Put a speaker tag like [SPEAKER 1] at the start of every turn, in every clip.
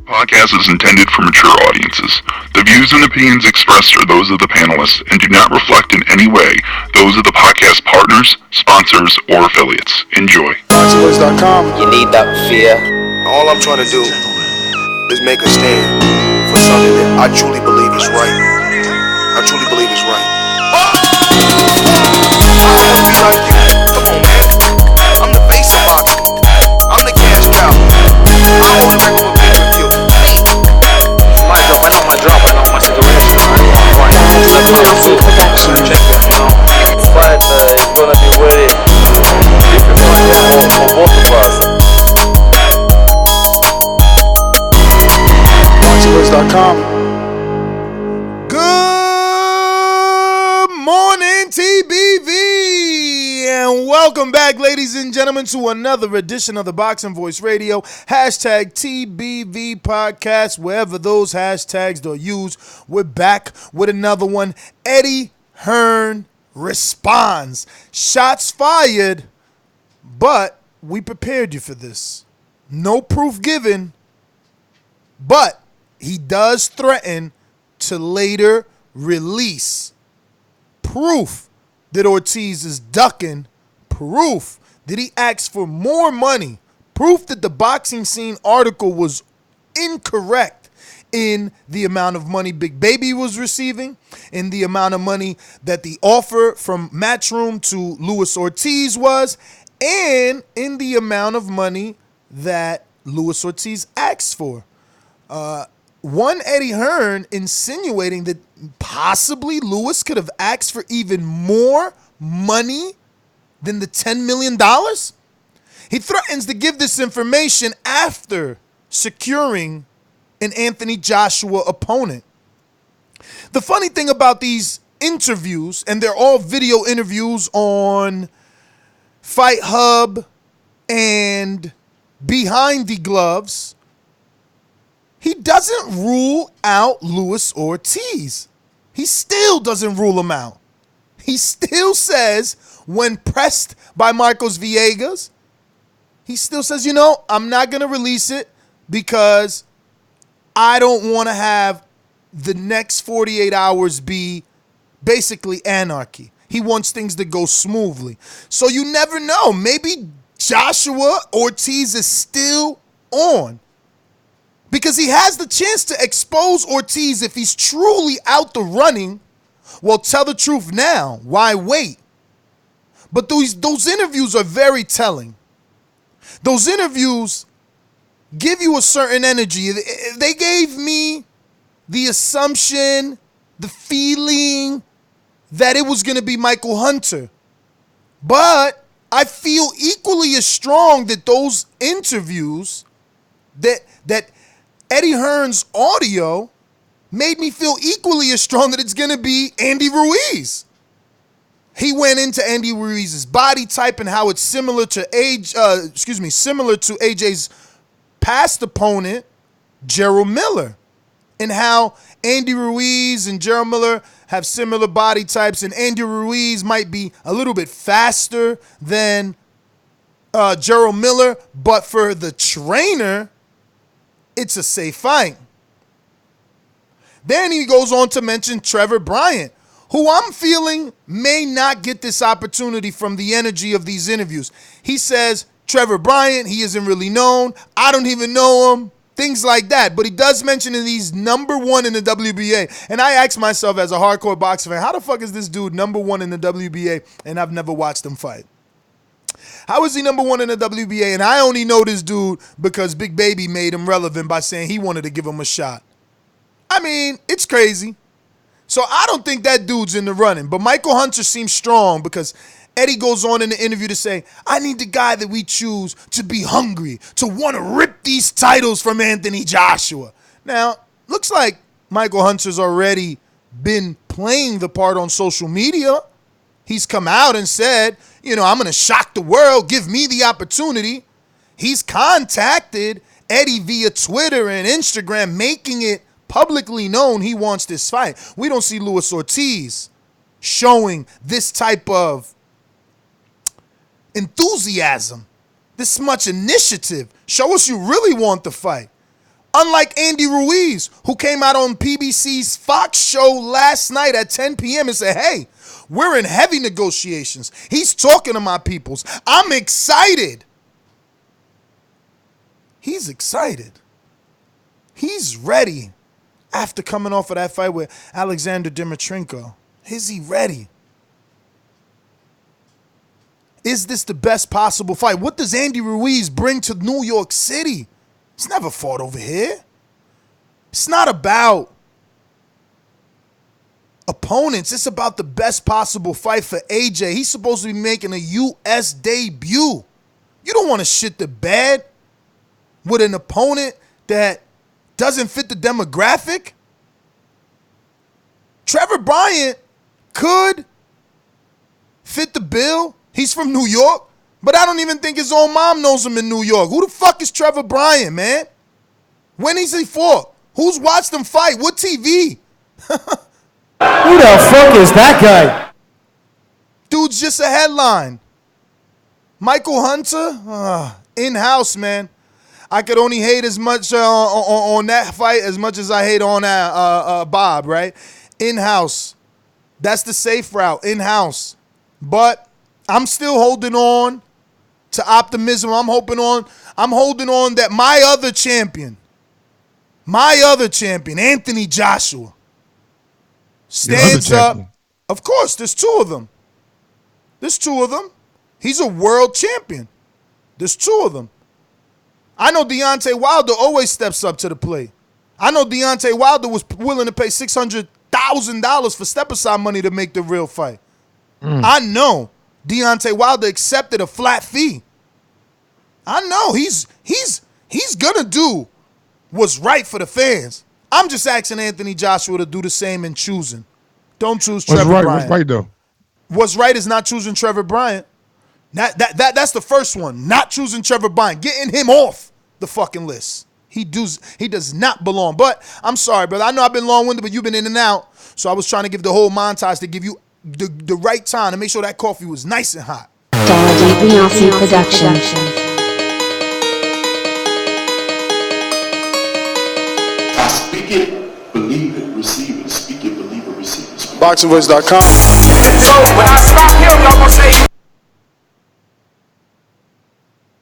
[SPEAKER 1] podcast is intended for mature audiences. The views and opinions expressed are those of the panelists and do not reflect in any way those of the podcast partners, sponsors, or affiliates. Enjoy.
[SPEAKER 2] Boxingvoice.com.
[SPEAKER 3] You need that fear.
[SPEAKER 4] All I'm trying to do is make a stand for something that I truly believe is right. I truly believe is right. I wanna be like you. Come on, man. I'm the face of boxing. I'm the cash cow. I hold back on a pay-per-view.
[SPEAKER 3] I know my job, I know my situation. Right. That's my absolute protection. Fight is gonna be way different for both of us.
[SPEAKER 2] Boxingvoice.com.
[SPEAKER 5] Good morning, TBV, and welcome back, ladies and gentlemen, to another edition of the Boxing Voice Radio, hashtag TBV podcast, wherever those hashtags are used. We're back with another one. Eddie Hearn responds. Shots fired, but we prepared you for this. No proof given, but he does threaten to later release proof that Ortiz is ducking, proof that he asked for more money, proof that the Boxing Scene article was incorrect in the amount of money Big Baby was receiving, in the amount of money that the offer from Matchroom to Joshua-Ortiz was, and in the amount of money that Joshua-Ortiz asked for. One Eddie Hearn insinuating that possibly Lewis could have asked for even more money than the $10 million. He threatens to give this information after securing an Anthony Joshua opponent. The funny thing about these interviews, and they're all video interviews on Fight Hub and Behind the Gloves, he doesn't rule out Joshua-Ortiz. He still doesn't rule him out. He still says, when pressed by Marcos Villegas, he still says, I'm not going to release it because I don't want to have the next 48 hours be basically anarchy. He wants things to go smoothly. So you never know. Maybe Joshua-Ortiz is still on, because he has the chance to expose Ortiz if he's truly out the running. Well, tell the truth now. Why wait? But those interviews are very telling. Those interviews give you a certain energy. They gave me the assumption, the feeling that it was going to be Michael Hunter. But I feel equally as strong that those interviews, that Eddie Hearn's audio made me feel equally as strong that it's going to be Andy Ruiz. He went into Andy Ruiz's body type and how it's similar to AJ's past opponent, Jarrell Miller, and how Andy Ruiz and Jarrell Miller have similar body types, and Andy Ruiz might be a little bit faster than Jarrell Miller, but for the trainer, it's a safe fight. Then he goes on to mention Trevor Bryant, who I'm feeling may not get this opportunity from the energy of these interviews. He says, Trevor Bryant, he isn't really known. I don't even know him. Things like that. But he does mention that he's number one in the WBA. And I ask myself as a hardcore boxing fan, how the fuck is this dude number one in the WBA and I've never watched him fight? How is he number one in the WBA? And I only know this dude because Big Baby made him relevant by saying he wanted to give him a shot. I mean, it's crazy. So I don't think that dude's in the running. But Michael Hunter seems strong because Eddie goes on in the interview to say, I need the guy that we choose to be hungry, to want to rip these titles from Anthony Joshua. Now, looks like Michael Hunter's already been playing the part on social media. He's come out and said, I'm going to shock the world. Give me the opportunity. He's contacted Eddie via Twitter and Instagram, making it publicly known he wants this fight. We don't see Joshua-Ortiz showing this type of enthusiasm, this much initiative. Show us you really want the fight. Unlike Andy Ruiz, who came out on PBC's Fox show last night at 10 p.m. and said, hey, we're in heavy negotiations. He's talking to my peoples. I'm excited. He's excited. He's ready after coming off of that fight with Alexander Dimitrenko. Is he ready? Is this the best possible fight? What does Andy Ruiz bring to New York City? He's never fought over here. It's not about opponents. It's about the best possible fight for AJ. He's supposed to be making a U.S. debut. You don't want to shit the bed with an opponent that doesn't fit the demographic. Trevor Bryant could fit the bill. He's from New York, but I don't even think his own mom knows him in New York. Who the fuck is Trevor Bryant, man? When is he fought? Who's watched him fight? What TV?
[SPEAKER 6] Who the fuck is that guy?
[SPEAKER 5] Dude's just a headline. Michael Hunter, in-house, man. I could only hate as much on that fight as much as I hate on Bob, right? In-house. That's the safe route, in-house. But I'm still holding on to optimism. I'm holding on that my other champion, Anthony Joshua, stands up. Of course, there's two of them. He's a world champion. There's two of them. I know Deontay Wilder always steps up to the plate. I know Deontay Wilder was willing to pay $600,000 for step-aside money to make the real fight. I know Deontay Wilder accepted a flat fee. I know he's gonna do what's right for the fans. I'm just asking Anthony Joshua to do the same in choosing. Don't choose Trevor Bryant.
[SPEAKER 7] What's right though?
[SPEAKER 5] What's right is not choosing Trevor Bryant. That's the first one. Not choosing Trevor Bryant, getting him off the fucking list. He does not belong. But I'm sorry, brother. I know I've been long-winded, but you've been in and out. So I was trying to give the whole montage to give you the right time to make sure that coffee was nice and hot.
[SPEAKER 8] DBLC Production.
[SPEAKER 9] I speak it, believe it, receive it. Speak it, believe it, receive it.
[SPEAKER 2] BoxingVoice.com.
[SPEAKER 4] So when I stop him, I'm gonna say.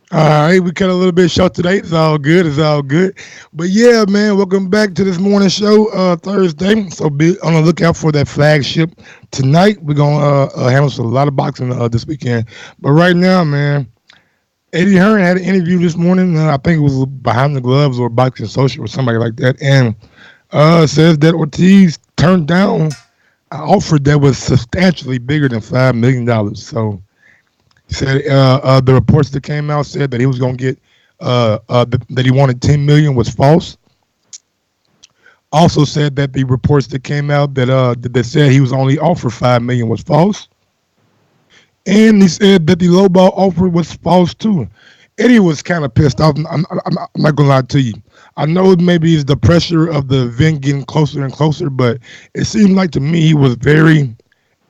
[SPEAKER 7] All right, we cut a little bit short today. It's all good. But yeah, man, welcome back to this morning show, Thursday. So be on the lookout for that flagship tonight. We're gonna handle a lot of boxing this weekend. But right now, man, Eddie Hearn had an interview this morning. I think it was Behind the Gloves or Boxing Social or somebody like that, and says that Ortiz turned down an offer that was substantially bigger than $5 million. So. He said the reports that came out said that he was going to get that he wanted $10 million was false. Also said that the reports that came out that said he was only offered $5 million was false. And he said that the lowball offer was false too. Eddie was kind of pissed off. I'm not going to lie to you. I know maybe it's the pressure of the event getting closer and closer, but it seemed like to me he was very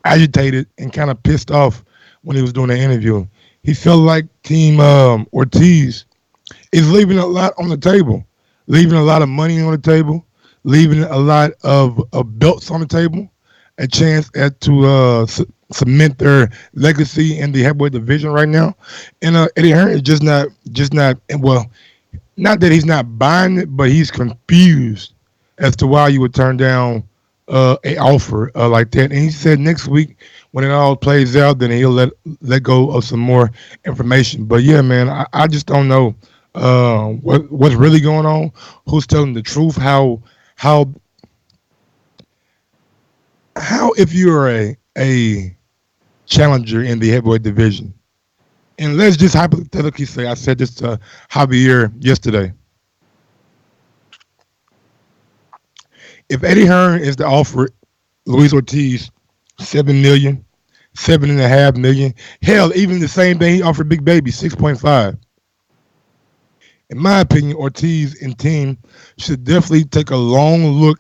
[SPEAKER 7] agitated and kind of pissed off when he was doing the interview. He felt like Team Ortiz is leaving a lot on the table, leaving a lot of money on the table, leaving a lot of belts on the table, a chance to cement their legacy in the heavyweight division right now. And Eddie Hearn is just not, well, not that he's not buying it, but he's confused as to why you would turn down an offer like that. And he said next week, when it all plays out, then he'll let go of some more information. But yeah, man, I just don't know what's really going on, who's telling the truth, how if you're a challenger in the heavyweight division, and let's just hypothetically say, I said this to Javier yesterday. If Eddie Hearn is to offer Luis Ortiz $7 million, $7.5 million, hell, even the same thing he offered Big Baby, 6.5. In my opinion, Ortiz and team should definitely take a long look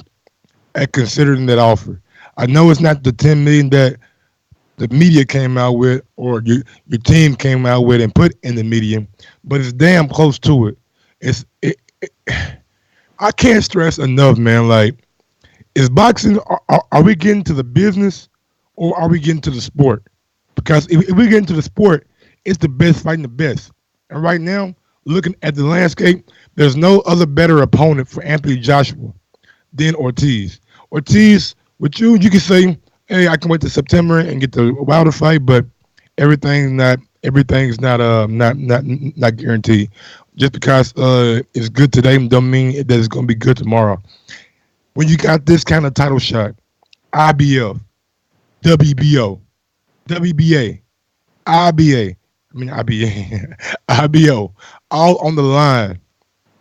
[SPEAKER 7] at considering that offer. I know it's not the $10 million that the media came out with or your team came out with and put in the media, but it's damn close to it. I can't stress enough, man. Like, is boxing? Are we getting to the business, or are we getting to the sport? Because if we get into the sport, it's the best fighting the best. And right now, looking at the landscape, there's no other better opponent for Anthony Joshua than Ortiz. Ortiz, with you, you can say, "Hey, I can wait till September and get the Wilder fight," but everything's not guaranteed. Just because it's good today don't mean that it's gonna be good tomorrow. When you got this kind of title shot, IBF, WBO, WBA, IBA, I mean IBA, IBO, all on the line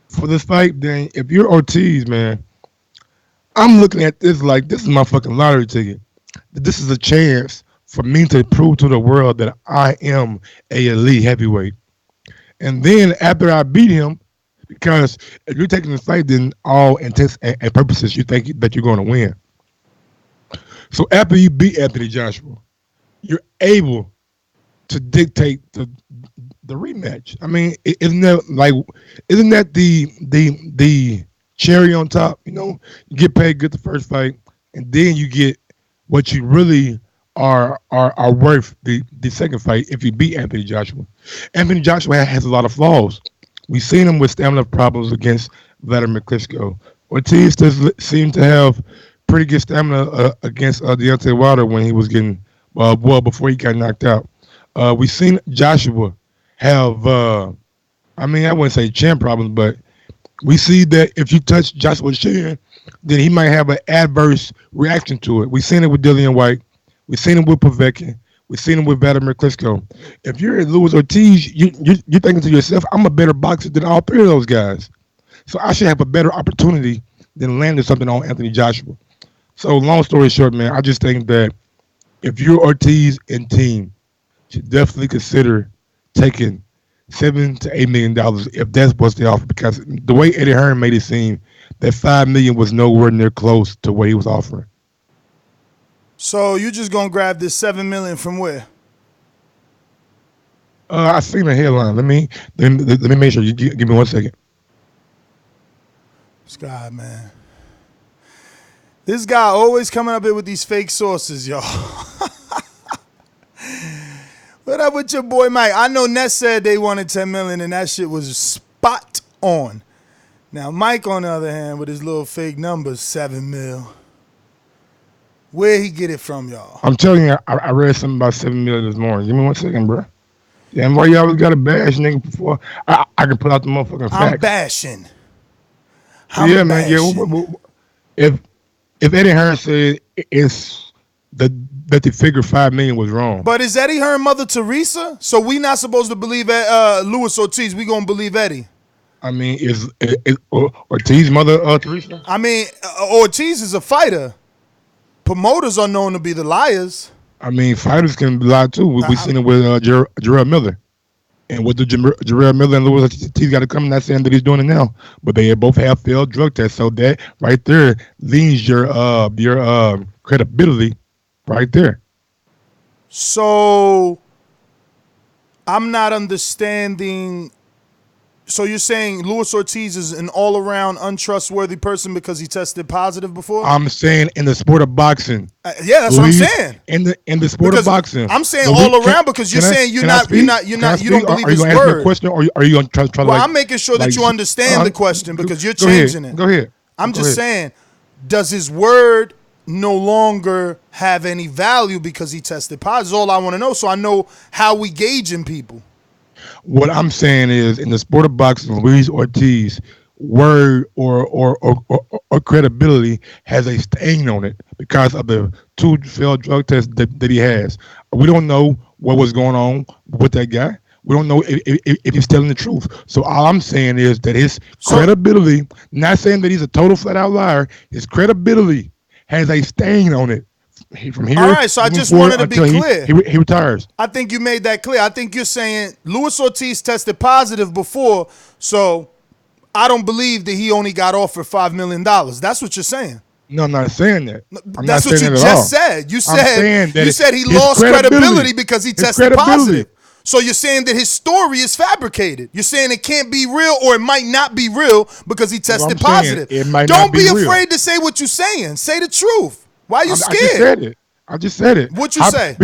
[SPEAKER 7] for this fight, then if you're Ortiz, man, I'm looking at this like this is my fucking lottery ticket. This is a chance for me to prove to the world that I am a elite heavyweight. And then after I beat him, because if you're taking the fight, then all intents and purposes, you think that you're going to win. So after you beat Anthony Joshua, you're able to dictate the rematch. I mean, isn't that the cherry on top? You know, you get paid good the first fight, and then you get what you really are worth the second fight if you beat Anthony Joshua. Anthony Joshua has a lot of flaws. We've seen him with stamina problems against Vladimir Klitschko. Ortiz does seem to have pretty good stamina against Deontay Wilder when he was getting before he got knocked out. We've seen Joshua have I wouldn't say chin problems, but we see that if you touch Joshua's chin, then he might have an adverse reaction to it. We've seen it with Dillian White. We've seen it with Povetkin. We've seen it with Vladimir Klitschko. If you're Luis Ortiz, you're thinking to yourself, I'm a better boxer than all three of those guys. So I should have a better opportunity than landing something on Anthony Joshua. So long story short, man, I just think that if you're Ortiz and team, you should definitely consider taking $7 to $8 million if that's what's the offer. Because the way Eddie Hearn made it seem, that $5 million was nowhere near close to what he was offering.
[SPEAKER 5] So you just gonna grab this $7 million from where?
[SPEAKER 7] I seen the headline. Let me make sure. You give me 1 second.
[SPEAKER 5] This guy, man. This guy always coming up here with these fake sources, y'all. What up with your boy Mike? I know Ness said they wanted $10 million and that shit was spot on. Now Mike, on the other hand, with his little fake numbers, $7 mil. Where he get it from, y'all?
[SPEAKER 7] I'm telling you, I read something about $7 million this morning. Give me 1 second, bro. Yeah, and why you always got to bash nigga before I can put out the motherfucking facts.
[SPEAKER 5] I'm bashing.
[SPEAKER 7] Yeah, man. Yeah, if Eddie Hearn said it's that the figure $5 million was wrong.
[SPEAKER 5] But is Eddie Hearn Mother Teresa? So we not supposed to believe Luis Ortiz. We gonna believe Eddie.
[SPEAKER 7] I mean, is Ortiz Mother Teresa?
[SPEAKER 5] I mean, Ortiz is a fighter. Promoters are known to be the liars.
[SPEAKER 7] I mean, fighters can lie too. We've seen it with Jarrell Miller. And what do Jarrell Miller and Luis Ortiz got to come? Not saying that he's doing it now, but they both have failed drug tests. So that right there leans your credibility right there.
[SPEAKER 5] So I'm not understanding. So you're saying Luis Ortiz is an all-around untrustworthy person because he tested positive before?
[SPEAKER 7] I'm saying in the sport of boxing.
[SPEAKER 5] Yeah, that's what I'm saying.
[SPEAKER 7] In the sport of boxing.
[SPEAKER 5] I'm saying all around because you're saying you don't believe his word.
[SPEAKER 7] Are you going to ask me a question or are you going to try
[SPEAKER 5] Well, I'm making sure that you understand the question because you're changing it.
[SPEAKER 7] Go ahead.
[SPEAKER 5] I'm just saying, does his word no longer have any value because he tested positive? That's all I want to know, so I know how we gauging people.
[SPEAKER 7] What I'm saying is, in the sport of boxing, Luis Ortiz word or credibility has a stain on it because of the 2 failed drug tests that he has. We don't know what was going on with that guy. We don't know if he's telling the truth. So all I'm saying is that his credibility, not saying that he's a total flat out liar, his credibility has a stain on it. From here,
[SPEAKER 5] all right, so I just wanted to be clear.
[SPEAKER 7] He retires.
[SPEAKER 5] I think you made that clear. I think you're saying Luis Ortiz tested positive before, so I don't believe that he only got offered $5 million. That's what you're saying.
[SPEAKER 7] No, I'm not saying that.
[SPEAKER 5] That's what you just said. You said he lost credibility because he tested positive. So you're saying that his story is fabricated. You're saying it can't be real or it might not be real because he tested positive.
[SPEAKER 7] It might
[SPEAKER 5] Don't
[SPEAKER 7] not be real.
[SPEAKER 5] afraid to say what you're saying. Say the truth. Why are you scared?
[SPEAKER 7] I just said it.
[SPEAKER 5] What you say?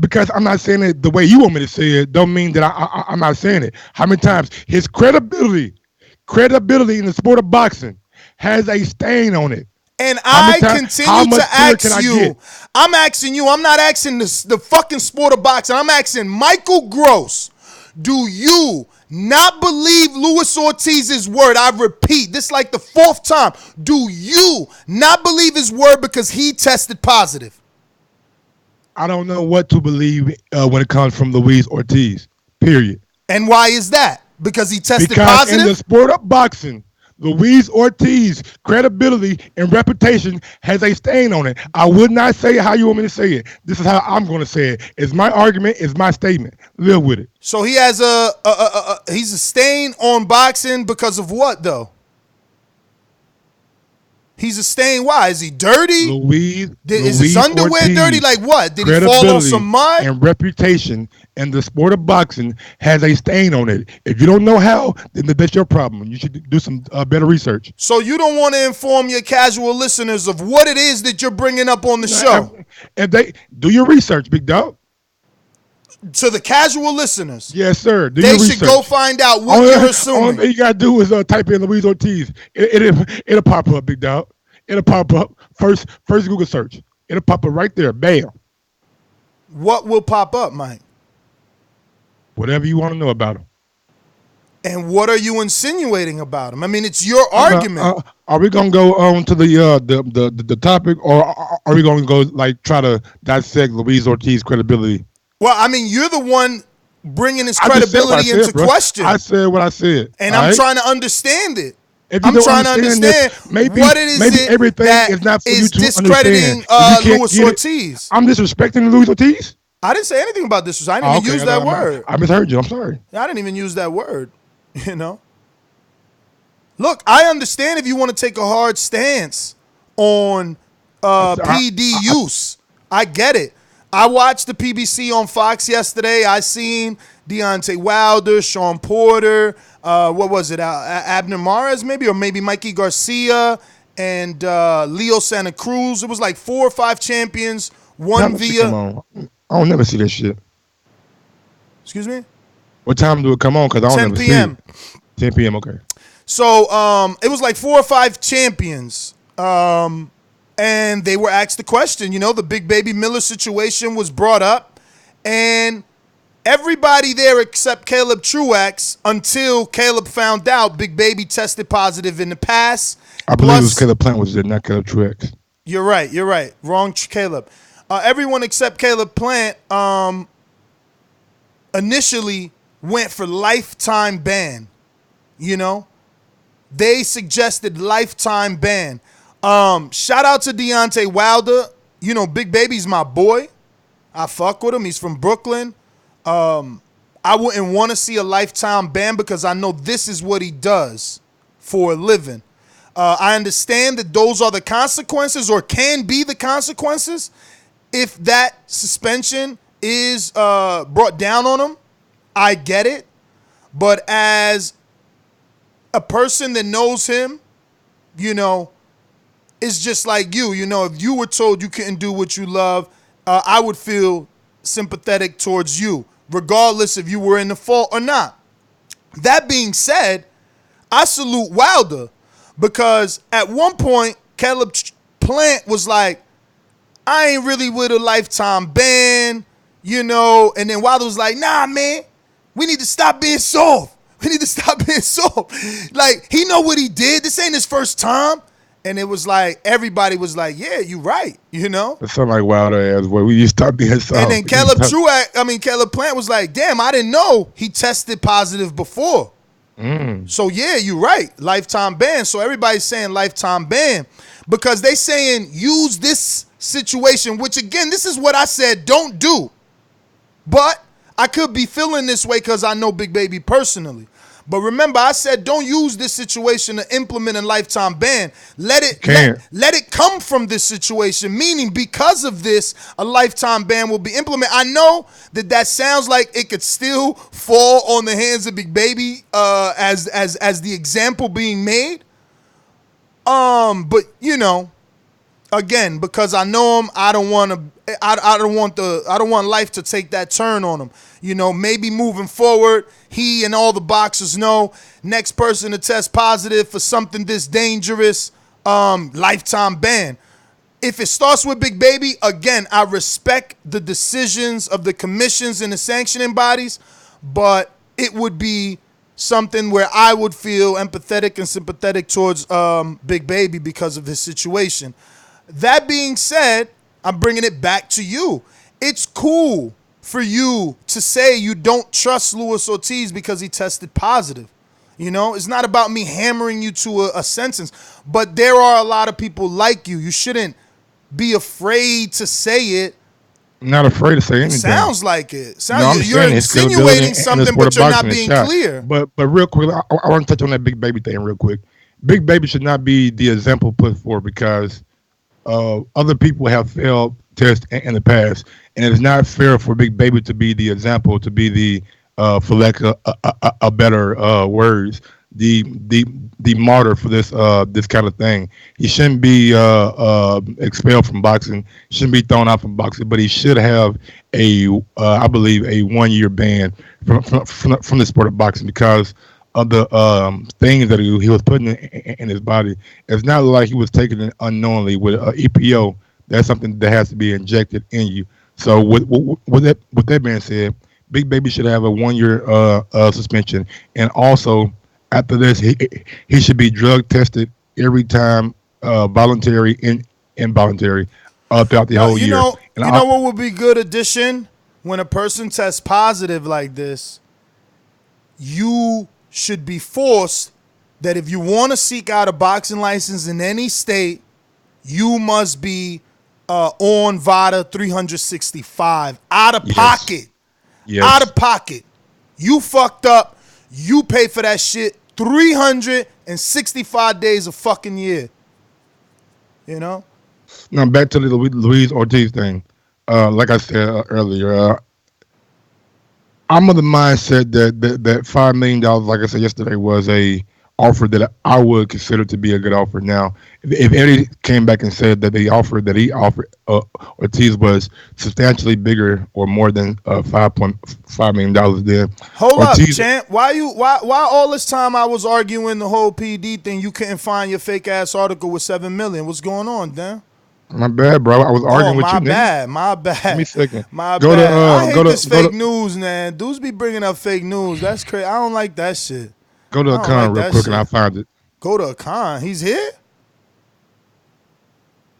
[SPEAKER 7] Because I'm not saying it the way you want me to say it. Don't mean that I'm not saying it. How many times his credibility in the sport of boxing has a stain on it.
[SPEAKER 5] And I continue to ask you. I'm asking you. I'm not asking the fucking sport of boxing. I'm asking Michael Gross. Do you not believe Luis Ortiz's word? I repeat, this is like the 4th time. Do you not believe his word because he tested positive?
[SPEAKER 7] I don't know what to believe when it comes from Luis Ortiz, period.
[SPEAKER 5] And why is that? Because he tested positive?
[SPEAKER 7] Because in the sport of boxing, Luis Ortiz credibility and reputation has a stain on it. I would not say how you want me to say it. This is how I'm going to say it. It's my argument. It's my statement. Live with it.
[SPEAKER 5] So he has he's a stain on boxing because of what though? He's a stain. Why? Is he dirty? Is his underwear
[SPEAKER 7] Ortiz,
[SPEAKER 5] dirty? Like what? Did he fall on some mud?
[SPEAKER 7] And reputation in the sport of boxing has a stain on it. If you don't know how, then that's your problem. You should do some better research.
[SPEAKER 5] So you don't want to inform your casual listeners of what it is that you're bringing up on the show.
[SPEAKER 7] If they do your research, big dog.
[SPEAKER 5] To the casual listeners,
[SPEAKER 7] yes, sir.
[SPEAKER 5] They should go find out what you're assuming.
[SPEAKER 7] Only thing you gotta do is type in Luis Ortiz. It'll pop up, big dog. It'll pop up first Google search. It'll pop up right there. Bam.
[SPEAKER 5] What will pop up, Mike?
[SPEAKER 7] Whatever you want to know about him.
[SPEAKER 5] And what are you insinuating about him? I mean, it's your argument.
[SPEAKER 7] Are we gonna go on to the topic, or are we gonna go like try to dissect Luis Ortiz credibility?
[SPEAKER 5] Well, I mean, you're the one bringing his credibility into question.
[SPEAKER 7] I said what I said.
[SPEAKER 5] And I'm trying to understand it.
[SPEAKER 7] If you
[SPEAKER 5] I'm
[SPEAKER 7] don't
[SPEAKER 5] trying to understand
[SPEAKER 7] this, maybe everything is not for you to
[SPEAKER 5] discrediting Luis Ortiz.
[SPEAKER 7] I'm disrespecting Luis Ortiz?
[SPEAKER 5] I didn't say anything about this. I didn't even use that word.
[SPEAKER 7] I misheard you. I'm sorry.
[SPEAKER 5] I didn't even use that word. You know? Look, I understand if you want to take a hard stance on PD use. I get it. I watched the PBC on Fox yesterday. I seen Deontay Wilder, Sean Porter, what was it, Abner Mares maybe, or maybe Mikey Garcia and Leo Santa Cruz. It was like 4 or 5 champions, one via.
[SPEAKER 7] I don't never see this shit.
[SPEAKER 5] Excuse me?
[SPEAKER 7] What time do it come on? Because I don't
[SPEAKER 5] 10 p.m.
[SPEAKER 7] 10 p.m. Okay.
[SPEAKER 5] So it was like 4 or 5 champions. And they were asked the question, you know, the Big Baby Miller situation was brought up, and everybody there except Caleb Truax, until Caleb found out Big Baby tested positive in the past.
[SPEAKER 7] I believe it was Caleb Plant was there, not Caleb Truax.
[SPEAKER 5] You're right. Wrong Caleb. Everyone except Caleb Plant initially went for lifetime ban. You know? They suggested lifetime ban. Shout out to Deontay Wilder. You know, Big Baby's my boy. I fuck with him. He's from Brooklyn. I wouldn't want to see a lifetime ban because I know this is what he does for a living. I understand that those are the consequences, or can be the consequences, if that suspension is brought down on him. I get it. But as a person that knows him, you know, it's just like you know, if you were told you couldn't do what you love, I would feel sympathetic towards you, regardless if you were in the fault or not. That being said, I salute Wilder, because at one point, Caleb Plant was like, I ain't really with a lifetime ban, you know, and then Wilder was like, nah, man, we need to stop being soft. We need to stop being soft. Like, he know what he did. This ain't his first time. And it was like, everybody was like, yeah, you right, you know?
[SPEAKER 7] It's something like Wilder ass, where we need to stop being soft.
[SPEAKER 5] And then Caleb Plant was like, damn, I didn't know he tested positive before. So yeah, you're right, lifetime ban. So everybody's saying lifetime ban because they saying use this situation, which again, this is what I said don't do. But I could be feeling this way because I know Big Baby personally. But remember, I said don't use this situation to implement a lifetime ban. Let it come from this situation, meaning because of this, a lifetime ban will be implemented. I know that sounds like it could still fall on the hands of Big Baby as the example being made. But you know, again, because I know him, I don't want life to take that turn on him. You know, maybe moving forward, he and all the boxers know next person to test positive for something this dangerous, lifetime ban. If it starts with Big Baby, again, I respect the decisions of the commissions and the sanctioning bodies, but it would be something where I would feel empathetic and sympathetic towards Big Baby because of his situation. That being said, I'm bringing it back to you. It's cool for you to say you don't trust Joshua-Ortiz because he tested positive. You know, it's not about me hammering you to a sentence, but there are a lot of people like you. You shouldn't be afraid to say it.
[SPEAKER 7] I'm not afraid to say anything.
[SPEAKER 5] Sounds like it. You're insinuating something, but you're not being clear.
[SPEAKER 7] But real quick, I want to touch on that Big Baby thing real quick. Big Baby should not be the example put forward because other people have failed tests in the past, and it's not fair for Big Baby to be the example, to be the for lack of a better words, the martyr for this kind of thing. He shouldn't be expelled from boxing, shouldn't be thrown out from boxing, but he should have I believe a 1-year ban from the sport of boxing because of the things that he was putting in his body. It's not like he was taking it unknowingly with EPO. That's something that has to be injected in you. So with that being said, Big Baby should have a 1-year suspension, and also after this, he should be drug tested every time, voluntary and involuntary, throughout the whole year.
[SPEAKER 5] You know what would be good addition? When a person tests positive like this, you should be forced that if you want to seek out a boxing license in any state, you must be on VADA 365 out of pocket. Yes. Out of pocket. You fucked up. You pay for that shit 365 days a fucking year. You know?
[SPEAKER 7] Now back to the Joshua-Ortiz thing. Like I said earlier, I'm of the mindset that $5 million, like I said yesterday, was a offer that I would consider to be a good offer. Now, if Eddie came back and said that the offer that he offered Ortiz was substantially bigger or more than $5.5 million, then
[SPEAKER 5] hold Ortiz, up, champ. Why all this time I was arguing the whole PD thing, you couldn't find your fake ass article with $7 million? What's going on, Dan?
[SPEAKER 7] My bad, bro. I was arguing with you.
[SPEAKER 5] My bad.
[SPEAKER 7] Give me a second.
[SPEAKER 5] My bad. I hate this fake news, man. Dudes be bringing up fake news. That's crazy. I don't like that shit.
[SPEAKER 7] Go to Hearn real quick and I'll find it.
[SPEAKER 5] Go to Hearn. He's here?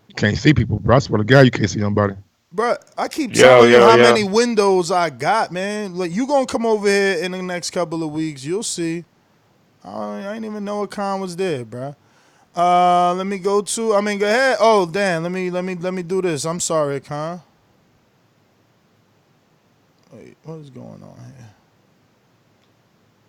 [SPEAKER 7] You can't see people, bro. I swear to God, you can't see nobody.
[SPEAKER 5] Bro, I keep telling you how many windows I got, man. Like, you gonna come over here in the next couple of weeks. You'll see. I didn't even know a con was there, bro. Let me go ahead. Oh, damn. Let me do this. I'm sorry, Con. Wait, what is going on here?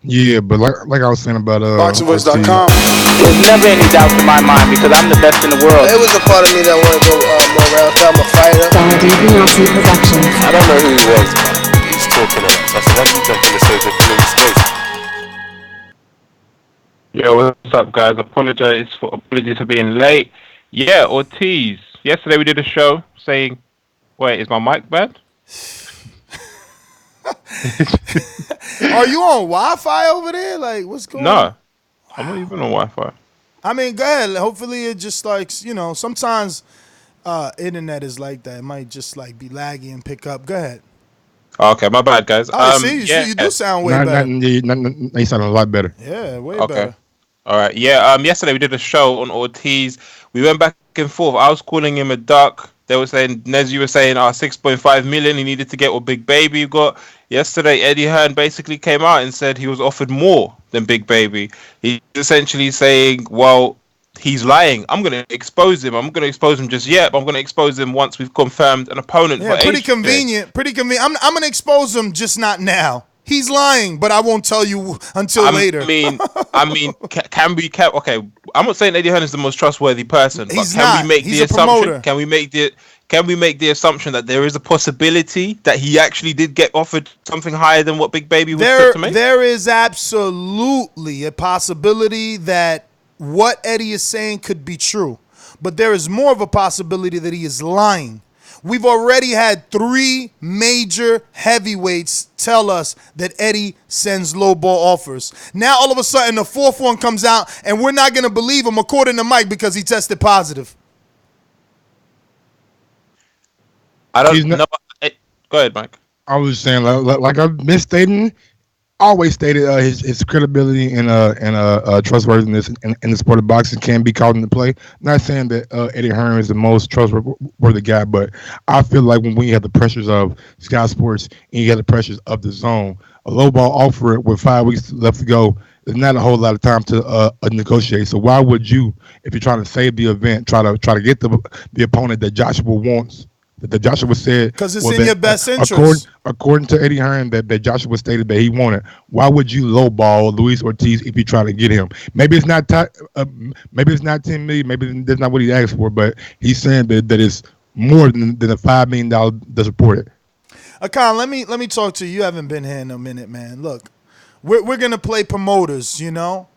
[SPEAKER 7] Yeah, but like I was saying about
[SPEAKER 2] BoxingVoice.com.
[SPEAKER 3] There's never any doubt in my mind because I'm the best in the world.
[SPEAKER 10] There was a part of me that wanted to go more around. I'm a fighter.
[SPEAKER 8] DaZn Productions.
[SPEAKER 11] I don't know who he was, man. He's talking at us. I said, why do you jump in the social feeling space?
[SPEAKER 12] Yo, what's up, guys? Apologies for being late. Yeah, Ortiz. Yesterday we did a show saying, wait, is my mic bad?
[SPEAKER 5] Are you on Wi-Fi over there? Like, what's going on?
[SPEAKER 12] No, I'm not even on Wi-Fi.
[SPEAKER 5] I mean, go ahead. Hopefully it just like, sometimes internet is like that. It might just like be laggy and pick up. Go ahead.
[SPEAKER 12] Okay, my bad, guys.
[SPEAKER 5] You do sound way better.
[SPEAKER 7] You sound a lot better.
[SPEAKER 5] Yeah, way better.
[SPEAKER 12] All right. Yeah. Yesterday we did a show on Ortiz. We went back and forth. I was calling him a duck. They were saying, Nez, you were saying, 6.5 million. He needed to get what Big Baby got. Yesterday, Eddie Hearn basically came out and said he was offered more than Big Baby. He's essentially saying, well, he's lying. I'm going to expose him. I'm going to expose him just yet, but I'm going to expose him once we've confirmed an opponent.
[SPEAKER 5] Yeah, pretty convenient. I'm going to expose him, just not now. He's lying, but I won't tell you until later.
[SPEAKER 12] Can we? Okay, I'm not saying Eddie Hearn is the most trustworthy person, but
[SPEAKER 5] He's
[SPEAKER 12] can
[SPEAKER 5] not.
[SPEAKER 12] we make
[SPEAKER 5] He's
[SPEAKER 12] the
[SPEAKER 5] a promoter.
[SPEAKER 12] assumption? Can we make the assumption that there is a possibility that he actually did get offered something higher than what Big Baby was set to make?
[SPEAKER 5] There is absolutely a possibility that what Eddie is saying could be true, but there is more of a possibility that he is lying. We've already had 3 major heavyweights tell us that Eddie sends low ball offers. Now, all of a sudden, the 4th one comes out, and we're not going to believe him, according to Mike, because he tested positive.
[SPEAKER 12] I don't know. Go ahead, Mike.
[SPEAKER 7] I was saying, like I've been stating, always stated his credibility and trustworthiness in the sport of boxing can be called into play. Not saying that Eddie Hearn is the most trustworthy guy, but I feel like when you have the pressures of Sky Sports and you have the pressures of the Zone, a low ball offer with 5 weeks left to go, there's not a whole lot of time to negotiate. So why would you, if you're trying to save the event, try to get the opponent that Joshua wants? That Joshua said,
[SPEAKER 5] because it's in your best interest.
[SPEAKER 7] According to Eddie Hearn, that Joshua stated that he wanted. Why would you lowball Luis Ortiz if you try to get him? Maybe it's not maybe it's not 10 million. Maybe that's not what he asked for. But he's saying that it's more than a $5 million that's reported.
[SPEAKER 5] Akan, let me talk to you. You haven't been here in a minute, man. Look, we're gonna play promoters. You know,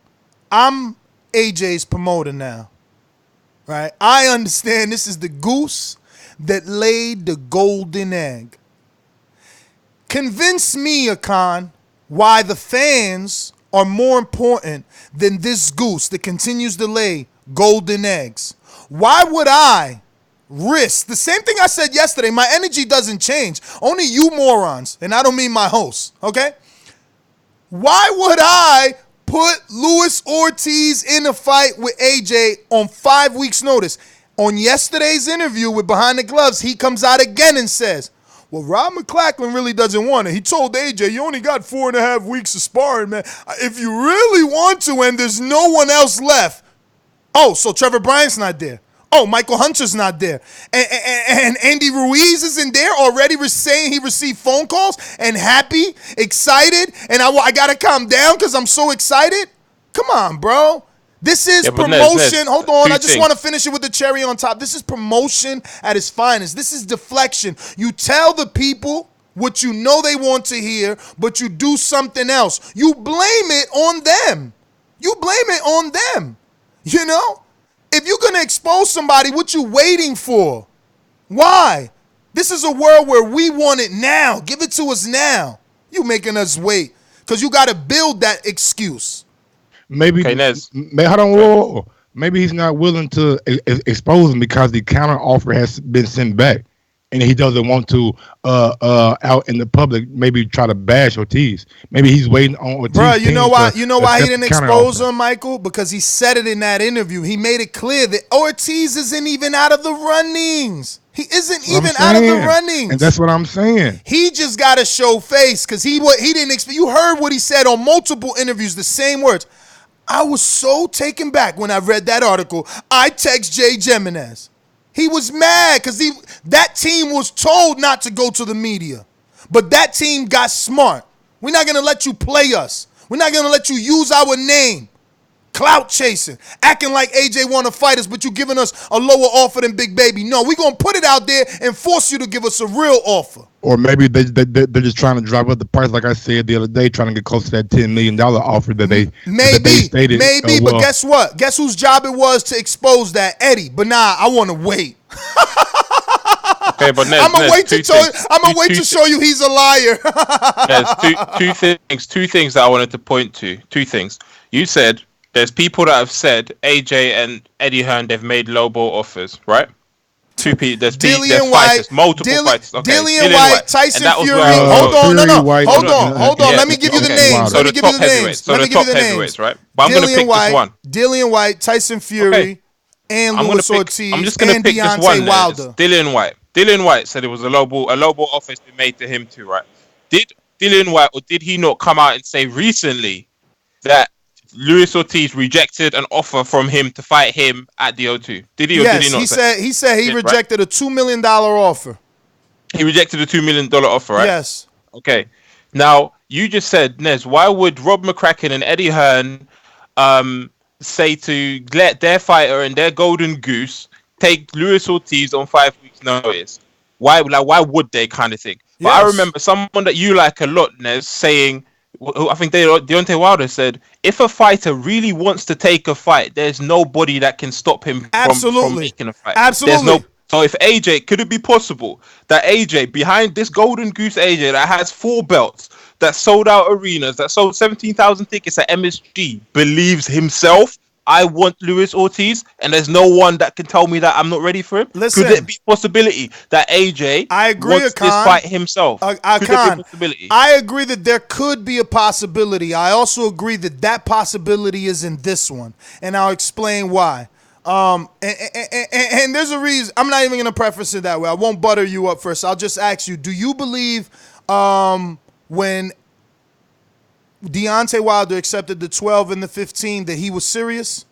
[SPEAKER 5] I'm AJ's promoter now, right? I understand this is the goose that laid the golden egg. Convince me, Akan, why the fans are more important than this goose that continues to lay golden eggs. Why would I risk the same thing I said yesterday? My energy doesn't change. Only you morons, and I don't mean my host, okay? Why would I put Luis Ortiz in a fight with AJ on 5 weeks' notice? On yesterday's interview with Behind the Gloves, he comes out again and says, well, Rob McClacklin really doesn't want it. He told AJ, you only got 4.5 weeks of sparring, man. If you really want to and there's no one else left. Oh, so Trevor Bryant's not there. Oh, Michael Hunter's not there. And Andy Ruiz isn't there already saying he received phone calls and happy, excited, and I got to calm down because I'm so excited? Come on, bro. This is promotion. Hold on. I just want to finish it with the cherry on top. This is promotion at its finest. This is deflection. You tell the people what you know they want to hear, but you do something else. You blame it on them. You blame it on them. You know? If you're going to expose somebody, what you waiting for? Why? This is a world where we want it now. Give it to us now. You making us wait because you got to build that excuse.
[SPEAKER 7] Maybe, maybe he's not willing to expose him because the counter offer has been sent back, and he doesn't want to out in the public maybe try to bash Ortiz. Maybe he's waiting on Ortiz.
[SPEAKER 5] Bro, you know why? You know why he didn't expose him, Michael? Because he said it in that interview. He made it clear that Ortiz isn't even out of the runnings. He isn't even out of the runnings.
[SPEAKER 7] And that's what I'm saying.
[SPEAKER 5] He just got to show face because he didn't expect. You heard what he said on multiple interviews, the same words. I was so taken back when I read that article. I text Jay Jimenez. He was mad because that team was told not to go to the media. But that team got smart. We're not going to let you play us. We're not going to let you use our name. Clout chasing. Acting like AJ want to fight us, but you giving us a lower offer than Big Baby. No, we're going to put it out there and force you to give us a real offer.
[SPEAKER 7] Or maybe they're just trying to drive up the price, like I said the other day, trying to get close to that $10 million offer that they stated.
[SPEAKER 5] Maybe, but guess what? Guess whose job it was to expose that? Eddie. But nah, I want to wait.
[SPEAKER 12] Okay, but Nez,
[SPEAKER 5] I'm gonna wait to show you he's a liar.
[SPEAKER 12] There's two things that I wanted to point to. Two things. You said there's people that have said AJ and Eddie Hearn, they've made low ball offers, right? Two people. There's fighters, multiple fighters. Okay.
[SPEAKER 5] Dillian White, Tyson Fury. Hold on. Let me give you the names.
[SPEAKER 12] So the top heavyweights. So the top heavyweights, right? But I'm gonna pick this one.
[SPEAKER 5] Dillian White, Tyson Fury, and Luis Ortiz.
[SPEAKER 12] I'm just gonna pick this one. Dillian White. Dillian White said it was a low ball offer has been made to him too, right? Did Dillian White or did he not come out and say recently that Luis Ortiz rejected an offer from him to fight him at the O2? Did he or did he not?
[SPEAKER 5] He said he rejected a $2 million offer.
[SPEAKER 12] He rejected a $2 million offer, right?
[SPEAKER 5] Yes.
[SPEAKER 12] Okay. Now, you just said, Nez, why would Rob McCracken and Eddie Hearn say to let their fighter and their golden goose take Luis Ortiz on 5 weeks' notice? Why would they kind of thing? But I remember someone that you like a lot, Nez, saying, I think Deontay Wilder said, if a fighter really wants to take a fight, there's nobody that can stop him from making a fight.
[SPEAKER 5] Absolutely.
[SPEAKER 12] So if AJ, could it be possible that AJ, behind this golden goose AJ that has 4 belts, that sold out arenas, that sold 17,000 tickets at MSG, believes himself, I want Luis Ortiz, and there's no one that can tell me that I'm not ready for him?
[SPEAKER 5] Listen,
[SPEAKER 12] could it be a possibility that AJ wants this fight himself? Could it be a possibility?
[SPEAKER 5] I agree that there could be a possibility. I also agree that that possibility is in this one, and I'll explain why. And there's a reason. I'm not even going to preface it that way. I won't butter you up first. I'll just ask you, do you believe when Deontay Wilder accepted the 12 and the 15 that he was serious?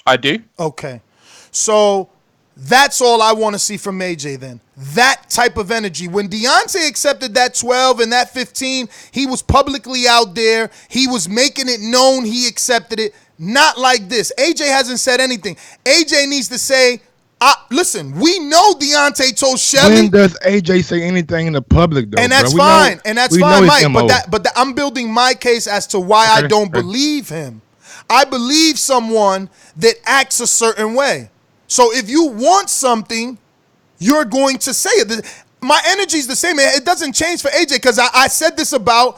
[SPEAKER 12] I do.
[SPEAKER 5] Okay. So that's all I want to see from AJ then. That type of energy. When Deontay accepted that 12 and that 15, he was publicly out there. He was making it known he accepted it. Not like this. AJ hasn't said anything. AJ needs to say, listen, we know Deontay told Shelly.
[SPEAKER 7] When does AJ say anything in the public, though?
[SPEAKER 5] And that's fine. And that's fine, Mike. But I'm building my case as to why I don't believe him. I believe someone that acts a certain way. So if you want something, you're going to say it. My energy is the same. It doesn't change for AJ because I said this about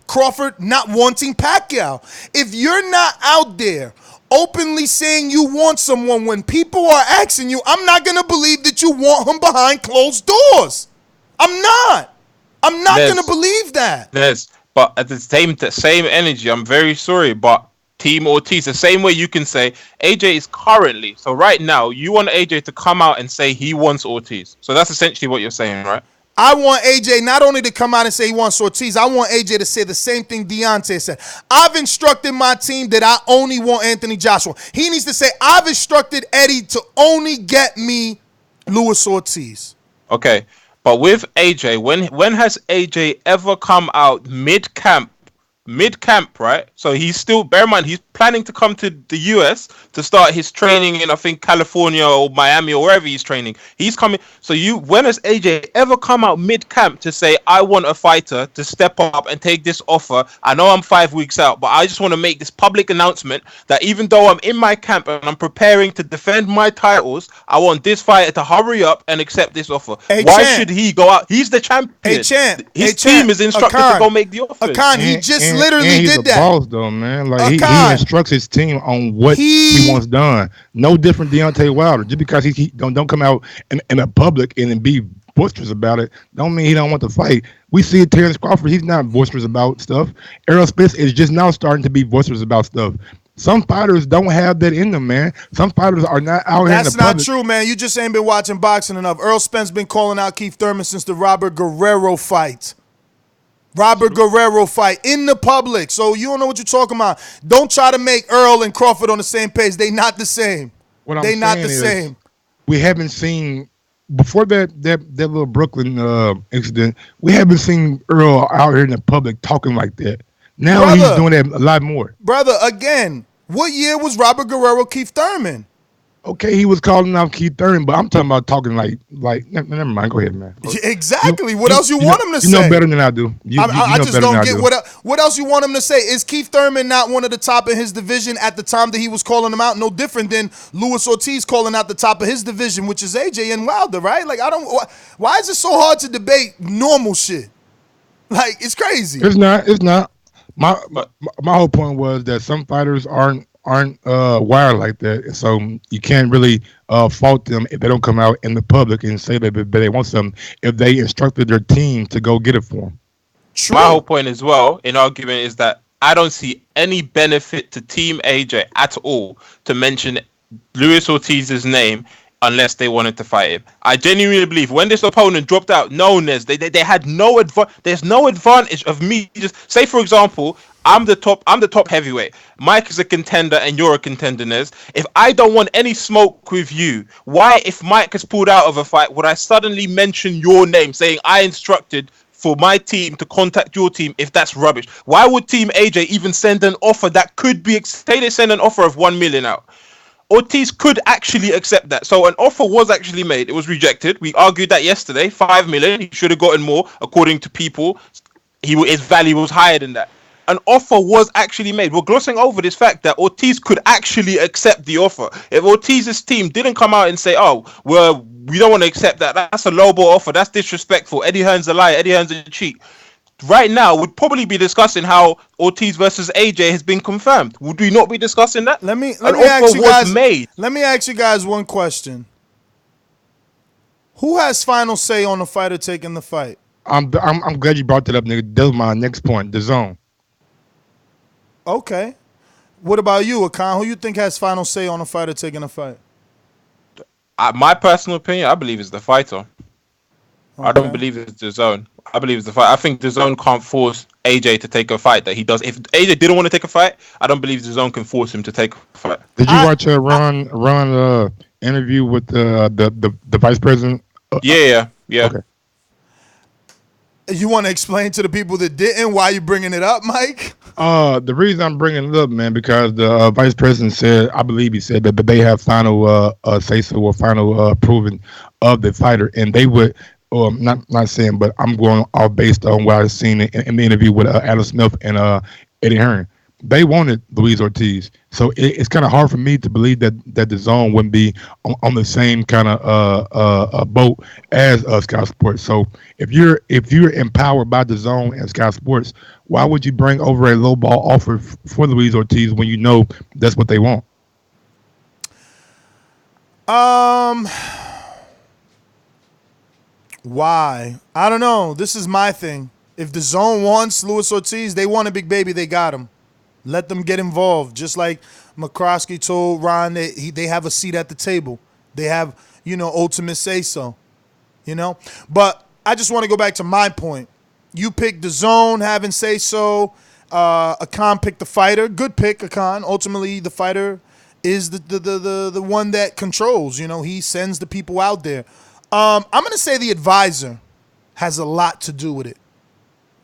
[SPEAKER 5] Crawford not wanting Pacquiao. If you're not out there openly saying you want someone when people are asking you, I'm not going to believe that you want him behind closed doors. I'm not going to believe that.
[SPEAKER 12] Yes, but at the same energy, I'm very sorry, but Team Ortiz, the same way you can say AJ is currently, so right now, you want AJ to come out and say he wants Ortiz. So that's essentially what you're saying, right?
[SPEAKER 5] I want AJ not only to come out and say he wants Ortiz, I want AJ to say the same thing Deontay said. I've instructed my team that I only want Anthony Joshua. He needs to say, I've instructed Eddie to only get me Luis Ortiz.
[SPEAKER 12] Okay, but with AJ, when has AJ ever come out mid-camp, right? So he's still, bear in mind, he's planning to come to the US to start his training in, I think, California or Miami or wherever he's training. He's coming. So when has AJ ever come out mid-camp to say, I want a fighter to step up and take this offer? I know I'm 5 weeks out, but I just want to make this public announcement that even though I'm in my camp and I'm preparing to defend my titles, I want this fighter to hurry up and accept this offer. Why should he go out? He's the champion. His team is instructed to go make the offer.
[SPEAKER 5] He just literally
[SPEAKER 7] he's
[SPEAKER 5] did
[SPEAKER 7] a boss, though, man. Like he instructs his team on what he wants done. No different Deontay Wilder. Just because he don't come out in a public and be boisterous about it, don't mean he don't want to fight. We see Terrence Crawford. He's not boisterous about stuff. Errol Spence is just now starting to be boisterous about stuff. Some fighters don't have that in them, man. Some fighters are not out here in the public.
[SPEAKER 5] That's not true, man. You just ain't been watching boxing enough. Errol Spence been calling out Keith Thurman since the Robert Guerrero fight. Guerrero fight in the public. So you don't know what you're talking about. Don't try to make Earl and Crawford on the same page. They not the same. They not the same.
[SPEAKER 7] We haven't seen before that little Brooklyn incident. We haven't seen Earl out here in the public talking like that. Now he's doing that a lot more.
[SPEAKER 5] Brother, again, what year was Robert Guerrero Keith Thurman?
[SPEAKER 7] Okay, he was calling out Keith Thurman, but I'm talking about talking like never mind. Go ahead, man.
[SPEAKER 5] Exactly. What else you want him to say?
[SPEAKER 7] You know better than I do.
[SPEAKER 5] I just don't get what else you want him to say. Is Keith Thurman not one of the top in his division at the time that he was calling him out? No different than Luis Ortiz calling out the top of his division, which is AJ and Wilder, right? Like why is it so hard to debate normal shit? Like it's crazy.
[SPEAKER 7] It's not. My whole point was that some fighters aren't wired like that, so you can't really fault them if they don't come out in the public and say that they want something if they instructed their team to go get it for them.
[SPEAKER 5] True.
[SPEAKER 12] My whole point as well in argument is that I don't see any benefit to Team AJ at all to mention Luis Ortiz's name unless they wanted to fight him. I genuinely believe when this opponent dropped out, they had no there's no advantage of me just say, for example, I'm the top heavyweight. Mike is a contender and you're a contender, Nez. If I don't want any smoke with you, why, if Mike has pulled out of a fight, would I suddenly mention your name saying I instructed for my team to contact your team if that's rubbish? Why would Team AJ even send an offer that could be, say they send an offer of 1 million out? Ortiz could actually accept that. So an offer was actually made. It was rejected. We argued that yesterday. 5 million. He should have gotten more, according to people. His value was higher than that. An offer was actually made. We're glossing over this fact that Ortiz could actually accept the offer. If Ortiz's team didn't come out and say, "Oh, we don't want to accept that. That's a lowball offer. That's disrespectful. Eddie Hearn's a liar. Eddie Hearn's a cheat." Right now, we'd probably be discussing how Ortiz versus AJ has been confirmed. Would we not be discussing that?
[SPEAKER 5] Let me ask you guys one question. Who has final say on the fighter taking the fight?
[SPEAKER 7] I'm glad you brought that up, nigga. That was my next point. Dazn.
[SPEAKER 5] Okay. What about you, Akan? Who you think has final say on a fighter taking a fight?
[SPEAKER 12] My personal opinion, I believe it's the fighter. Okay. I don't believe it's Dazn. I believe it's the fight. I think Dazn can't force AJ to take a fight that he does. If AJ didn't want to take a fight, I don't believe Dazn can force him to take a fight.
[SPEAKER 7] Did you watch Ron interview with the vice president?
[SPEAKER 12] Yeah.
[SPEAKER 7] Okay.
[SPEAKER 5] You want to explain to the people that didn't why you bringing it up, Mike?
[SPEAKER 7] The reason I'm bringing it up, man, because the vice president said, I believe he said that they have final say-so or final approving of the fighter, and they would, not saying, but I'm going off based on what I've seen in the interview with Adam Smith and Eddie Hearn. They wanted Luis Ortiz, so it's kind of hard for me to believe that Dazn wouldn't be on the same kind of boat as Sky Sports. So if you're empowered by Dazn and Sky Sports, why would you bring over a low ball offer for Luis Ortiz when you know that's what they want?
[SPEAKER 5] Why? I don't know. This is my thing. If Dazn wants Luis Ortiz, they want a big baby. They got him. Let them get involved. Just like McCroskey told Ron that they have a seat at the table. They have, ultimate say-so, But I just want to go back to my point. You picked Dazn having say-so. Akan picked the fighter. Good pick, Akan. Ultimately, the fighter is the one that controls. He sends the people out there. I'm going to say the advisor has a lot to do with it,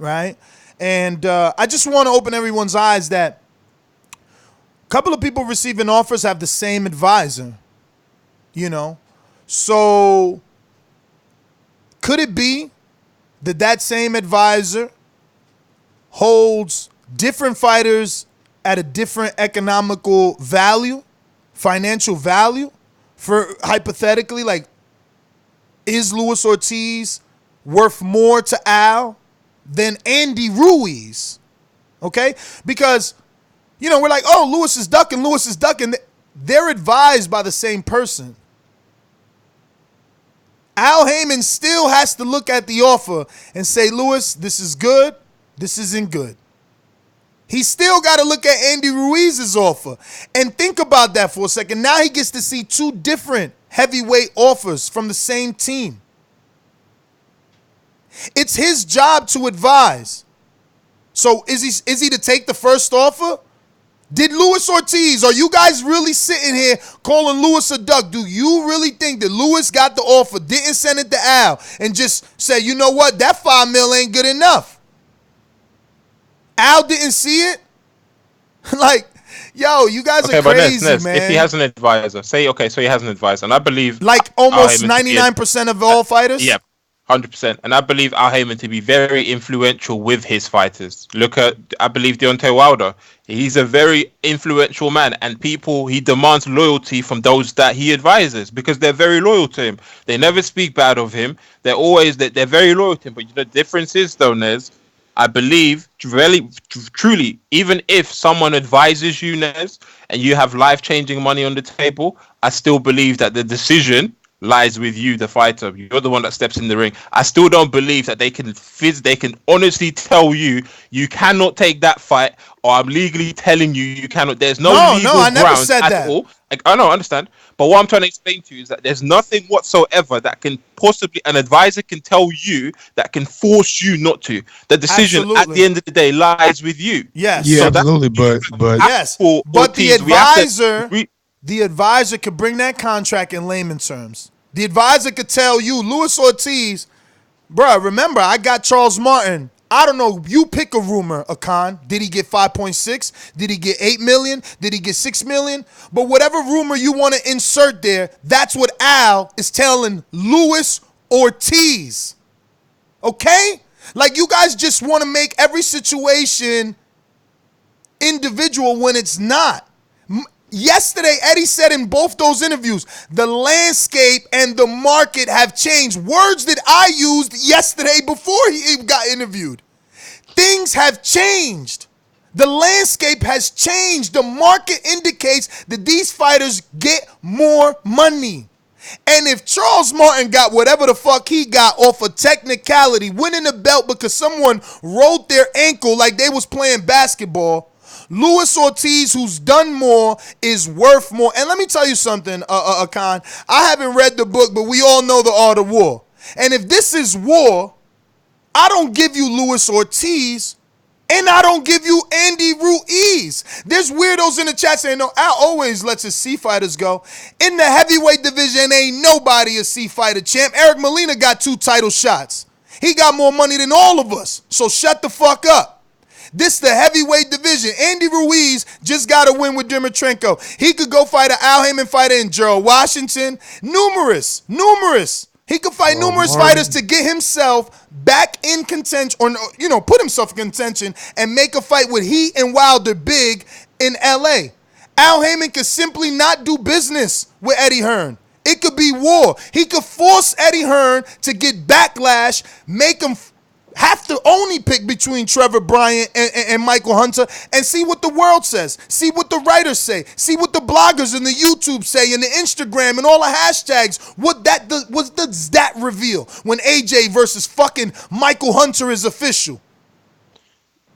[SPEAKER 5] right? And I just want to open everyone's eyes that a couple of people receiving offers have the same advisor, So could it be that same advisor holds different fighters at a different economical value, financial value? For hypothetically, like, is Luis Ortiz worth more to Al than Andy Ruiz? Okay? Because, we're like, oh, Luis is ducking. They're advised by the same person. Al Heyman still has to look at the offer and say, Luis, this is good. This isn't good. He still got to look at Andy Ruiz's offer. And think about that for a second. Now he gets to see two different heavyweight offers from the same team. It's his job to advise. So is he to take the first offer? Did Luis Ortiz, are you guys really sitting here calling Luis a duck? Do you really think that Luis got the offer, didn't send it to Al, and just say, you know what, that $5 million ain't good enough? Al didn't see it? Like, yo, you guys are crazy,
[SPEAKER 12] Nez,
[SPEAKER 5] man.
[SPEAKER 12] If he has an advisor, so he has an advisor, and I believe...
[SPEAKER 5] Like almost 99% of all fighters?
[SPEAKER 12] Yeah. 100%. And I believe Al Heyman to be very influential with his fighters. Look at, I believe, Deontay Wilder. He's a very influential man, and he demands loyalty from those that he advises because they're very loyal to him. They never speak bad of him. They're very loyal to him. But the difference is, though, Nez, I believe, really, truly, even if someone advises you, Nez, and you have life-changing money on the table, I still believe that the decision lies with you, the fighter. You're the one that steps in the ring. I still don't believe that they can honestly tell you cannot take that fight, or I'm legally telling you cannot. There's no legal
[SPEAKER 5] I never
[SPEAKER 12] grounds
[SPEAKER 5] said
[SPEAKER 12] at
[SPEAKER 5] that.
[SPEAKER 12] all. I know, I understand. But what I'm trying to explain to you is that there's nothing whatsoever that can possibly, an advisor can tell you that can force you not to. The decision at the end of the day lies with you.
[SPEAKER 5] Yes.
[SPEAKER 7] Yeah, absolutely. But
[SPEAKER 5] yes. But the advisor could bring that contract in layman terms. The advisor could tell you, Luis Ortiz, Bruh, remember, I got Charles Martin. I don't know. You pick a rumor, Akan. Did he get 5.6? Did he get 8 million? Did he get 6 million? But whatever rumor you want to insert there, that's what Al is telling Luis Ortiz. Okay? Like, you guys just want to make every situation individual when it's not. Yesterday, Eddie said in both those interviews, the landscape and the market have changed. Words that I used yesterday before he got interviewed. Things have changed. The landscape has changed. The market indicates that these fighters get more money. And if Charles Martin got whatever the fuck he got off a technicality, winning the belt because someone rolled their ankle like they was playing basketball, Luis Ortiz, who's done more, is worth more. And let me tell you something, Akan. I haven't read the book, but we all know the art of war. And if this is war, I don't give you Luis Ortiz, and I don't give you Andy Ruiz. There's weirdos in the chat saying, no, Al always lets his C fighters go. In the heavyweight division, ain't nobody a C fighter champ. Eric Molina got 2 title shots. He got more money than all of us. So shut the fuck up. This the heavyweight division. Andy Ruiz just got a win with Dimitrenko. He could go fight an Al Haymon fighter in Gerald Washington. Numerous. He could fight numerous fighters to get himself back in contention, or, you know, put himself in contention and make a fight with Heat and Wilder big in LA. Al Haymon could simply not do business with Eddie Hearn. It could be war. He could force Eddie Hearn to get backlash, make him have to only pick between Trevor Bryant and Michael Hunter, and see what the world says. See what the writers say. See what the bloggers and the YouTube say and the Instagram and all the hashtags. What does that reveal when AJ versus fucking Michael Hunter is official?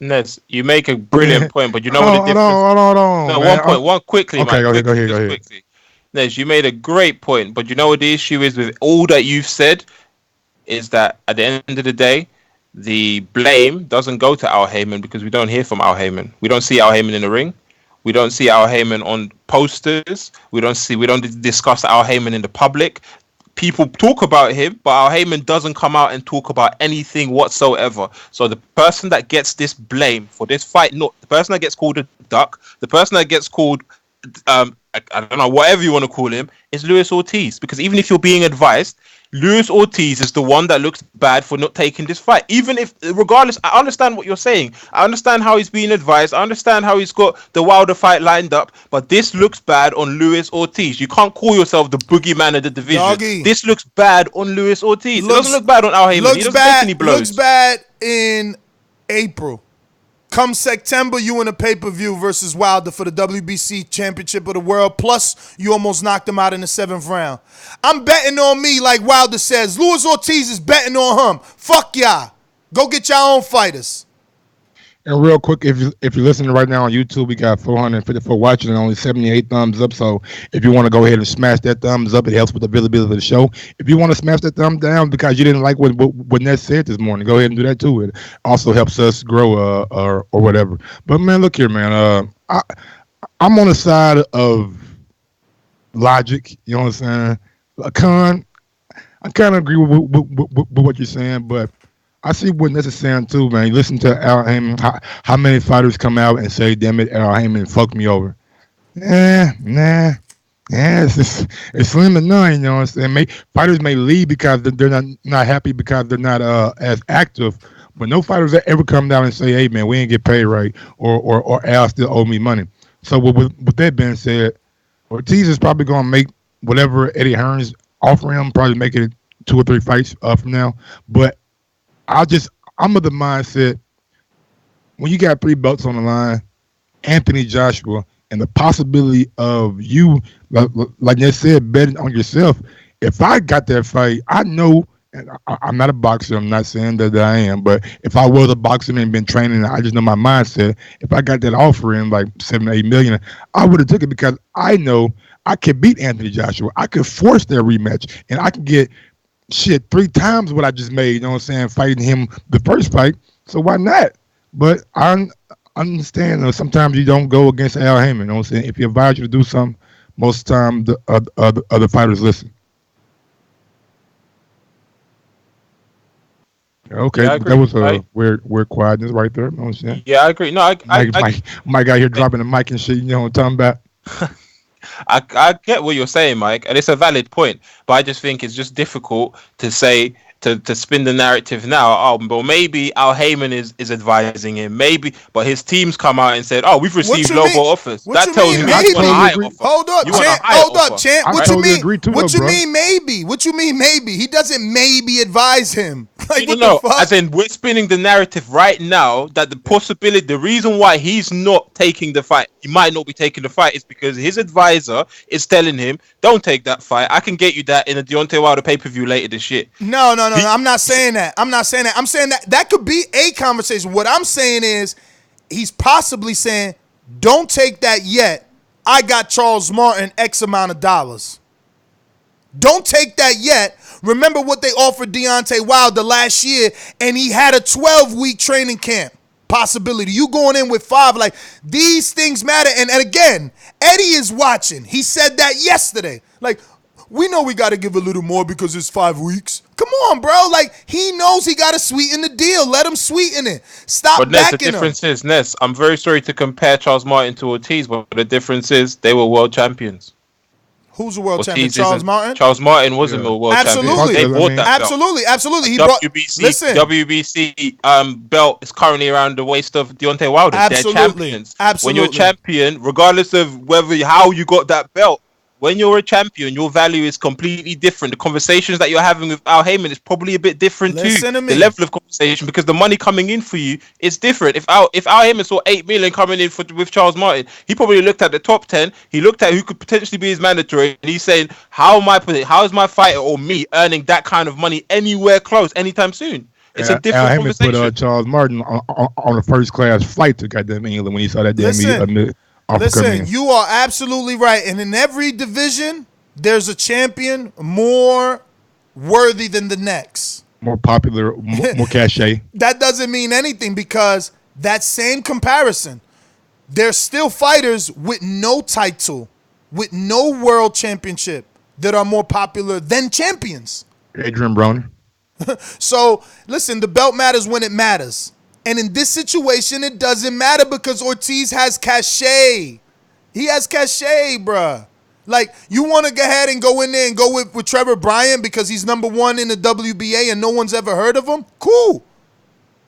[SPEAKER 12] Ness, you make a brilliant point, but you know what the difference?
[SPEAKER 7] Hold on.
[SPEAKER 12] No,
[SPEAKER 7] man.
[SPEAKER 12] one quickly.
[SPEAKER 7] Okay,
[SPEAKER 12] man.
[SPEAKER 7] Go ahead.
[SPEAKER 12] Ness, you made a great point, but you know what the issue is with all that you've said? Is that at the end of the day, the blame doesn't go to Al Haymon because we don't hear from Al Haymon. We don't see Al Haymon in the ring. We don't see Al Haymon on posters. We don't discuss Al Haymon in the public. People talk about him, but Al Haymon doesn't come out and talk about anything whatsoever. So the person that gets this blame for this fight, not the person that gets called a duck, the person that gets called I don't know, whatever you want to call him, is Luis Ortiz. Because even if you're being advised, Luis Ortiz is the one that looks bad for not taking this fight. Even if, regardless, I understand what you're saying. I understand how he's being advised. I understand how he's got the Wilder fight lined up. But this looks bad on Luis Ortiz. You can't call yourself the boogeyman of the division.
[SPEAKER 5] Doggy.
[SPEAKER 12] This looks bad on Luis Ortiz. It doesn't look bad on Al Haymon. He doesn't take any blows.
[SPEAKER 5] Looks bad in April. Come September, you in a pay-per-view versus Wilder for the WBC Championship of the World. Plus, you almost knocked him out in the 7th round. I'm betting on me, like Wilder says. Luis Ortiz is betting on him. Fuck y'all. Go get your own fighters.
[SPEAKER 7] And real quick, if you're listening right now on YouTube, we got 454 watching and only 78 thumbs up. So if you want to go ahead and smash that thumbs up, it helps with the visibility of the show. If you want to smash that thumb down because you didn't like what Ned said this morning, go ahead and do that too. It also helps us grow or whatever. But man, look here, man. I'm on the side of logic. You know what I'm saying? I kind of agree with what you're saying, but I see what Ness is saying too, man. You listen to Al Haymon, how many fighters come out and say, damn it, Al Haymon fucked me over. Nah. It's slim to none, you know what I'm saying? Fighters may leave because they're not happy because they're not as active, but no fighters ever come down and say, hey, man, we ain't get paid right, or Al still owe me money. So with that being said, Ortiz is probably going to make whatever Eddie Hearn's offering him, probably make it 2 or 3 fights from now, but I'm of the mindset when you got 3 belts on the line, Anthony Joshua, and the possibility of you, like you said, betting on yourself. If I got that fight, I know, and I'm not a boxer. I'm not saying that I am, but if I was a boxer and been training, I just know my mindset. If I got that offer in like 7 or 8 million, I would have took it because I know I could beat Anthony Joshua. I could force that rematch, and I can get 3 times what I just made, you know what I'm saying, fighting him the first fight. So why not? But I understand sometimes you don't go against Al Haymon, you know what I'm saying? If he advise you to do something, most of the time the other fighters listen. Okay,
[SPEAKER 12] Yeah, I
[SPEAKER 7] that
[SPEAKER 12] agree.
[SPEAKER 7] was a weird quietness right there. I understand.
[SPEAKER 12] Yeah, I agree. No,
[SPEAKER 7] Mike out here dropping the mic and shit. You know what I'm talking about?
[SPEAKER 12] I get what you're saying, Mike, and it's a valid point. But I just think it's just difficult to say to spin the narrative now. Oh, well, maybe Al Heyman is advising him. Maybe, but his team's come out and said, "Oh, we've received lowball offers."
[SPEAKER 5] What
[SPEAKER 12] That
[SPEAKER 5] you
[SPEAKER 12] tells
[SPEAKER 5] mean,
[SPEAKER 12] me you want a
[SPEAKER 5] maybe?
[SPEAKER 12] higher offer.
[SPEAKER 5] Hold up,
[SPEAKER 12] You want a
[SPEAKER 5] Champ.
[SPEAKER 12] higher
[SPEAKER 5] Hold up,
[SPEAKER 12] offer,
[SPEAKER 5] Champ.
[SPEAKER 12] right?
[SPEAKER 5] What you mean?
[SPEAKER 7] agree too,
[SPEAKER 5] What you
[SPEAKER 7] bro.
[SPEAKER 5] mean, maybe? What you mean, maybe? He doesn't maybe advise him. Like, what
[SPEAKER 12] No,
[SPEAKER 5] the fuck?
[SPEAKER 12] as in we're spinning the narrative right now that the possibility, the reason why he's not taking the fight, he might not be taking the fight, is because his advisor is telling him, "Don't take that fight. I can get you that in a Deontay Wilder pay-per-view later this year."
[SPEAKER 5] No. I'm not saying that. I'm saying that could be a conversation. What I'm saying is he's possibly saying, don't take that yet. I got Charles Martin X amount of dollars. Don't take that yet. Remember what they offered Deontay Wilder last year, and he had a 12-week training camp possibility. You going in with 5, like, these things matter. And again, Eddie is watching. He said that yesterday. Like, we know we got to give a little more because it's 5 weeks. Come on, bro. Like, he knows he got to sweeten the deal. Let him sweeten it. Stop
[SPEAKER 12] But Ness, the
[SPEAKER 5] backing him.
[SPEAKER 12] difference is, Ness, I'm very sorry to compare Charles Martin to Ortiz, but the difference is they were world champions.
[SPEAKER 5] Who's the world
[SPEAKER 12] Ortiz
[SPEAKER 5] champion? Charles Martin?
[SPEAKER 12] Charles Martin wasn't a world champion. They bought that belt.
[SPEAKER 5] Absolutely. He
[SPEAKER 12] WBC belt is currently around the waist of Deontay Wilder. They're champions. When you're a champion, regardless of how you got that belt, when you're a champion, your value is completely different. The conversations that you're having with Al Heyman is probably a bit different too. The level of conversation, because the money coming in for you is different. If Al Heyman saw $8 million coming in with Charles Martin, he probably looked at the top 10. He looked at who could potentially be his mandatory, and he's saying, how is my fighter or me earning that kind of money anywhere close anytime soon? It's a different
[SPEAKER 7] Al Heyman
[SPEAKER 12] conversation.
[SPEAKER 7] put Charles Martin on a first class flight to goddamn England when he saw that damn
[SPEAKER 5] Listen, you are absolutely right. And in every division, there's a champion more worthy than the next.
[SPEAKER 7] More popular, more cachet.
[SPEAKER 5] That doesn't mean anything, because that same comparison, there's still fighters with no title, with no world championship, that are more popular than champions.
[SPEAKER 7] Adrian Broner.
[SPEAKER 5] So, listen, the belt matters when it matters. And in this situation, it doesn't matter because Ortiz has cachet. He has cachet, bruh. Like, you want to go ahead and go in there and go with Trevor Bryant because he's number 1 in the WBA and no one's ever heard of him? Cool.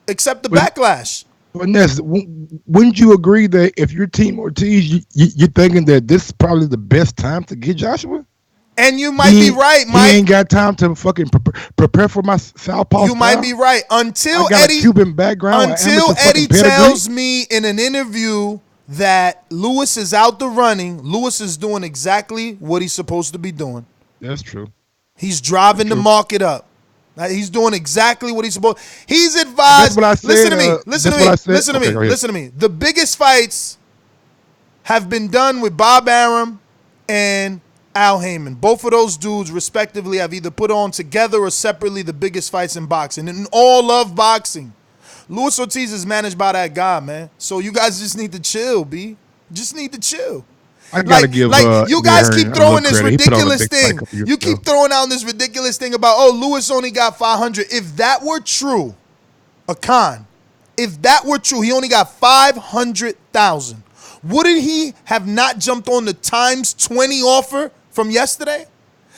[SPEAKER 5] Except the backlash.
[SPEAKER 7] But Ness, wouldn't you agree that if you're Team Ortiz, you're thinking that this is probably the best time to get Joshua?
[SPEAKER 5] And you might be right, Mike.
[SPEAKER 7] He ain't got time to fucking prepare for my southpaw.
[SPEAKER 5] You might be right. Until
[SPEAKER 7] I got a Cuban background.
[SPEAKER 5] Until Eddie tells me in an interview that Lewis is out the running, Lewis is doing exactly what he's supposed to be doing.
[SPEAKER 7] That's true.
[SPEAKER 5] He's driving the market up. He's doing exactly what he's supposed. He's advised. Listen to me. Listen to me. The biggest fights have been done with Bob Arum and Al Heyman. Both of those dudes, respectively, have either put on together or separately the biggest fights in boxing. And all love boxing. Luis Ortiz is managed by that guy, man. So you guys just need to chill, B. Just need to chill.
[SPEAKER 7] I gotta give
[SPEAKER 5] you guys keep throwing this ridiculous thing.
[SPEAKER 7] You
[SPEAKER 5] keep throwing out this ridiculous thing about, Lewis only got 500. If that were true, if that were true, he only got 500,000. Wouldn't he have not jumped on the times 20 offer from yesterday?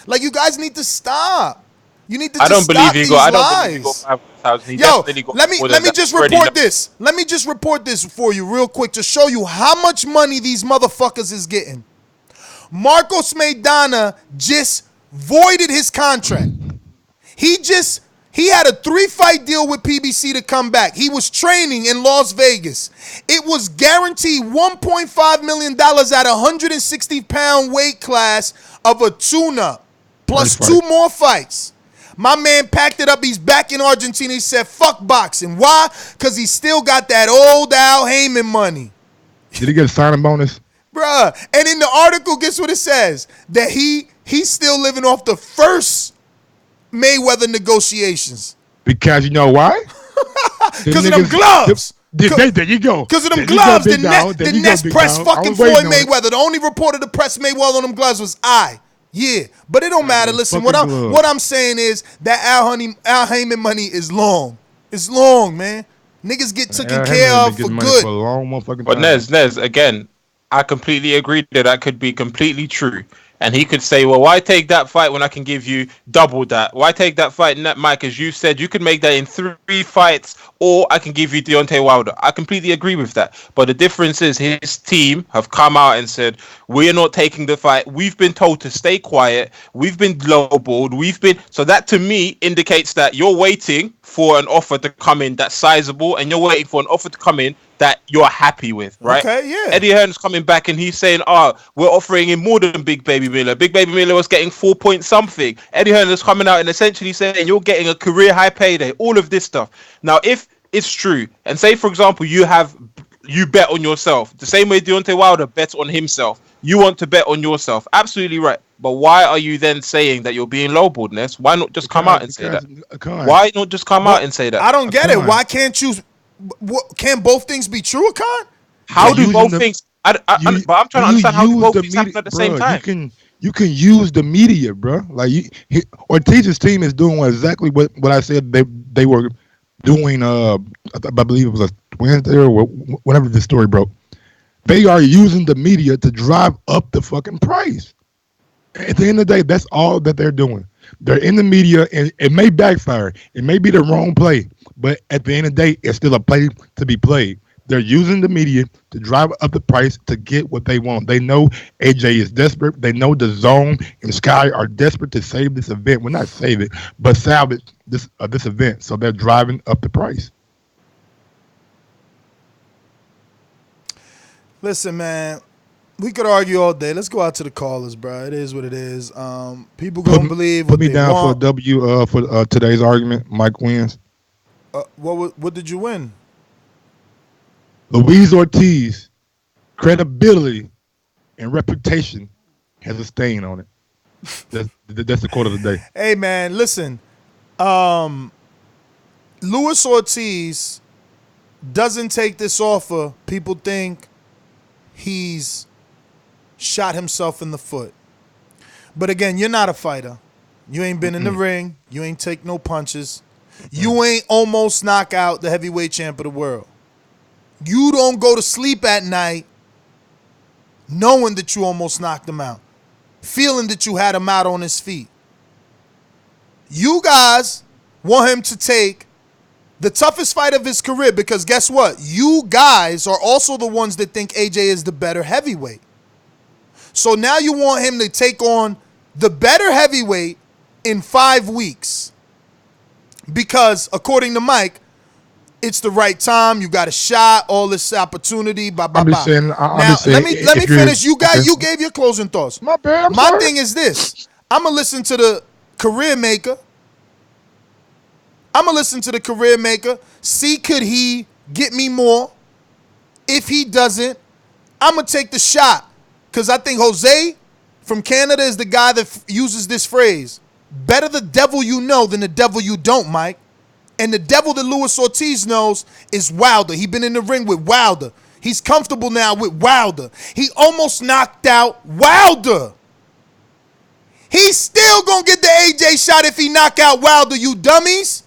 [SPEAKER 5] Like, you guys need to stop. You need to just stop these lies. I don't believe he got 5,000. Yo, let me just report this. Let me just report this for you real quick to show you how much money these motherfuckers is getting. Marcos Maidana just voided his contract. He had a 3-fight deal with PBC to come back. He was training in Las Vegas. It was guaranteed $1.5 million at 160-pound weight class of a tune-up, plus 2 more fights. My man packed it up. He's back in Argentina. He said, fuck boxing. Why? Because he still got that old Al Heyman money.
[SPEAKER 7] Did he get a signing bonus?
[SPEAKER 5] Bruh. And in the article, guess what it says? That he's still living off the first Mayweather negotiations.
[SPEAKER 7] Because you know why?
[SPEAKER 5] Because of them gloves.
[SPEAKER 7] There you go.
[SPEAKER 5] Because of them gloves. The Nets pressed fucking Floyd Mayweather. The only reporter to press Mayweather on them gloves was I. Yeah, but it don't matter. Listen, what I'm saying is that Al Heyman money is long. It's long, man. Niggas get taken
[SPEAKER 7] Henry
[SPEAKER 5] care
[SPEAKER 7] been
[SPEAKER 5] of for
[SPEAKER 7] getting money
[SPEAKER 5] good.
[SPEAKER 7] for a long motherfucking
[SPEAKER 12] But
[SPEAKER 7] time.
[SPEAKER 12] Nez, again, I completely agree that could be completely true. And he could say, well, why take that fight when I can give you double that? Why take that fight in that, Mike, as you said, you could make that in 3 fights, or I can give you Deontay Wilder. I completely agree with that. But the difference is his team have come out and said, we are not taking the fight. We've been told to stay quiet. We've been lowballed. So that to me indicates that you're waiting for an offer to come in that's sizable, and you're waiting for an offer to come in that you're happy with, right?
[SPEAKER 5] Okay, yeah.
[SPEAKER 12] Eddie Hearn's coming back and he's saying, we're offering him more than Big Baby Miller. Big Baby Miller was getting 4 point something. Eddie Hearn is coming out and essentially saying you're getting a career high payday, all of this stuff. Now, if it's true, and say, for example, you bet on yourself, the same way Deontay Wilder bets on himself, you want to bet on yourself. Absolutely right. But why are you then saying that you're being lowballed, Ness? Why not just come out and say that? Why not just come out and say that?
[SPEAKER 5] I don't get it. Why can't you? Can both things be true, Akon?
[SPEAKER 12] How do both things? But I'm trying to understand how do both things happen at the same time.
[SPEAKER 7] You can use the media, bro. Like Ortiz's team is doing exactly what I said they were doing. I believe it was a Wednesday or whenever the story broke. They are using the media to drive up the fucking price. At the end of the day, that's all that they're doing. They're in the media, and it may backfire. It may be the wrong play, but at the end of the day, it's still a play to be played. They're using the media to drive up the price to get what they want. They know AJ is desperate. They know Dazn and Sky are desperate to save this event. Well, not save it, but salvage this event. So they're driving up the price.
[SPEAKER 5] Listen, man. We could argue all day. Let's go out to the callers, bro. It is what it is. People gonna believe what they want.
[SPEAKER 7] Put me down for a W for today's argument. Mike wins.
[SPEAKER 5] What did you win?
[SPEAKER 7] Luis Ortiz, credibility and reputation has a stain on it. That's the quote of the day.
[SPEAKER 5] Hey, man, listen. Luis Ortiz doesn't take this offer. People think he's shot himself in the foot. But again, you're not a fighter. You ain't been in the ring. You ain't take no punches. You ain't almost knock out the heavyweight champ of the world. You don't go to sleep at night knowing that you almost knocked him out, feeling that you had him out on his feet. You guys want him to take the toughest fight of his career because guess what? You guys are also the ones that think AJ is the better heavyweight. So now you want him to take on the better heavyweight in 5 weeks because, according to Mike, it's the right time. You got a shot, all this opportunity. Blah, blah, blah. Let me finish. You gave your closing thoughts.
[SPEAKER 7] My bad.
[SPEAKER 5] My thing is this. I'm going to listen to the career maker. See, could he get me more? If he doesn't, I'm going to take the shot. Because I think Jose from Canada is the guy that uses this phrase. Better the devil you know than the devil you don't, Mike. And the devil that Luis Ortiz knows is Wilder. He's been in the ring with Wilder. He's comfortable now with Wilder. He almost knocked out Wilder. He's still going to get the AJ shot if he knock out Wilder, you dummies.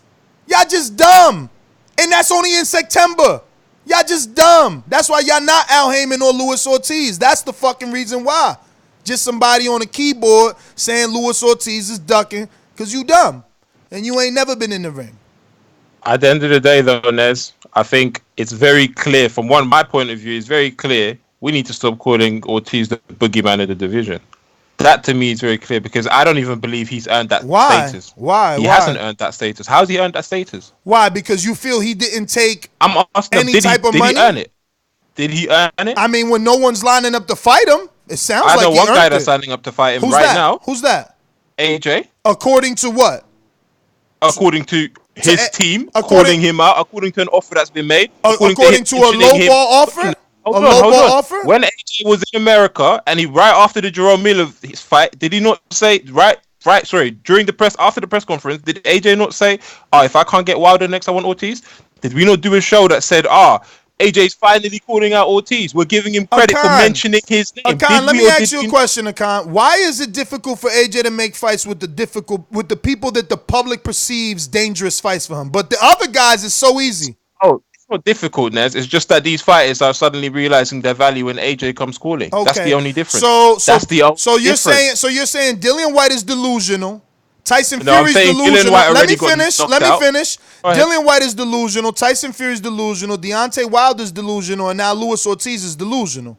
[SPEAKER 5] Y'all just dumb. And that's only in September. Y'all just dumb. That's why y'all not Al Heyman or Luis Ortiz. That's the fucking reason why. Just somebody on a keyboard saying Luis Ortiz is ducking because you dumb. And you ain't never been in the ring.
[SPEAKER 12] At the end of the day, though, Nez, I think it's very clear, from my point of view, it's very clear we need to stop calling Ortiz the boogeyman of the division. That, to me, is very clear because I don't even believe he's earned that status.
[SPEAKER 5] Why?
[SPEAKER 12] He hasn't earned that status. How's he earned that status?
[SPEAKER 5] Why? Because you feel he didn't take
[SPEAKER 12] I'm asking
[SPEAKER 5] any type of money?
[SPEAKER 12] Did he earn it? Did he earn it?
[SPEAKER 5] I mean, when no one's lining up to fight him, it sounds like he earned it.
[SPEAKER 12] I know one guy that's lining up to fight him now.
[SPEAKER 5] Who's that?
[SPEAKER 12] AJ.
[SPEAKER 5] According to what?
[SPEAKER 12] According to his team calling him out, according to an offer that's been made.
[SPEAKER 5] According to a lowball offer?
[SPEAKER 12] Hold on. Offer? When AJ was in America and right after the Jarrell Miller fight, did he not say during the after the press conference, did AJ not say, if I can't get Wilder next, I want Ortiz? Did we not do a show that said, AJ's finally calling out Ortiz. We're giving him credit for mentioning his name.
[SPEAKER 5] Akan, let me ask you a question, Akan. Why is it difficult for AJ to make fights with the people that the public perceives dangerous fights for him? But the other guys is so easy.
[SPEAKER 12] Oh, it's not difficult, Nez. It's just that these fighters are suddenly realizing their value when AJ comes calling.
[SPEAKER 5] Okay.
[SPEAKER 12] That's the only difference.
[SPEAKER 5] So you're saying Dillian White is delusional. Tyson Fury's delusional. Let me finish. Dillian White is delusional. Tyson Fury's delusional. Deontay Wilder's delusional. And now Luis Ortiz is delusional.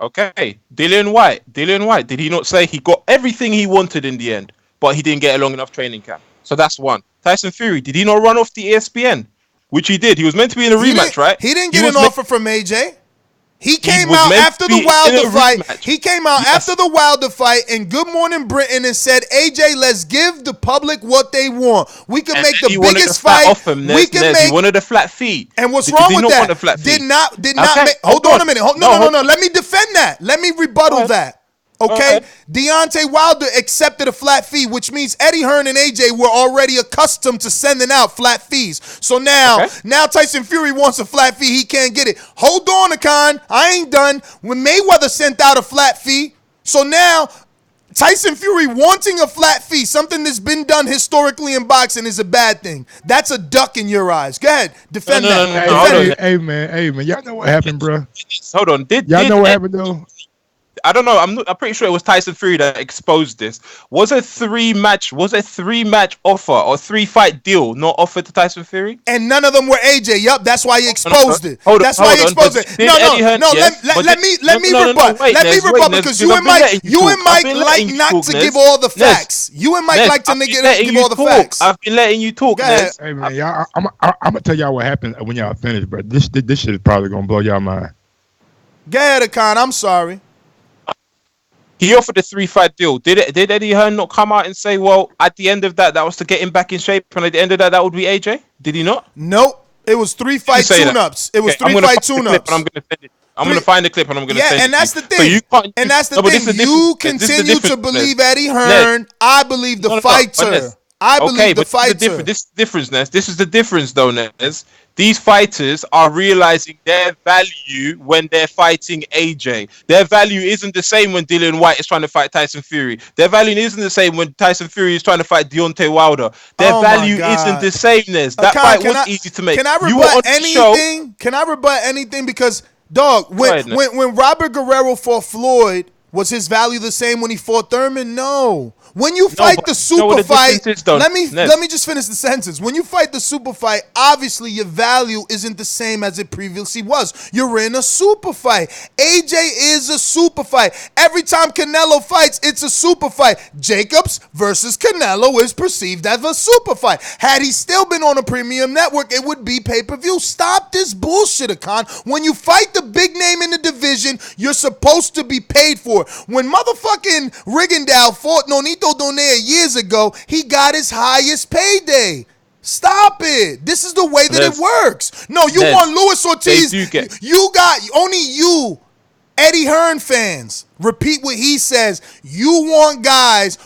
[SPEAKER 12] Okay. Dillian White. Did he not say he got everything he wanted in the end, but he didn't get a long enough training camp? So that's one. Tyson Fury. Did he not run off the ESPN? Which he did. He was meant to be in a rematch, right?
[SPEAKER 5] He didn't get an offer from AJ. He came out after the Wilder fight. He came out after the Wilder fight in Good Morning Britain and said, AJ, let's give the public what they want. We can make the biggest fight. We can make.
[SPEAKER 12] He wanted a flat fee.
[SPEAKER 5] And what's wrong with that? Did not make. Hold on a minute. No. Let me defend that. Let me rebuttal that. Okay, Deontay Wilder accepted a flat fee, which means Eddie Hearn and AJ were already accustomed to sending out flat fees. So now Tyson Fury wants a flat fee. He can't get it. Hold on, Akan. I ain't done. When Mayweather sent out a flat fee, so now Tyson Fury wanting a flat fee, something that's been done historically in boxing, is a bad thing. That's a duck in your eyes. Go ahead, defend that.
[SPEAKER 7] Hey man, y'all know what happened, bro?
[SPEAKER 12] Hold on.
[SPEAKER 7] Y'all know what happened though?
[SPEAKER 12] I don't know. I'm pretty sure it was Tyson Fury that exposed this. Was a three-match offer or 3-fight deal not offered to Tyson Fury?
[SPEAKER 5] And none of them were AJ. Yup, that's why he exposed it. That's why he exposed it. No. Let me rebut because you and Mike like not to give all the facts. You and Mike like to give all the facts.
[SPEAKER 12] I've been letting you talk, Nez.
[SPEAKER 7] Hey man, y'all, I'm gonna tell y'all what happened when y'all finish, bro. This shit is probably gonna blow y'all mind.
[SPEAKER 5] Go ahead, Akan. I'm sorry.
[SPEAKER 12] He offered a 3-fight deal. Did Eddie Hearn not come out and say, well, at the end of that was to get him back in shape, and at the end of that would be AJ? Did he not?
[SPEAKER 5] Nope. It was 3-fight tune-ups. It was 3-fight tune-ups.
[SPEAKER 12] I'm going to find the clip and I'm going to send it.
[SPEAKER 5] And that's the thing. You continue to believe Eddie Hearn. I believe the fighter. I believe the fighter.
[SPEAKER 12] This is the difference, Nez. This is the difference, though, Nez. These fighters are realizing their value when they're fighting AJ. Their value isn't the same when Dillian White is trying to fight Tyson Fury. Their value isn't the same when Tyson Fury is trying to fight Deontay Wilder. Their value isn't the same, Nez. That fight was easy to make.
[SPEAKER 5] Can I rebut anything? Can I rebut anything? Because, dog, when Robert Guerrero fought Floyd, was his value the same when he fought Thurman? No. When you fight the super fight, let me just finish the sentence. When you fight the super fight, obviously your value isn't the same as it previously was. You're in a super fight. AJ is a super fight. Every time Canelo fights, it's a super fight. Jacobs versus Canelo is perceived as a super fight. Had he still been on a premium network, it would be pay-per-view. Stop this bullshit, Akan. When you fight the big name in the division, you're supposed to be paid for it. When motherfucking Rigondeaux fought Nonito Donaire years ago, he got his highest payday. Stop it. This is the way that it works. No, you want Luis Ortiz. You got only you, Eddie Hearn fans. Repeat what he says. You want guys,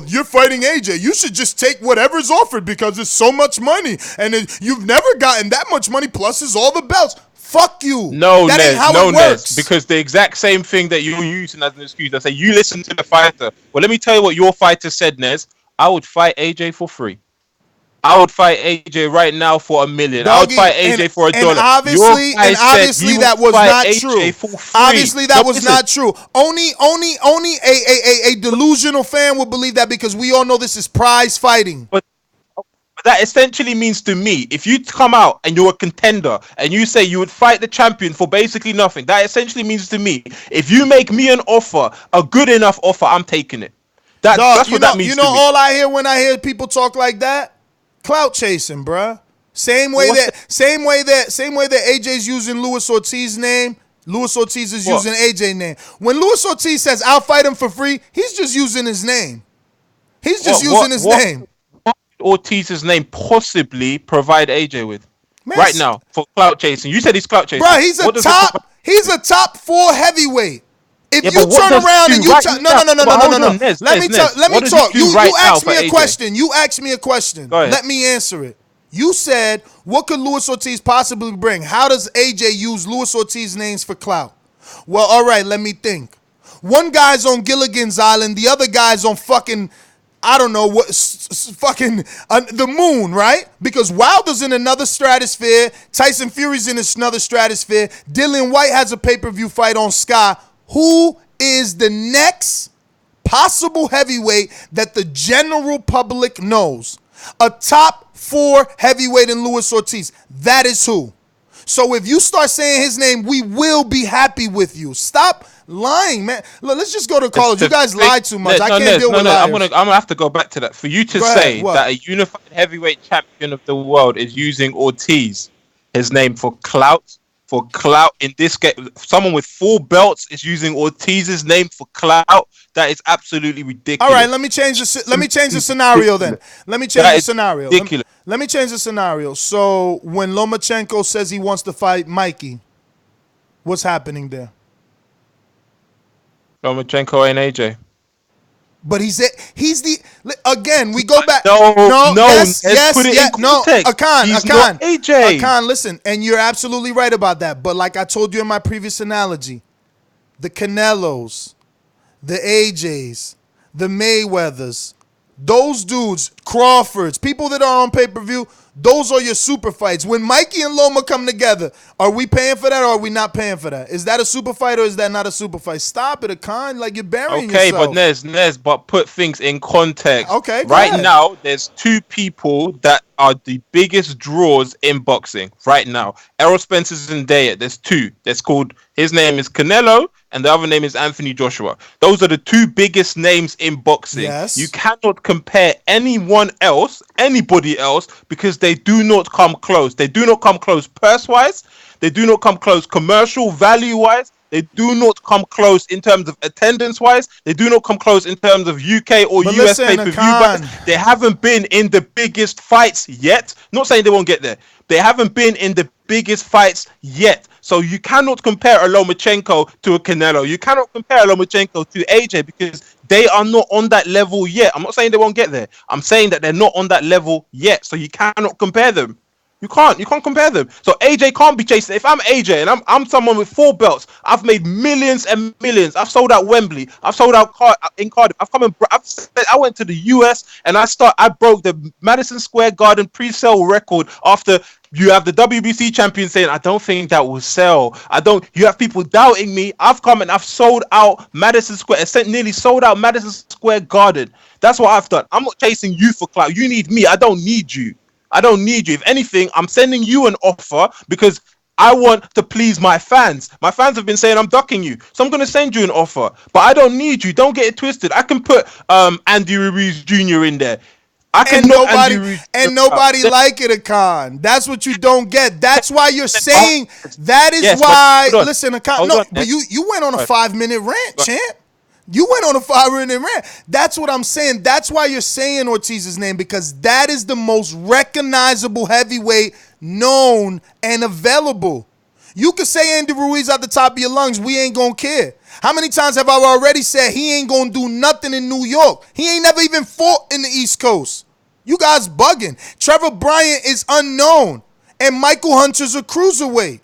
[SPEAKER 5] you're fighting AJ. You should just take whatever's offered because it's so much money. And you've never gotten that much money, plus is all the belts. Fuck you.
[SPEAKER 12] That ain't how it works. Because the exact same thing that you're using as an excuse, I say you listen to the fighter. Well, let me tell you what your fighter said, Nez. I would fight AJ for free. I would fight AJ right now for $1 million. I would fight AJ for $1.
[SPEAKER 5] And obviously that was not true. Obviously that was not true. Only a delusional fan would believe that because we all know this is prize fighting.
[SPEAKER 12] But that essentially means to me, if you come out and you're a contender and you say you would fight the champion for basically nothing, that essentially means to me, if you make me an offer, a good enough offer, I'm taking it. That's what that means to me.
[SPEAKER 5] All I hear when I hear people talk like that? Clout chasing, bruh. Same way that AJ's using Luis Ortiz's name, Luis Ortiz is using AJ's name. When Luis Ortiz says, I'll fight him for free, he's just using his name. He's just using his name.
[SPEAKER 12] Ortiz's name possibly provide AJ with right now for clout chasing? You said he's clout chasing.
[SPEAKER 5] Bro, he's a top 4 heavyweight. If you turn around and you no. Let me talk. You asked me a question. Let me answer it. You said, what could Luis Ortiz possibly bring? How does AJ use Luis Ortiz names for clout? Well, all right, let me think. One guy's on Gilligan's Island, the other guy's on fucking, I don't know what, the moon, right? Because Wilder's in another stratosphere, Tyson Fury's in another stratosphere, Dillian White has a pay-per-view fight on Sky. Who is the next possible heavyweight that the general public knows? A top 4 heavyweight in Luis Ortiz. That is who. So if you start saying his name, we will be happy with you. Stop lying, man. Look, let's just go to college. You guys lie too much. I can't deal with liars.
[SPEAKER 12] I'm gonna have to go back to that. For you to say that a unified heavyweight champion of the world is using Ortiz, his name for clout in this game. Someone with 4 belts is using Ortiz's name for clout. That is absolutely ridiculous.
[SPEAKER 5] All right, let me change the scenario then. Let me change the scenario.
[SPEAKER 12] Ridiculous.
[SPEAKER 5] Let me change the scenario. So when Lomachenko says he wants to fight Mikey, what's happening there?
[SPEAKER 12] Lomachenko ain't AJ.
[SPEAKER 5] But he's the again. We go back.
[SPEAKER 12] No.
[SPEAKER 5] Yes.
[SPEAKER 12] No.
[SPEAKER 5] Akan,
[SPEAKER 12] AJ.
[SPEAKER 5] Akan, listen, and you're absolutely right about that. But like I told you in my previous analogy, the Canelos, the AJs, the Mayweathers, those dudes, Crawfords, people that are on pay-per-view, those are your super fights. When Mikey and Loma come together, are we paying for that or are we not paying for that? Is that a super fight or is that not a super fight? Stop it, Akan. Like, you're burying yourself.
[SPEAKER 12] Okay, but Nez, but put things in context.
[SPEAKER 5] Okay,
[SPEAKER 12] right now, there's 2 people that are the biggest draws in boxing right now. Errol Spence and Zendaya. There's 2. His name is Canelo and the other name is Anthony Joshua. Those are the 2 biggest names in boxing.
[SPEAKER 5] Yes.
[SPEAKER 12] You cannot compare anybody else, because they do not come close. They do not come close purse-wise. They do not come close commercial value-wise. They do not come close in terms of attendance-wise. They do not come close in terms of UK or US pay-per-view buys. They haven't been in the biggest fights yet. Not saying they won't get there. They haven't been in the biggest fights yet. So you cannot compare a Lomachenko to a Canelo. You cannot compare a Lomachenko to AJ because they are not on that level yet. I'm not saying they won't get there. I'm saying that they're not on that level yet. So you cannot compare them. You can't compare them. So AJ can't be chasing. If I'm AJ and I'm someone with 4 belts, I've made millions and millions. I've sold out Wembley. I've sold out in Cardiff. I went to the US and I broke the Madison Square Garden pre-sale record after. You have the WBC champion saying, I don't think that will sell. You have people doubting me. I've come and I've sold out Madison Square, nearly sold out Madison Square Garden. That's what I've done. I'm not chasing you for clout. You need me. I don't need you. If anything, I'm sending you an offer because I want to please my fans. My fans have been saying I'm ducking you. So I'm going to send you an offer. But I don't need you. Don't get it twisted. I can put Andy Ruiz Jr. in there.
[SPEAKER 5] Nobody like it, Akan. That's what you don't get. That's why you're saying that is why. Listen, Akan. But you went on a 5-minute rant, champ. You went on a 5-minute rant. That's what I'm saying. That's why you're saying Ortiz's name, because that is the most recognizable heavyweight known and available. You could say Andy Ruiz at the top of your lungs. We ain't gonna care. How many times have I already said he ain't gonna do nothing in New York? He ain't never even fought in the East Coast. You guys bugging. Trevor Bryant is unknown, and Michael Hunter's a cruiserweight.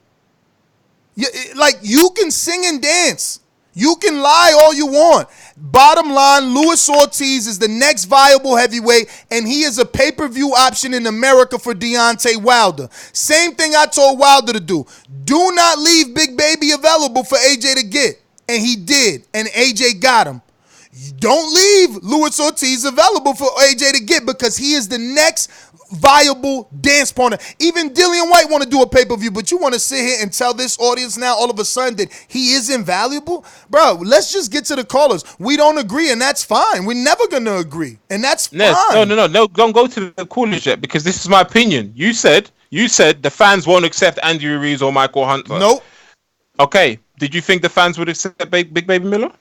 [SPEAKER 5] You can sing and dance. You can lie all you want. Bottom line, Luis Ortiz is the next viable heavyweight, and he is a pay-per-view option in America for Deontay Wilder. Same thing I told Wilder to do. Do not leave Big Baby available for AJ to get. And he did, and AJ got him. Don't leave Luis Ortiz available for AJ to get, because he is the next viable dance partner. Even Dillian White want to do a pay-per-view, but you want to sit here and tell this audience now all of a sudden that he is invaluable? Bro, let's just get to the callers. We don't agree, and that's fine. We're never going to agree, and that's fine.
[SPEAKER 12] No, don't go to the callers yet, because this is my opinion. You said the fans won't accept Andy Ruiz or Michael Hunter.
[SPEAKER 5] Nope.
[SPEAKER 12] Okay, did you think the fans would accept Big Baby Miller?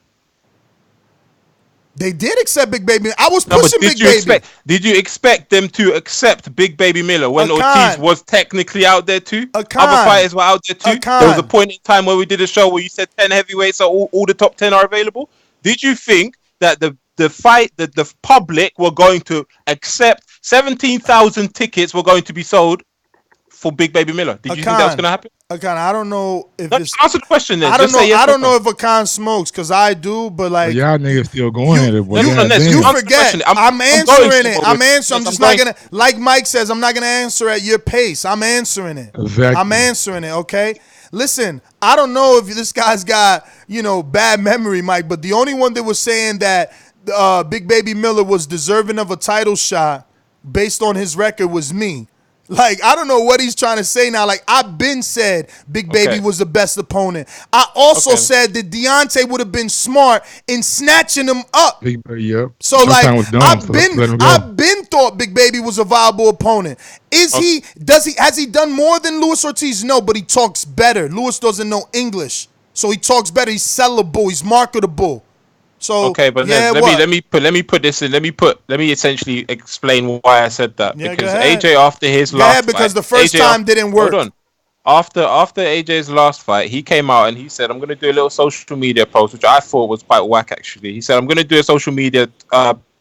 [SPEAKER 5] They did accept Big Baby. I was pushing Big Baby.
[SPEAKER 12] Did you expect them to accept Big Baby Miller when Ortiz was technically out there too? Other fighters were out there too. There was a point in time where we did a show where you said 10 heavyweights, so all the top 10 are available. Did you think that the public were going to accept 17,000 tickets were going to be sold for Big Baby Miller. Did you think that was going to happen?
[SPEAKER 5] Akan, I don't know if
[SPEAKER 12] No, answer the question then.
[SPEAKER 5] I don't
[SPEAKER 12] Just
[SPEAKER 5] know.
[SPEAKER 12] say yes
[SPEAKER 5] I
[SPEAKER 12] or
[SPEAKER 5] don't
[SPEAKER 12] no.
[SPEAKER 5] know if Akan smokes because I do, but like
[SPEAKER 7] y'all niggas still going at it. Boy.
[SPEAKER 12] No,
[SPEAKER 5] you
[SPEAKER 12] answer the
[SPEAKER 5] forget.
[SPEAKER 12] question.
[SPEAKER 5] I'm answering it. I'm answering. I'm
[SPEAKER 12] Yes,
[SPEAKER 5] just
[SPEAKER 12] I'm
[SPEAKER 5] not gonna. Like Mike says, I'm not gonna answer at your pace. I'm answering it.
[SPEAKER 7] Exactly.
[SPEAKER 5] I'm answering it. Okay. Listen, I don't know if this guy's got bad memory, Mike, but the only one that was saying that Big Baby Miller was deserving of a title shot based on his record was me. Like, I don't know what he's trying to say now. Like, I've been said Big Baby was the best opponent. I also said that Deontay would have been smart in snatching him up.
[SPEAKER 7] Yep.
[SPEAKER 5] So, like, I've been thought Big Baby was a viable opponent. Has he done more than Luis Ortiz? No, but he talks better. Luis doesn't know English. So he talks better. He's sellable. He's marketable. So
[SPEAKER 12] okay, but
[SPEAKER 5] yeah,
[SPEAKER 12] let me put this in. Let me essentially explain why I said that.
[SPEAKER 5] Yeah,
[SPEAKER 12] because AJ after his last
[SPEAKER 5] because
[SPEAKER 12] fight,
[SPEAKER 5] the first
[SPEAKER 12] AJ
[SPEAKER 5] time didn't work.
[SPEAKER 12] Hold on. After AJ's last fight, he came out and he said, "I'm going to do a little social media post," which I thought was quite whack actually. He said, "I'm going to do a social media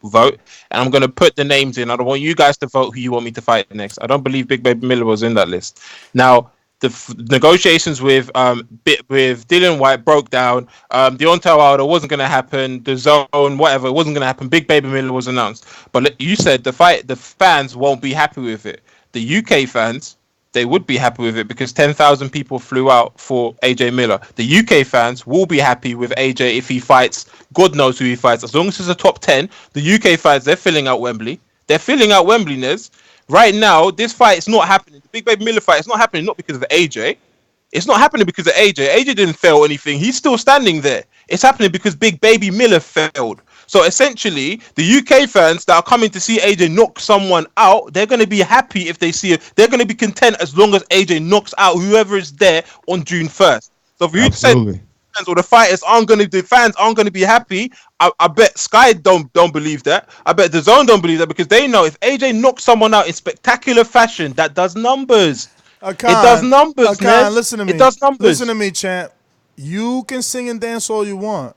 [SPEAKER 12] vote, and I'm going to put the names in. I don't want you guys to vote who you want me to fight next." I don't believe Big Baby Miller was in that list. Now, the negotiations with Dylan White broke down. Deontay Wilder wasn't going to happen. The Zone, whatever, it wasn't going to happen. Big Baby Miller was announced. But you said the fans won't be happy with it. The UK fans, they would be happy with it because 10,000 people flew out for AJ Miller. The UK fans will be happy with AJ if he fights. God knows who he fights. As long as it's a top 10, the UK fans, they're filling out Wembley. They're filling out Wembley, Nez. Right now, this fight is not happening. The Big Baby Miller fight is not happening not because of AJ. It's not happening because of AJ. AJ didn't fail anything. He's still standing there. It's happening because Big Baby Miller failed. So essentially, the UK fans that are coming to see AJ knock someone out, they're going to be happy if they see it. They're going to be content as long as AJ knocks out whoever is there on June 1st. So for you to say or the fighters the fans aren't going to be happy, I bet Sky don't believe that. I bet the Zone don't believe that because they know if AJ knocks someone out in spectacular fashion, that does numbers. It does numbers, man.
[SPEAKER 5] Listen to me.
[SPEAKER 12] It does numbers.
[SPEAKER 5] Listen to me, champ. You can sing and dance all you want.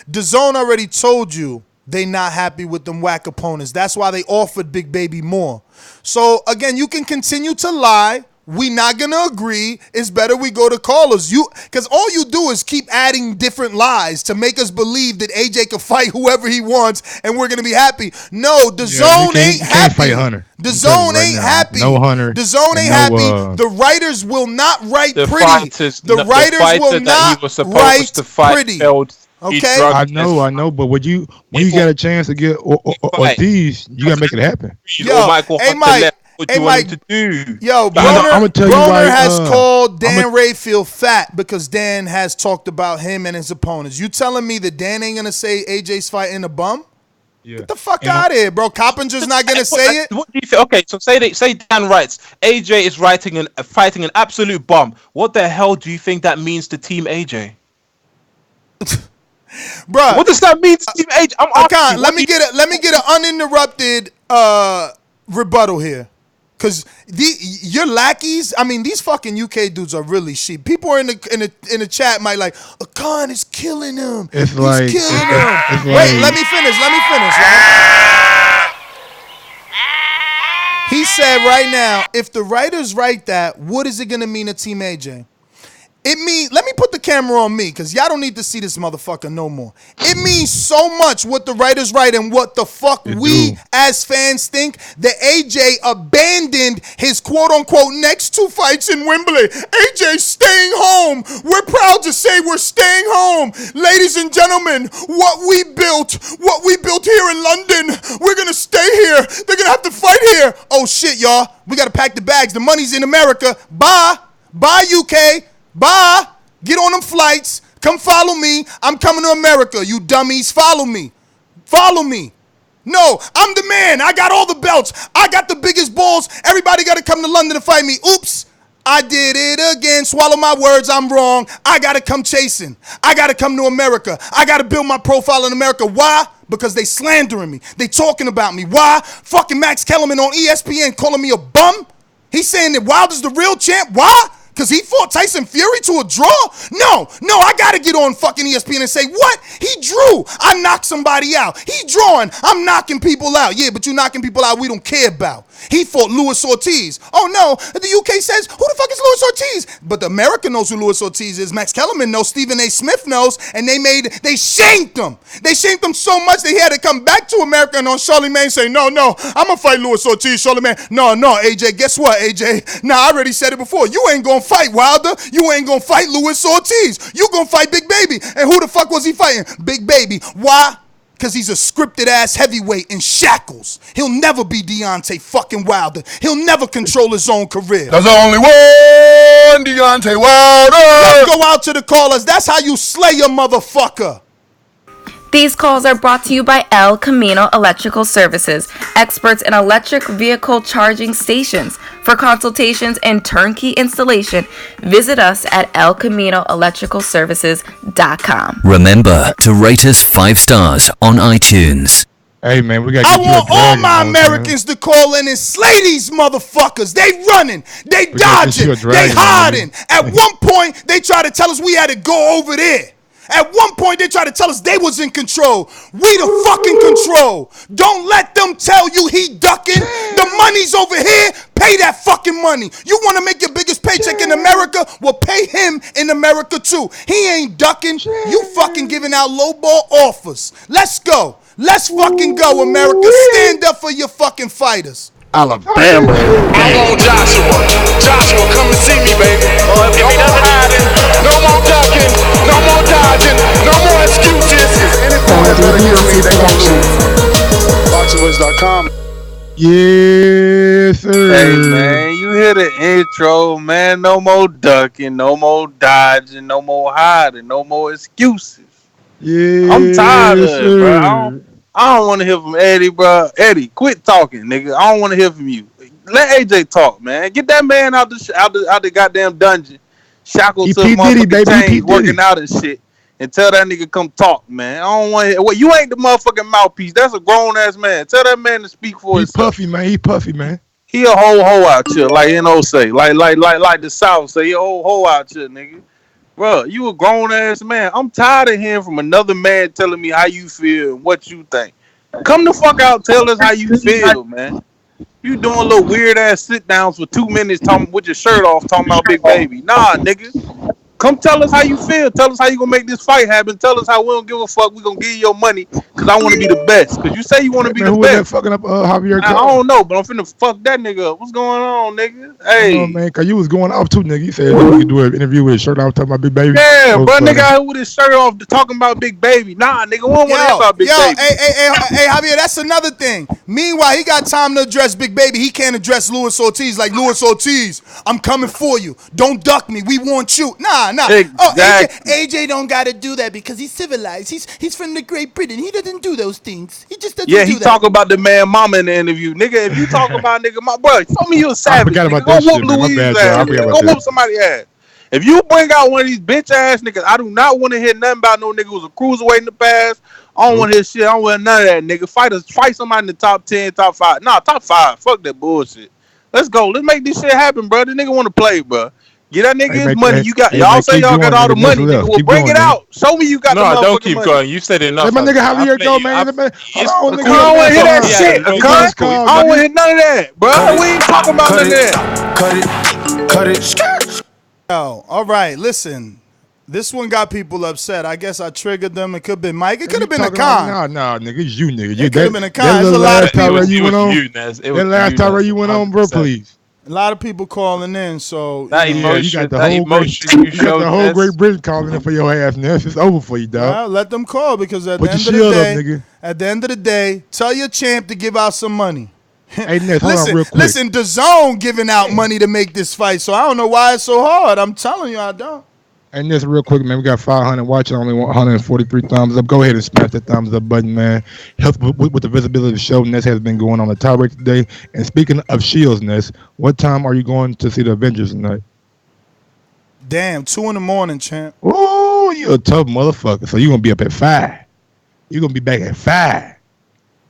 [SPEAKER 5] The Zone already told you they not happy with them whack opponents. That's why they offered Big Baby more. So again, you can continue to lie. We not gonna agree. It's better we go to callers. Because all you do is keep adding different lies to make us believe that AJ can fight whoever he wants and we're gonna be happy. No, the Zone ain't happy.
[SPEAKER 7] Fight Hunter.
[SPEAKER 5] The Zone ain't happy.
[SPEAKER 7] No Hunter.
[SPEAKER 5] The Zone ain't happy. The writers will not write pretty. The writers will not write pretty. Okay,
[SPEAKER 7] I know, but when you got a chance to get Ortiz, you gotta make it happen.
[SPEAKER 5] Hey, Mike.
[SPEAKER 12] What you want him to do?
[SPEAKER 5] Yo, Broner has called Dan Rayfield fat because Dan has talked about him and his opponents. You telling me that Dan ain't gonna say AJ's fighting a bum? Yeah. Get the fuck out of here, bro. Coppinger's not gonna say it.
[SPEAKER 12] What do you think? Okay, so say Dan writes AJ is fighting an absolute bum. What the hell do you think that means to Team AJ?
[SPEAKER 5] Bro,
[SPEAKER 12] what does that mean to Team AJ?
[SPEAKER 5] Let me get an uninterrupted rebuttal here. Cause your lackeys, I mean, these fucking UK dudes are really sheep. People are in the chat might like, Khan is killing him. He's killing him. Wait, let me finish. Right? He said right now, if the writers write that, what is it gonna mean to Team AJ? Let me put the camera on me, because y'all don't need to see this motherfucker no more. It means so much what the writers write and what the fuck as fans think that AJ abandoned his quote-unquote next 2 fights in Wembley. AJ's staying home. We're proud to say we're staying home. Ladies and gentlemen, what we built here in London, we're going to stay here. They're going to have to fight here. Oh, shit, y'all. We got to pack the bags. The money's in America. Bye, UK. Bye. Get on them flights. Come follow me. I'm coming to America. You dummies. Follow me. No, I'm the man. I got all the belts. I got the biggest balls. Everybody got to come to London to fight me. Oops. I did it again. Swallow my words. I'm wrong. I got to come chasing. I got to come to America. I got to build my profile in America. Why? Because they slandering me. They talking about me. Why? Fucking Max Kellerman on ESPN calling me a bum. He's saying that Wilder's the real champ. Why? Because he fought Tyson Fury to a draw? No, I got to get on fucking ESPN and say, what? He drew. I knocked somebody out. He drawing. I'm knocking people out. Yeah, but you knocking people out we don't care about. He fought Joshua-Ortiz. Oh no, the UK says, who the fuck is Joshua-Ortiz? But America knows who Joshua-Ortiz is. Max Kellerman knows. Stephen A. Smith knows. And they shamed him. They shamed him so much they had to come back to America and on Charlemagne say, no, I'm gonna fight Joshua-Ortiz, Charlemagne. No, AJ, guess what, AJ? Nah, I already said it before. You ain't gonna fight Wilder. You ain't gonna fight Joshua-Ortiz. You gonna fight Big Baby. And who the fuck was he fighting? Big Baby. Why? Because he's a scripted ass heavyweight in shackles. He'll never be Deontay fucking Wilder. He'll never control his own career.
[SPEAKER 13] There's only one Deontay Wilder.
[SPEAKER 5] Let's go out to the callers. That's how you slay a motherfucker.
[SPEAKER 8] These calls are brought to you by El Camino Electrical Services, experts in electric vehicle charging stations. For consultations and turnkey installation, visit us at elcaminoelectricalservices.com.
[SPEAKER 14] Remember to rate us 5 stars on iTunes.
[SPEAKER 7] Hey man, we got.
[SPEAKER 5] I want all my Americans to call in and slay these motherfuckers. They running, they dodging, they hiding. At one point, they tried to tell us we had to go over there. At one point, they tried to tell us they was in control. We the fucking control. Don't let them tell you he ducking. The money's over here. Pay that fucking money. You want to make your biggest paycheck in America? Well, pay him in America too. He ain't ducking. You fucking giving out lowball offers. Let's go. Let's fucking go, America. Stand up for your fucking fighters.
[SPEAKER 13] Alabama.
[SPEAKER 4] I want Joshua. Joshua, come and see me, baby. If he doesn't hiding, no more ducking, no more dodging, no more excuses.
[SPEAKER 2] Anything that better hear me, they won't lose. BoxingVoice.com.
[SPEAKER 7] Yes, sir.
[SPEAKER 15] Hey man, you hear the intro, man. No more ducking, no more dodging, no more hiding, no more excuses.
[SPEAKER 7] Yeah,
[SPEAKER 15] I'm tired of it, bro. I don't want to hear from Eddie, bro. Eddie, quit talking, nigga. I don't want to hear from you. Let AJ talk, man. Get that man out the goddamn dungeon, shackled to motherfucking chains, working out and shit, and tell that nigga come talk, man. I don't want to hear. Well, you ain't the motherfucking mouthpiece. That's a grown ass man. Tell that man to speak for himself.
[SPEAKER 7] He puffy, man.
[SPEAKER 15] He a whole hoe out here, like NO say, like the South say, he a whole hoe out here, nigga. Bro, you a grown ass man. I'm tired of hearing from another man telling me how you feel and what you think. Come the fuck out, tell us how you feel, man. You doing little weird ass sit downs for 2 minutes talking with your shirt off, talking about Big Baby. Nah, nigga. Come tell us how you feel. Tell us how you gonna make this fight happen. Tell us how we don't give a fuck. We gonna give you your money because I want to be the best. Because you say you want to be the best.
[SPEAKER 7] Who is that fucking up Javier?
[SPEAKER 15] I don't know, but I'm finna fuck that nigga up. What's going on, nigga? Hey,
[SPEAKER 7] man, because you was going off too, nigga. You said we could do an interview with his shirt off talking about Big Baby.
[SPEAKER 15] Yeah, bro, nigga out here with his shirt off talking about Big Baby. Nah, nigga, we don't want to hear about Big Baby.
[SPEAKER 5] Hey, Javier, that's another thing. Meanwhile, he got time to address Big Baby. He can't address Joshua-Ortiz like Joshua-Ortiz. I'm coming for you. Don't duck me. We want you. Nah.
[SPEAKER 15] Exactly.
[SPEAKER 5] Oh, AJ don't gotta do that because he's civilized. He's from the Great Britain. He doesn't do those things. He just doesn't do that.
[SPEAKER 15] Yeah, he talk about the man mama in the interview. Nigga, if you talk about nigga, my bro, tell me you a savage.
[SPEAKER 7] I forgot about
[SPEAKER 15] nigga.
[SPEAKER 7] that
[SPEAKER 15] Go
[SPEAKER 7] shit,
[SPEAKER 15] whoop
[SPEAKER 7] man. My
[SPEAKER 15] Louise
[SPEAKER 7] bad,
[SPEAKER 15] ass.
[SPEAKER 7] bro.
[SPEAKER 15] Nigga. Go whoop somebody's ass. If you bring out one of these bitch ass niggas, I do not want to hear nothing about no nigga who's a cruiserweight in the past. I don't want to hear shit. I don't want none of that, nigga. Fight somebody in the top 10, top 5. Nah, top 5. Fuck that bullshit. Let's go. Let's make this shit happen, bro. The nigga want to play, bro. Get that nigga his money. You got y'all say y'all got all the money, nigga. Well, bring it out. Show me you got the motherfucking money.
[SPEAKER 12] No, don't keep going. You said enough.
[SPEAKER 7] Let my nigga Javier go, man.
[SPEAKER 15] I don't want to hear that shit. I don't want to hear none of that, bro. We ain't talking about none of that.
[SPEAKER 2] Cut it.
[SPEAKER 5] Oh, all right. Listen, this one got people upset. I guess I triggered them. It could have been Mike. It could have been a con.
[SPEAKER 7] Nah, nigga, it's you, nigga.
[SPEAKER 5] It could have been a con. There's a lot of people.
[SPEAKER 7] That last tirade you went on, bro, please.
[SPEAKER 5] A lot of people calling in, so
[SPEAKER 15] that emotion,
[SPEAKER 7] you got the whole Great Britain calling in for your ass, Ness. It's over for you, dog.
[SPEAKER 5] Well, let them call because at the end of the day, tell your champ to give out some money.
[SPEAKER 7] Hey, Ness, hold on real quick.
[SPEAKER 5] Listen, Dazn giving out money to make this fight, so I don't know why it's so hard. I'm telling you, I don't.
[SPEAKER 7] And this real quick, man, we got 500 watching, only 143 thumbs up. Go ahead and smash that thumbs up button, man. Help with the visibility of the show. Ness has been going on the tirade today. And speaking of Shields, Ness, what time are you going to see the Avengers tonight?
[SPEAKER 5] Damn, 2 a.m, champ.
[SPEAKER 7] Oh, you a tough motherfucker. So you're going to be up at 5. You're going to be back at 5.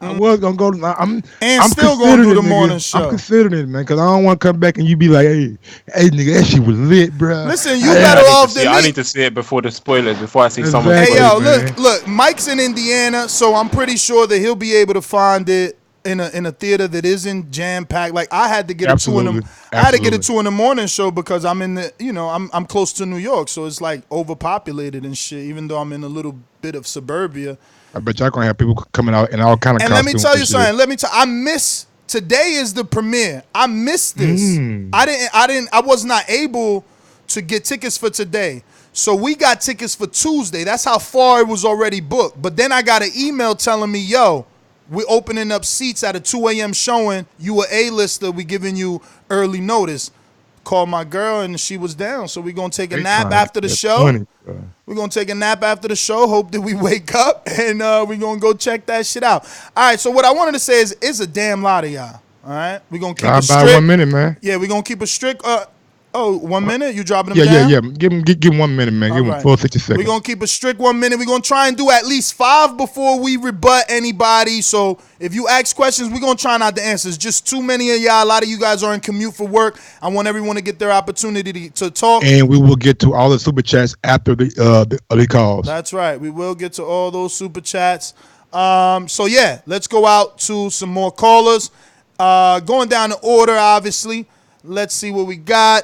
[SPEAKER 7] I was gonna go. I'm
[SPEAKER 5] still gonna do the
[SPEAKER 7] nigga.
[SPEAKER 5] morning show.
[SPEAKER 7] I'm considering it, man, because I don't want to come back and you be like, hey, nigga, that shit was lit, bro.
[SPEAKER 5] Listen, you better off than me.
[SPEAKER 12] I need to see it before the spoilers, before I see someone.
[SPEAKER 5] Hey, yo, look, Mike's in Indiana, so I'm pretty sure that he'll be able to find it in a theater that isn't jam packed. Like I had to get a 2 in the I had to get a 2 in the morning show because I'm in the I'm close to New York, so it's like overpopulated and shit. Even though I'm in a little bit of suburbia.
[SPEAKER 7] I bet y'all gonna have people coming out in all kind of.
[SPEAKER 5] And let me tell you something. I miss. Today is the premiere. I missed this. I was not able to get tickets for today. So we got tickets for Tuesday. That's how far it was already booked. But then I got an email telling me, yo, we're opening up seats at a 2 a.m. showing. You a A-lister. We giving you early notice. Called my girl and she was down. So we're going to take a nap after the show. We're going to take a nap after the show. Hope that we wake up and we're going to go check that shit out. All right. So what I wanted to say is it's a damn lot of y'all. All right. We're going to keep it strict.
[SPEAKER 7] About 1 minute, man.
[SPEAKER 5] Yeah, we're going to keep it strict. 1 minute? You dropping them down?
[SPEAKER 7] Yeah. Give him 1 minute, man. Give him 60 seconds.
[SPEAKER 5] We're going to keep a strict 1 minute. We're going to try and do at least 5 before we rebut anybody. So if you ask questions, we're going to try not to answer. It's just too many of y'all. A lot of you guys are in commute for work. I want everyone to get their opportunity to talk.
[SPEAKER 7] And we will get to all the super chats after the calls.
[SPEAKER 5] That's right. We will get to all those super chats. So, yeah, let's go out to some more callers. Going down the order, obviously. Let's see what we got.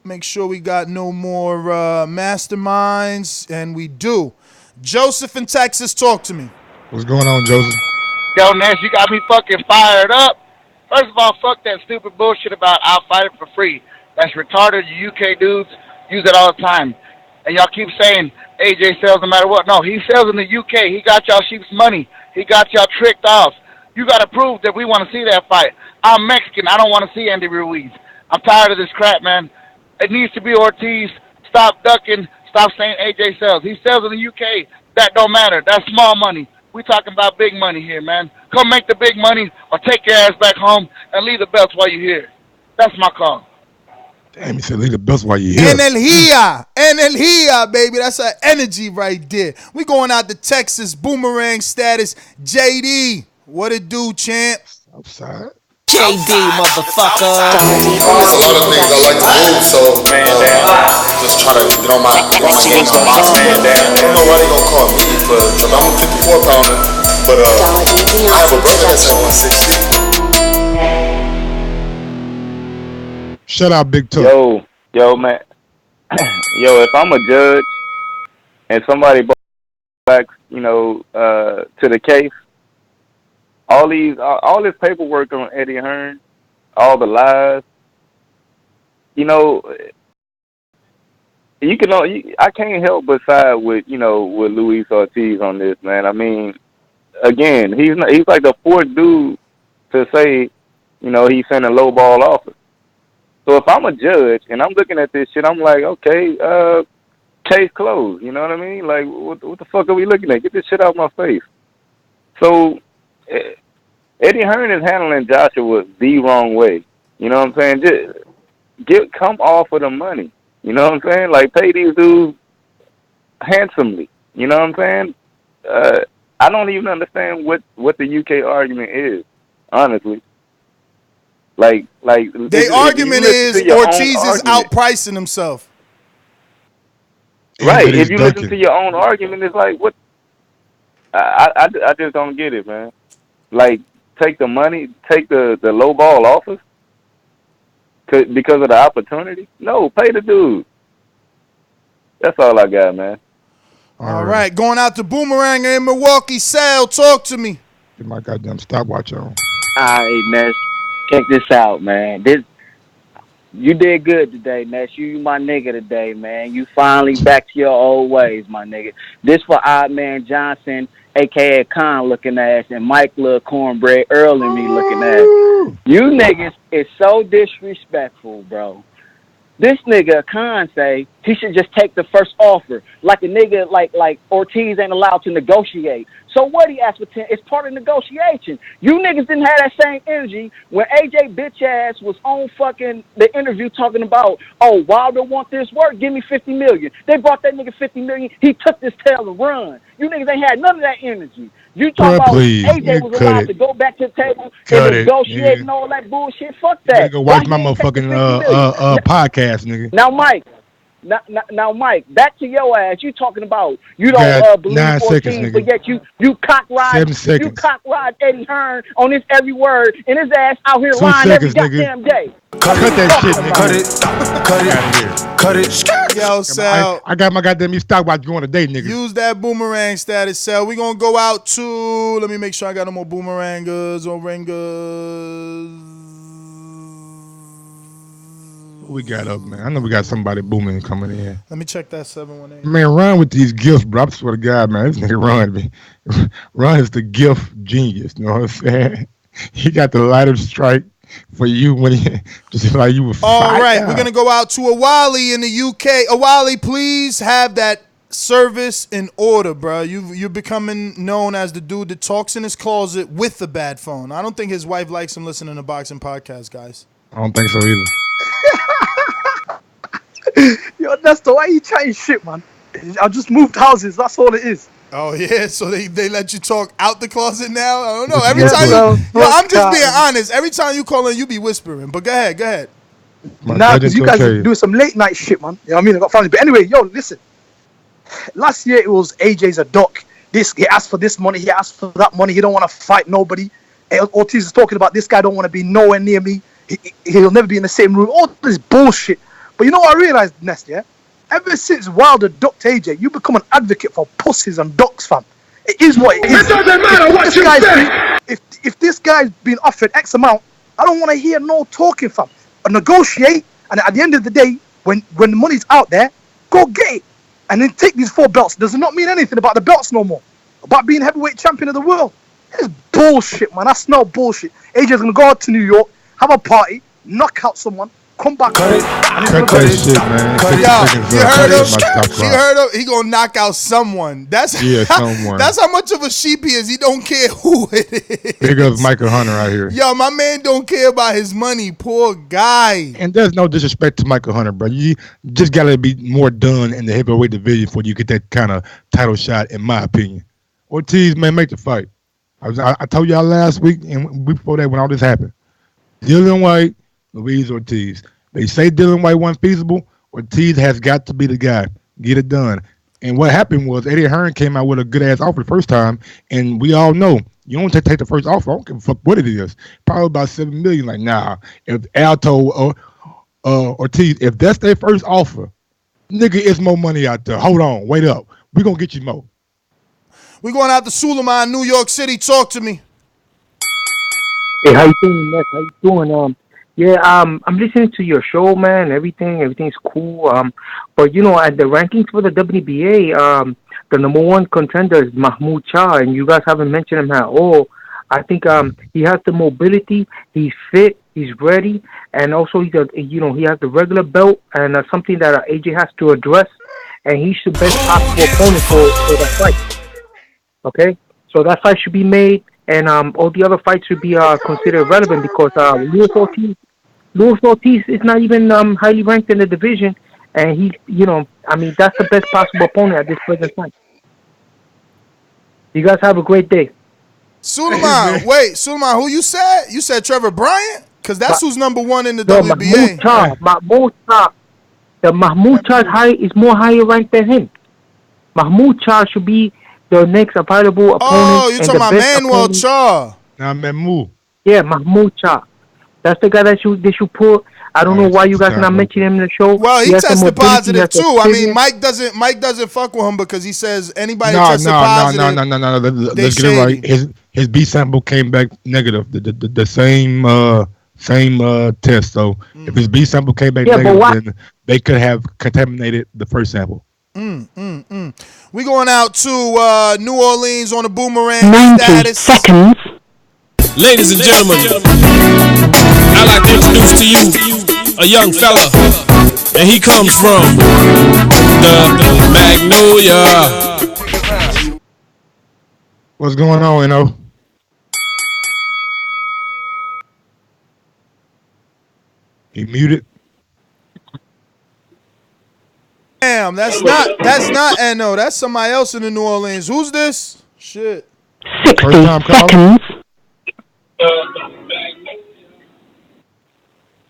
[SPEAKER 5] Make sure we got no more masterminds, and we do. Joseph in Texas, talk to me.
[SPEAKER 7] What's going on, Joseph?
[SPEAKER 16] Yo, Nash, you got me fucking fired up. First of all, fuck that stupid bullshit about I'll fight it for free. That's retarded. You UK dudes use it all the time. And y'all keep saying AJ sells no matter what. No, he sells in the UK. He got y'all sheep's money. He got y'all tricked off. You got to prove that we want to see that fight. I'm Mexican. I don't want to see Andy Ruiz. I'm tired of this crap, man. It needs to be Ortiz. Stop ducking. Stop saying AJ sells. He sells in the UK. That don't matter. That's small money. We talking about big money here, man. Come make the big money or take your ass back home and leave the belts while you're here. That's my call.
[SPEAKER 7] Damn, he said leave the belts while you're here.
[SPEAKER 5] Energia, baby. That's an energy right there. We going out to Texas. Boomerang status. JD. What it do, champ?
[SPEAKER 7] Outside.
[SPEAKER 17] JD, motherfucker.
[SPEAKER 13] There's a lot of things I like to move, so just try to get on my game. I don't know why they gonna call me, but I'm a 54 pounder. But I have a brother that's at 160.
[SPEAKER 7] Shut out, Big Toe.
[SPEAKER 18] Yo, man. Yo, if I'm a judge and somebody back, to the case. All this paperwork on Eddie Hearn, all the lies, I can't help but side with Luis Ortiz on this, man. I mean, again, he's like the fourth dude to say, he's sending low ball offers. So if I'm a judge and I'm looking at this shit, I'm like, okay, case closed. You know what I mean? Like, what the fuck are we looking at? Get this shit out of my face. So Eddie Hearn is handling Joshua the wrong way. You know what I'm saying? Just come off of the money. You know what I'm saying? Like, pay these dudes handsomely. You know what I'm saying? I don't even understand what the UK argument is, honestly. Like
[SPEAKER 5] their argument is Ortiz is outpricing himself.
[SPEAKER 18] Right. If you listen to your own argument, it's like, what? I just don't get it, man. Like, take the money, take the low ball offers because of the opportunity? No, pay the dude. That's all I got, man.
[SPEAKER 5] All right. Going out to Boomerang in Milwaukee. Sal, talk to me.
[SPEAKER 7] Get my goddamn stopwatch on.
[SPEAKER 19] All right, Nash. Check this out, man. You did good today, Nash. You my nigga today, man. You finally back to your old ways, my nigga. This for Odd Man Johnson, a.k.a. Khan looking ass, and Mike Little Cornbread Earl and me looking ass. You niggas is so disrespectful, bro. This nigga Khan say he should just take the first offer. Like a nigga like Ortiz ain't allowed to negotiate. So what he asked for 10, it's part of negotiation. You niggas didn't have that same energy when AJ bitch ass was on fucking the interview talking about, oh, Wilder want this work, give me $50 million. They brought that nigga $50 million, he took this tail and run. You niggas ain't had none of that energy. You talk about
[SPEAKER 7] please.
[SPEAKER 19] AJ was
[SPEAKER 7] Cut
[SPEAKER 19] allowed
[SPEAKER 7] it.
[SPEAKER 19] to go back to the table
[SPEAKER 7] Cut
[SPEAKER 19] and
[SPEAKER 7] it.
[SPEAKER 19] negotiate
[SPEAKER 7] Yeah.
[SPEAKER 19] and all that bullshit. Fuck
[SPEAKER 7] You gotta
[SPEAKER 19] that.
[SPEAKER 7] go
[SPEAKER 19] Why
[SPEAKER 7] watch my
[SPEAKER 19] he ain't take the
[SPEAKER 7] motherfucking
[SPEAKER 19] 50 million?
[SPEAKER 7] podcast, nigga.
[SPEAKER 19] Now, Mike. Now, Mike. Back to your ass. You talking about you
[SPEAKER 7] Got
[SPEAKER 19] don't believe
[SPEAKER 7] 9 seconds,
[SPEAKER 19] Ortiz,
[SPEAKER 7] nigga.
[SPEAKER 19] but yet you cock ride
[SPEAKER 7] 7 seconds.
[SPEAKER 19] Eddie Hearn on his every word, and his ass out here
[SPEAKER 7] 2
[SPEAKER 19] lying every
[SPEAKER 7] seconds, nigga.
[SPEAKER 19] goddamn day.
[SPEAKER 7] Cut that shit, nigga.
[SPEAKER 5] Cut it. Yo, Sal.
[SPEAKER 7] I got my goddamn stopwatch going today, nigga.
[SPEAKER 5] Use that boomerang status, Sal. We gonna go out to. Let me make sure I got no more boomerangers or ringers.
[SPEAKER 7] We got up, man. I know we got somebody booming coming in.
[SPEAKER 5] Let me check that 718.
[SPEAKER 7] Man, run with these gifts, bro. I swear to God, man. This nigga Ron is the gift genius. You know what I'm saying? He got the lighter strike for you when he just like you were.
[SPEAKER 5] All right, we're gonna go out to Awali in the UK. Awali, please have that service in order, bro. You're becoming known as the dude that talks in his closet with the bad phone. I don't think his wife likes him listening to boxing podcasts, guys.
[SPEAKER 7] I don't think so either.
[SPEAKER 20] Yo, Nestor, why you chatting shit, man? I just moved houses. That's all it is.
[SPEAKER 5] Oh yeah, so they let you talk out the closet now? I don't know. Every time I'm just being honest. Every time you call in, you be whispering. But go ahead.
[SPEAKER 20] Nah, because you guys are doing some late night shit, man. You know what I mean? I got family. But anyway, yo, listen. Last year it was AJ's a duck. He asked for this money. He asked for that money. He don't want to fight nobody. Ortiz is talking about this guy don't want to be nowhere near me. He'll never be in the same room. All this bullshit. But you know what I realized, Nest, yeah? Ever since Wilder ducked AJ, you become an advocate for pussies and ducks, fam. It is what it is.
[SPEAKER 4] It doesn't matter what you say.
[SPEAKER 20] If this guy's been offered X amount, I don't want to hear no talking, fam. Negotiate, and at the end of the day, when the money's out there, go get it. And then take these 4 belts. Does not mean anything about the belts no more. About being heavyweight champion of the world. It's bullshit, man. That's no bullshit. AJ's going to go out to New York, have a party, knock out someone, come back.
[SPEAKER 7] Cut that shit, man.
[SPEAKER 5] You heard him? He gonna knock out someone. That's
[SPEAKER 7] someone.
[SPEAKER 5] That's how much of a sheep he is. He don't care who it is.
[SPEAKER 7] Big up Michael Hunter out here.
[SPEAKER 5] Yo, my man don't care about his money. Poor guy.
[SPEAKER 7] And there's no disrespect to Michael Hunter, bro. You just gotta be more done in the heavyweight division before you get that kind of title shot, in my opinion. Ortiz, man, make the fight. I told y'all last week and before that when all this happened. Dillian White, Luis Ortiz. They say Dillian White wasn't feasible. Ortiz has got to be the guy. Get it done. And what happened was Eddie Hearn came out with a good ass offer the first time, and we all know you don't take the first offer. I don't give a fuck what it is. Probably about $7 million. Like, nah. If Al told Ortiz, if that's their first offer, nigga, it's more money out there. Hold on, wait up. We gonna get you more.
[SPEAKER 5] We going out to Suleiman, New York City. Talk to me.
[SPEAKER 21] Hey, how you doing, Ness? How you doing? I'm listening to your show, man. Everything's cool. But you know, at the rankings for the WBA, the number 1 contender is Mahmoud Shah, and you guys haven't mentioned him at all. I think he has the mobility. He's fit. He's ready, and also he has the regular belt, and something that AJ has to address. And he's the best possible opponent for that fight. Okay, so that fight should be made, and all the other fights should be considered relevant because Luis Ortiz is not even highly ranked in the division, and he's that's the best possible opponent at this present time. You guys have a great day.
[SPEAKER 5] Suleiman, who you said? You said Trevor Bryant? Because that's who's number 1 in the WBA.
[SPEAKER 21] Mahmoud Shah. The Mahmoud Shah is more higher ranked than him. Mahmoud Shah should be the next available opponent.
[SPEAKER 5] Oh, you're talking about Manuel Shah.
[SPEAKER 7] Nah, Mahmoud.
[SPEAKER 21] Yeah, Mahmoud Shah. That's the guy that they should put. I don't know why you guys are not mentioning him in the show.
[SPEAKER 5] Well, he tested positive too. I mean, Mike doesn't fuck with him because he says anybody tested positive.
[SPEAKER 7] No. Let's get it right. His B sample came back negative. The same test. So if his B sample came back negative, then they could have contaminated the first sample.
[SPEAKER 5] We going out to New Orleans on a boomerang
[SPEAKER 22] 90
[SPEAKER 5] status.
[SPEAKER 22] seconds.
[SPEAKER 23] Ladies and gentlemen, I'd like to introduce to you a young fella, and he comes from the Magnolia.
[SPEAKER 7] What's going on, Eno? He muted.
[SPEAKER 5] Damn, that's not Eno. That's somebody else in the New Orleans. Who's this? Shit.
[SPEAKER 7] First time caller.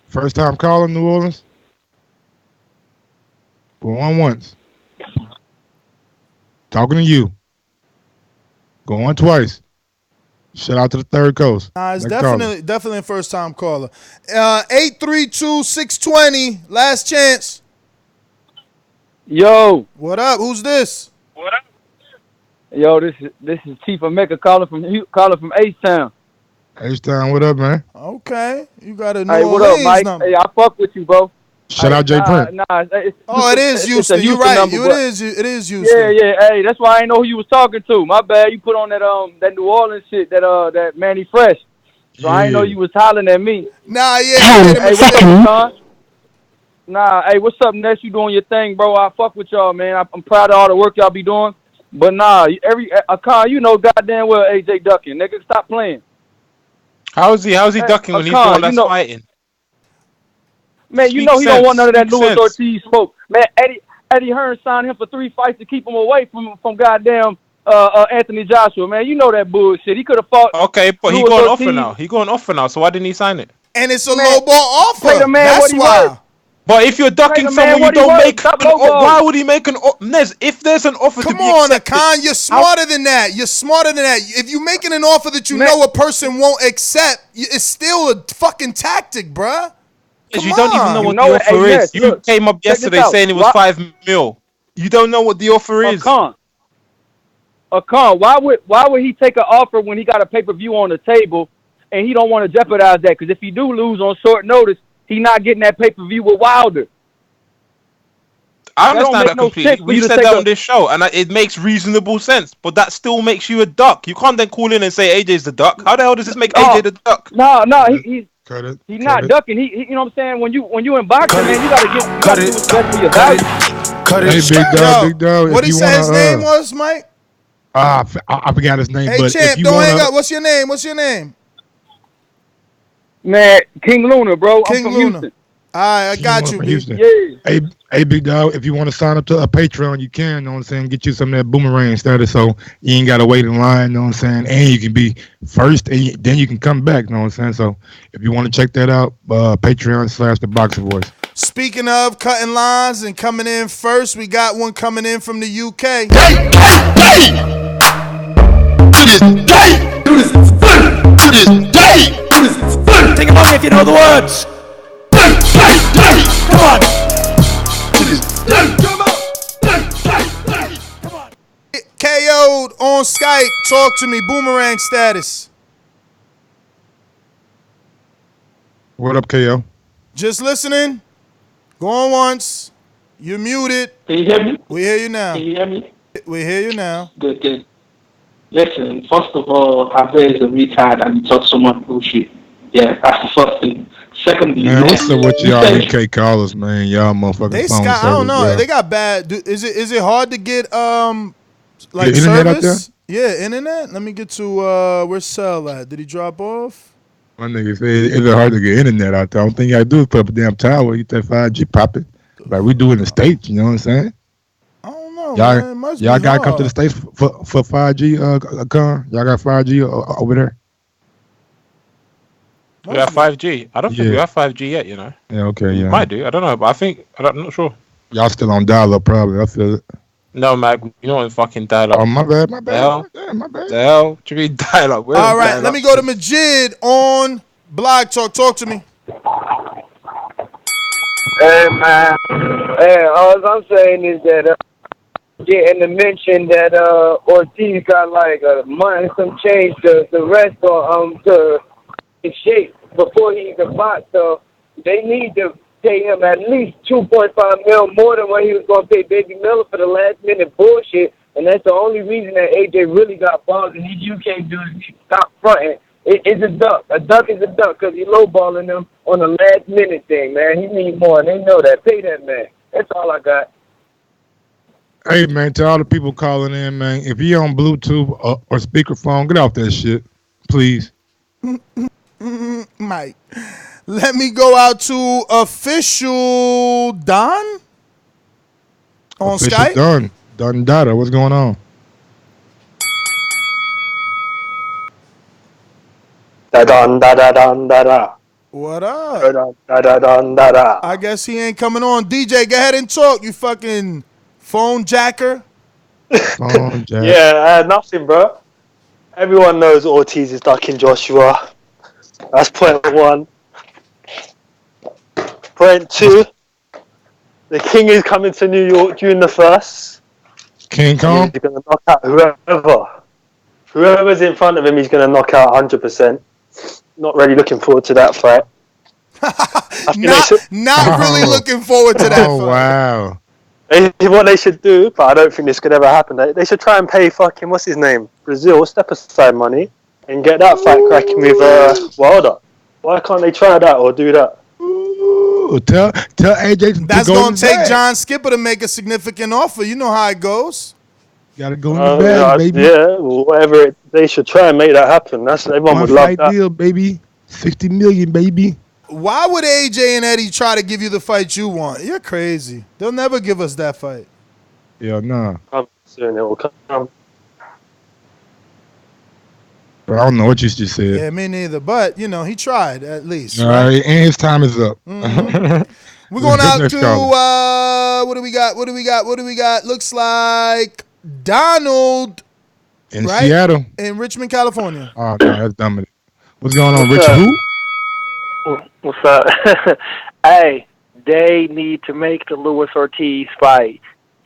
[SPEAKER 7] First time caller, New Orleans. Going once. Talking to you. Going twice. Shout out to the third coast.
[SPEAKER 5] Nah, it's definitely a first time caller. 832-620. Last chance.
[SPEAKER 1] Yo.
[SPEAKER 5] What up? Who's this?
[SPEAKER 1] What up? Yo, this is Chief Omega calling from H-Town.
[SPEAKER 7] H-Town, what up, man?
[SPEAKER 5] Okay. You got a New
[SPEAKER 1] Hey, what
[SPEAKER 5] Orleans
[SPEAKER 1] up, Mike?
[SPEAKER 5] number.
[SPEAKER 1] Hey, I fuck with you, bro.
[SPEAKER 7] Shout out Jay Prince.
[SPEAKER 5] It is Houston. You're right. It is Houston.
[SPEAKER 1] Yeah. Hey, that's why I didn't know who you was talking to. My bad. You put on that New Orleans shit, that Manny Fresh. So I didn't know you was hollering at me.
[SPEAKER 5] Nah, yeah.
[SPEAKER 1] Hey, what's up, Con? Nah, hey, what's up, Ness? You doing your thing, bro? I fuck with y'all, man. I'm proud of all the work y'all be doing. But nah, Con, you know goddamn well AJ ducking. Nigga, stop playing.
[SPEAKER 12] How's he ducking when he's doing that fighting?
[SPEAKER 1] Man, you know he don't want none of that Joshua-Ortiz smoke. Man, Eddie Hearn signed him for 3 fights to keep him away from goddamn Anthony Joshua. Man, you know that bullshit. He could have fought.
[SPEAKER 12] Okay, but he going offer now. He going offer now. So why didn't he sign it?
[SPEAKER 5] And it's a low ball offer.
[SPEAKER 1] Pay the man
[SPEAKER 5] That's
[SPEAKER 1] what he
[SPEAKER 5] why.
[SPEAKER 1] worth.
[SPEAKER 12] But if you're ducking someone, you don't make. Why would he make an? If there's an offer,
[SPEAKER 5] come
[SPEAKER 12] to be
[SPEAKER 5] on,
[SPEAKER 12] accepted,
[SPEAKER 5] Akan, you're smarter than that. You're smarter than that. If you're making an offer that you know a person won't accept, it's still a fucking tactic, bruh.
[SPEAKER 12] Because you don't even know what the offer is. You came up yesterday saying it was $5 million. You don't know what the offer is.
[SPEAKER 1] Akan, why would he take an offer when he got a pay-per-view on the table and he don't want to jeopardize that? Because if he do lose on short notice, he not getting that pay-per-view with Wilder.
[SPEAKER 12] I understand that completely. We said that on this show, and it makes reasonable sense. But that still makes you a duck. You can't then call in and say AJ's the duck. How the hell does this make AJ the duck?
[SPEAKER 1] No, he's not ducking. He you know what I'm saying? When you in boxing, man, you gotta do what's best for your body.
[SPEAKER 7] Hey, big dog.
[SPEAKER 5] What he said his name was, Mike?
[SPEAKER 7] I forgot his name.
[SPEAKER 5] Hey,
[SPEAKER 7] but
[SPEAKER 5] champ,
[SPEAKER 7] if you
[SPEAKER 5] don't
[SPEAKER 7] wanna,
[SPEAKER 5] hang up. What's your name?
[SPEAKER 1] Man, King Luna, bro.
[SPEAKER 5] King
[SPEAKER 1] I'm from
[SPEAKER 5] Luna.
[SPEAKER 1] Houston.
[SPEAKER 5] All right, I got you, B.
[SPEAKER 1] Yeah.
[SPEAKER 7] Hey, big dog. If you want to sign up to a Patreon, you can. You know what I'm saying? Get you some of that boomerang status, so you ain't gotta wait in line. You know what I'm saying? And you can be first, and then you can come back. You know what I'm saying? So if you want to check that out, Patreon/The Boxer Voice.
[SPEAKER 5] Speaking of cutting lines and coming in first, we got one coming in from the UK.
[SPEAKER 17] Take it away if you know the words. Come on.
[SPEAKER 5] KO'd on Skype. Talk to me. Boomerang status.
[SPEAKER 7] What up, KO?
[SPEAKER 5] Just listening. Going once. You're muted.
[SPEAKER 6] Can you hear me?
[SPEAKER 5] We hear you now.
[SPEAKER 6] Can you hear me?
[SPEAKER 5] We hear you now.
[SPEAKER 6] Good. Listen, first of all, Javier is a retard and he talks so much bullshit. Yeah, that's the first thing. Secondly,
[SPEAKER 7] man, what's up with y'all UK callers, man? Y'all motherfucking phone service,
[SPEAKER 5] I don't know.
[SPEAKER 7] bro.
[SPEAKER 5] They got bad. Is it hard to get like
[SPEAKER 7] the internet out
[SPEAKER 5] service? Yeah, internet. Let me get to where's Cell at? Did he drop off?
[SPEAKER 7] My nigga said it's hard to get internet out there. I don't think you gotta do is put up a damn tower, get that 5G popping. Like we do in the States, you know what I'm saying?
[SPEAKER 5] I don't know.
[SPEAKER 7] Y'all gotta come to the States for 5G, y'all got 5G over there?
[SPEAKER 12] We have 5G. I don't think we have 5G yet, you know.
[SPEAKER 7] Yeah, okay, yeah.
[SPEAKER 12] Might do. I don't know, but I'm not sure.
[SPEAKER 7] Y'all still on dial-up, probably. I feel it.
[SPEAKER 12] No, Mag, you know what fucking dial-up.
[SPEAKER 7] Oh, my bad.
[SPEAKER 12] My bad. The hell? What you mean dial-up?
[SPEAKER 5] All right, let me go to Majid on Blog Talk. Talk to me.
[SPEAKER 22] Hey, man. Hey, all I'm saying is that getting to mention that Ortiz got like a month and some change to rest or to in shape before he can box, so they need to pay him at least $2.5 million more than what he was going to pay Baby Miller for the last minute bullshit, and that's the only reason that AJ really got balls, and these UK dudes stop fronting. It's a duck. A duck is a duck because he lowballing them on the last minute thing, man. He need more, and they know that. Pay that man. That's all I got.
[SPEAKER 7] Hey, man, to all the people calling in, man, if you're on Bluetooth or speakerphone, get off that shit, please.
[SPEAKER 5] Mike, let me go out to official Don on Skype.
[SPEAKER 7] Don Dada, what's going on?
[SPEAKER 3] Da da da da da da.
[SPEAKER 5] What up?
[SPEAKER 3] Da-da-da-da-da-da.
[SPEAKER 5] I guess he ain't coming on. DJ, go ahead and talk, you fucking phone jacker.
[SPEAKER 3] Yeah, nothing, bro. Everyone knows Ortiz is ducking Joshua. That's point one. Point two. The King is coming to New York June the 1st.
[SPEAKER 7] King Kong?
[SPEAKER 3] He's going to knock out whoever. Whoever's in front of him, he's going to knock out 100%. Not really looking forward to that fight.
[SPEAKER 5] Not really looking forward to that fight.
[SPEAKER 7] Wow.
[SPEAKER 3] What they should do, but I don't think this could ever happen. They should try and pay fucking, what's his name? Brazil, step aside money and get that fight cracking with Wilder. Why can't they try that or do that?
[SPEAKER 7] Ooh, tell AJ
[SPEAKER 5] That's going to take John Skipper to make a significant offer. You know how it goes.
[SPEAKER 7] Got to go in the bag, baby.
[SPEAKER 3] Yeah, whatever. They should try and make that happen. That's everyone would love that.
[SPEAKER 7] Deal, baby. 60 million, baby.
[SPEAKER 5] Why would AJ and Eddie try to give you the fight you want? You're crazy. They'll never give us that fight.
[SPEAKER 7] Yeah, nah.
[SPEAKER 3] Soon it will come.
[SPEAKER 7] But I don't know what you just said.
[SPEAKER 5] Yeah, me neither. But, you know, he tried at least.
[SPEAKER 7] All right, and his time is up.
[SPEAKER 5] Mm-hmm. We're going out to, what do we got? Looks like Donald.
[SPEAKER 7] In Seattle.
[SPEAKER 5] In Richmond, California.
[SPEAKER 7] Oh, no, that's dumb. What's going on, Rich? Who?
[SPEAKER 9] What's up? Hey, they need to make the Luis Ortiz fight.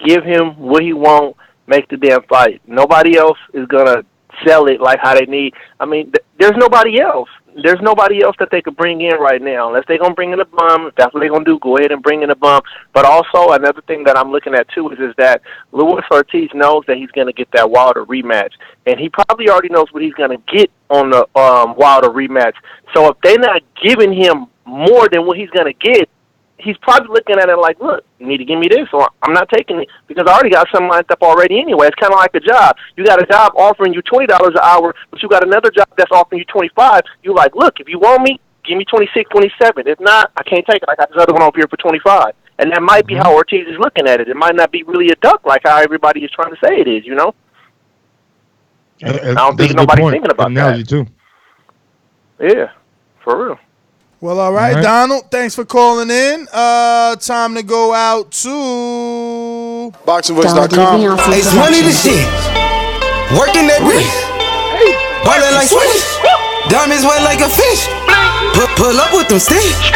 [SPEAKER 9] Give him what he wants. Make the damn fight. Nobody else is going to sell it like how they need. I mean, there's nobody else. There's nobody else that they could bring in right now. Unless they're going to bring in a bum, if that's what they're going to do, go ahead and bring in a bum. But also, another thing that I'm looking at, too, is that Luis Ortiz knows that he's going to get that Wilder rematch. And he probably already knows what he's going to get on the Wilder rematch. So if they're not giving him more than what he's going to get, he's probably looking at it like, look, you need to give me this, or I'm not taking it, because I already got something lined up already anyway. It's kind of like a job. You got a job offering you $20 an hour, but you got another job that's offering you $25. You like, look, if you want me, give me 26, 27. If not, I can't take it. I got this other one over here for 25. And that might be how Ortiz is looking at it. It might not be really a duck like how everybody is trying to say it is, you know? I don't think nobody's thinking about that.
[SPEAKER 7] Too.
[SPEAKER 9] Yeah, for real.
[SPEAKER 5] Well, all right, Donald. Thanks for calling in. Time to go out to
[SPEAKER 2] BoxingVoice.com.
[SPEAKER 10] It's money to shit. Working that wrist. Ballin' like Swiss. Diamonds wet like a fish. Pull up with them sticks.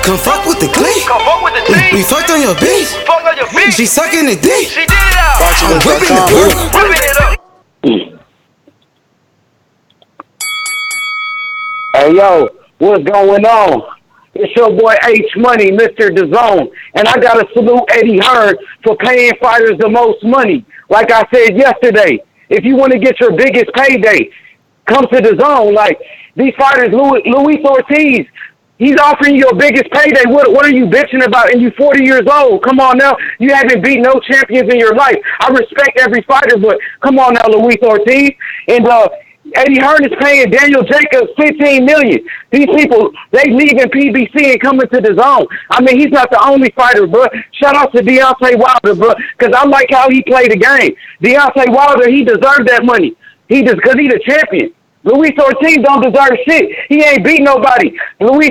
[SPEAKER 10] Come fuck with the clique. We fucked on your bitch. She sucking the dick. I'm whipping it up.
[SPEAKER 22] Hey, yo, what's going on? It's your boy H Money, Mr. Dazn, and I gotta salute Eddie Hearn for paying fighters the most money. Like I said yesterday, if you want to get your biggest payday, come to Dazn. Like these fighters, Luis Ortiz, he's offering you your biggest payday. What are you bitching about? And you 40 years old. Come on now, you haven't beat no champions in your life. I respect every fighter, but come on now, Luis Ortiz. And Eddie Hearn is paying Daniel Jacobs $15 million. These people, they leaving PBC and coming to the zone. I mean, he's not the only fighter, bro. Shout out to Deontay Wilder, bro, because I like how he played the game. Deontay Wilder, he deserved that money. Because he's the champion. Luis Ortiz don't deserve shit. He ain't beat nobody. Anthony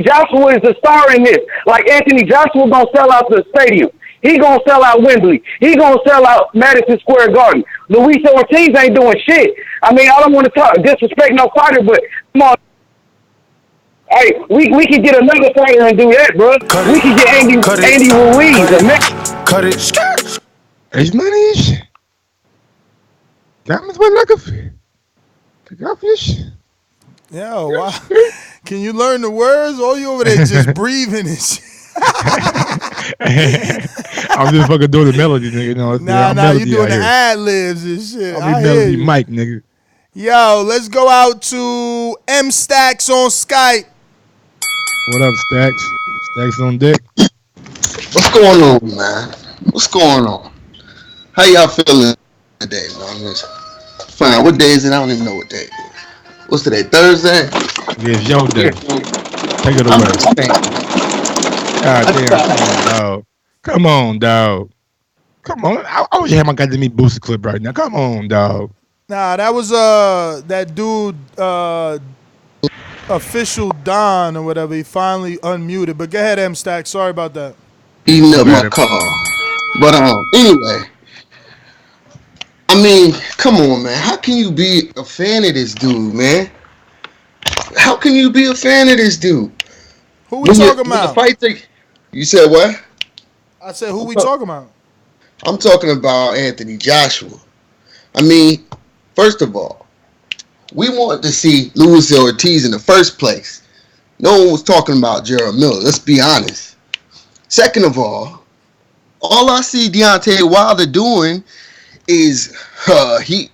[SPEAKER 22] Joshua is the star in this. Like, Anthony Joshua gonna sell out the stadium. He gonna sell out Wembley. He gonna sell out Madison Square Garden. Luis Ortiz ain't doing shit. I mean, I don't want to disrespect no fighter, but come on. Hey, we can get another fighter and do that, bro. We can get Andy Ruiz.
[SPEAKER 10] Cut it.
[SPEAKER 7] It's money. Diamonds went like a fish. Pick up your shit.
[SPEAKER 5] Yo, wow. Can you learn the words? Or you over there just breathing and shit?
[SPEAKER 7] I'm just fucking doing the melody, nigga. You know,
[SPEAKER 5] nah, you doing the ad-libs and shit.
[SPEAKER 7] I'll be melody Mike, nigga.
[SPEAKER 5] Yo, let's go out to M Stacks on Skype.
[SPEAKER 7] What up, Stacks? Stacks on deck.
[SPEAKER 24] What's going on, man? What's going on? How y'all feeling today, man? Fine. What day is it? I don't even know what day it is. What's today? Thursday?
[SPEAKER 7] Yeah, it's your day. Take it away. God damn, come on, dog. Come on. I wish I had my goddamn booster clip right now. Come on, dog.
[SPEAKER 5] Nah, that was that dude official Don or whatever. He finally unmuted. But go ahead, M Stack. Sorry about that.
[SPEAKER 24] Eating up my car. But anyway. I mean, come on, man. How can you be a fan of this dude, man? How can you be a fan of this dude?
[SPEAKER 5] Who we talking about?
[SPEAKER 24] You said what?
[SPEAKER 5] I said, who we talking about?
[SPEAKER 24] I'm talking about Anthony Joshua. I mean, first of all, we wanted to see Joshua-Ortiz in the first place. No one was talking about Jarrell Miller. Let's be honest. Second of all I see Deontay Wilder doing is he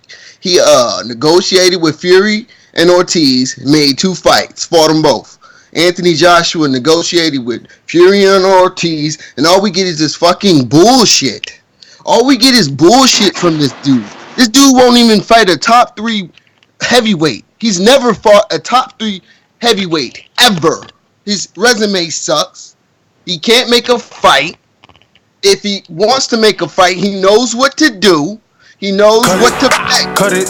[SPEAKER 24] negotiated with Fury and Ortiz, made 2 fights, fought them both. Anthony Joshua negotiated with Fury and Ortiz, and all we get is this fucking bullshit. All we get is bullshit from this dude. This dude won't even fight a top 3 heavyweight. He's never fought a top 3 heavyweight, ever. His resume sucks. He can't make a fight. If he wants to make a fight, he knows what to do. He knows what to back.
[SPEAKER 10] Cut it.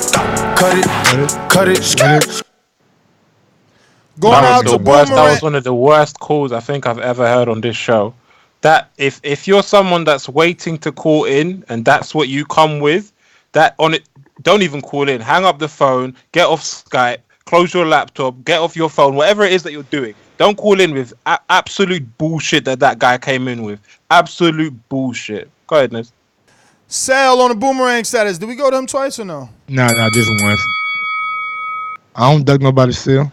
[SPEAKER 5] Going out to
[SPEAKER 12] That was one of the worst calls I think I've ever heard on this show. That if you're someone that's waiting to call in and that's what you come with, that on it, don't even call in. Hang up the phone. Get off Skype. Close your laptop. Get off your phone. Whatever it is that you're doing. Don't call in with absolute bullshit that guy came in with. Absolute bullshit. Go ahead, Ness.
[SPEAKER 5] Sale on the boomerang status. Did we go to him twice or no?
[SPEAKER 7] Nah, just once. I don't duck nobody's sale.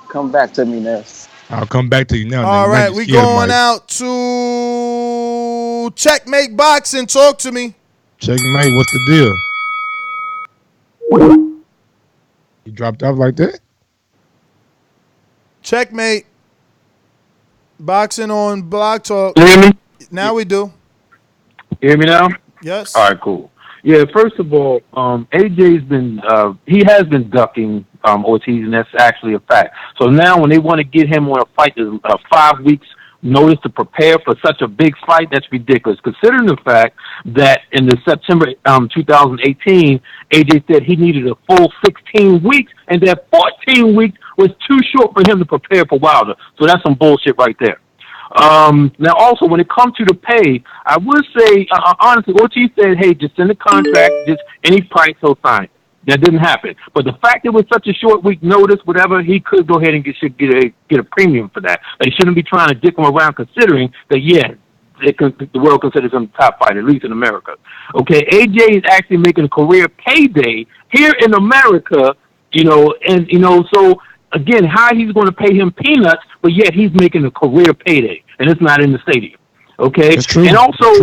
[SPEAKER 19] Come back to me, Ness.
[SPEAKER 7] I'll come back to you now.
[SPEAKER 5] All right, we going out to Checkmate Boxing. Talk to me.
[SPEAKER 7] Checkmate, what's the deal? You dropped off like that?
[SPEAKER 5] Checkmate. Boxing on Blog Talk.
[SPEAKER 8] You hear me?
[SPEAKER 5] Now we do.
[SPEAKER 8] You hear me now?
[SPEAKER 5] Yes.
[SPEAKER 8] All right, cool. Yeah, first of all, AJ's been he has been ducking Ortiz, and that's actually a fact. So now when they want to get him on a fight, 5 weeks notice to prepare for such a big fight, that's ridiculous. Considering the fact that in the September 2018, AJ said he needed a full 16 weeks, and that 14 weeks was too short for him to prepare for Wilder. So that's some bullshit right there. Now, also, when it comes to the pay, I would say, honestly, Ortiz said, hey, just send the contract, just any price he'll sign. That didn't happen. But the fact it was such a short week notice, whatever, he could go ahead and get a premium for that. They shouldn't be trying to dick him around, considering that, yeah, the world considers him top fighter, at least in America. Okay, AJ is actually making a career payday here in America, so again, how he's going to pay him peanuts, but yet he's making a career payday, and it's not in the stadium. Okay, and also,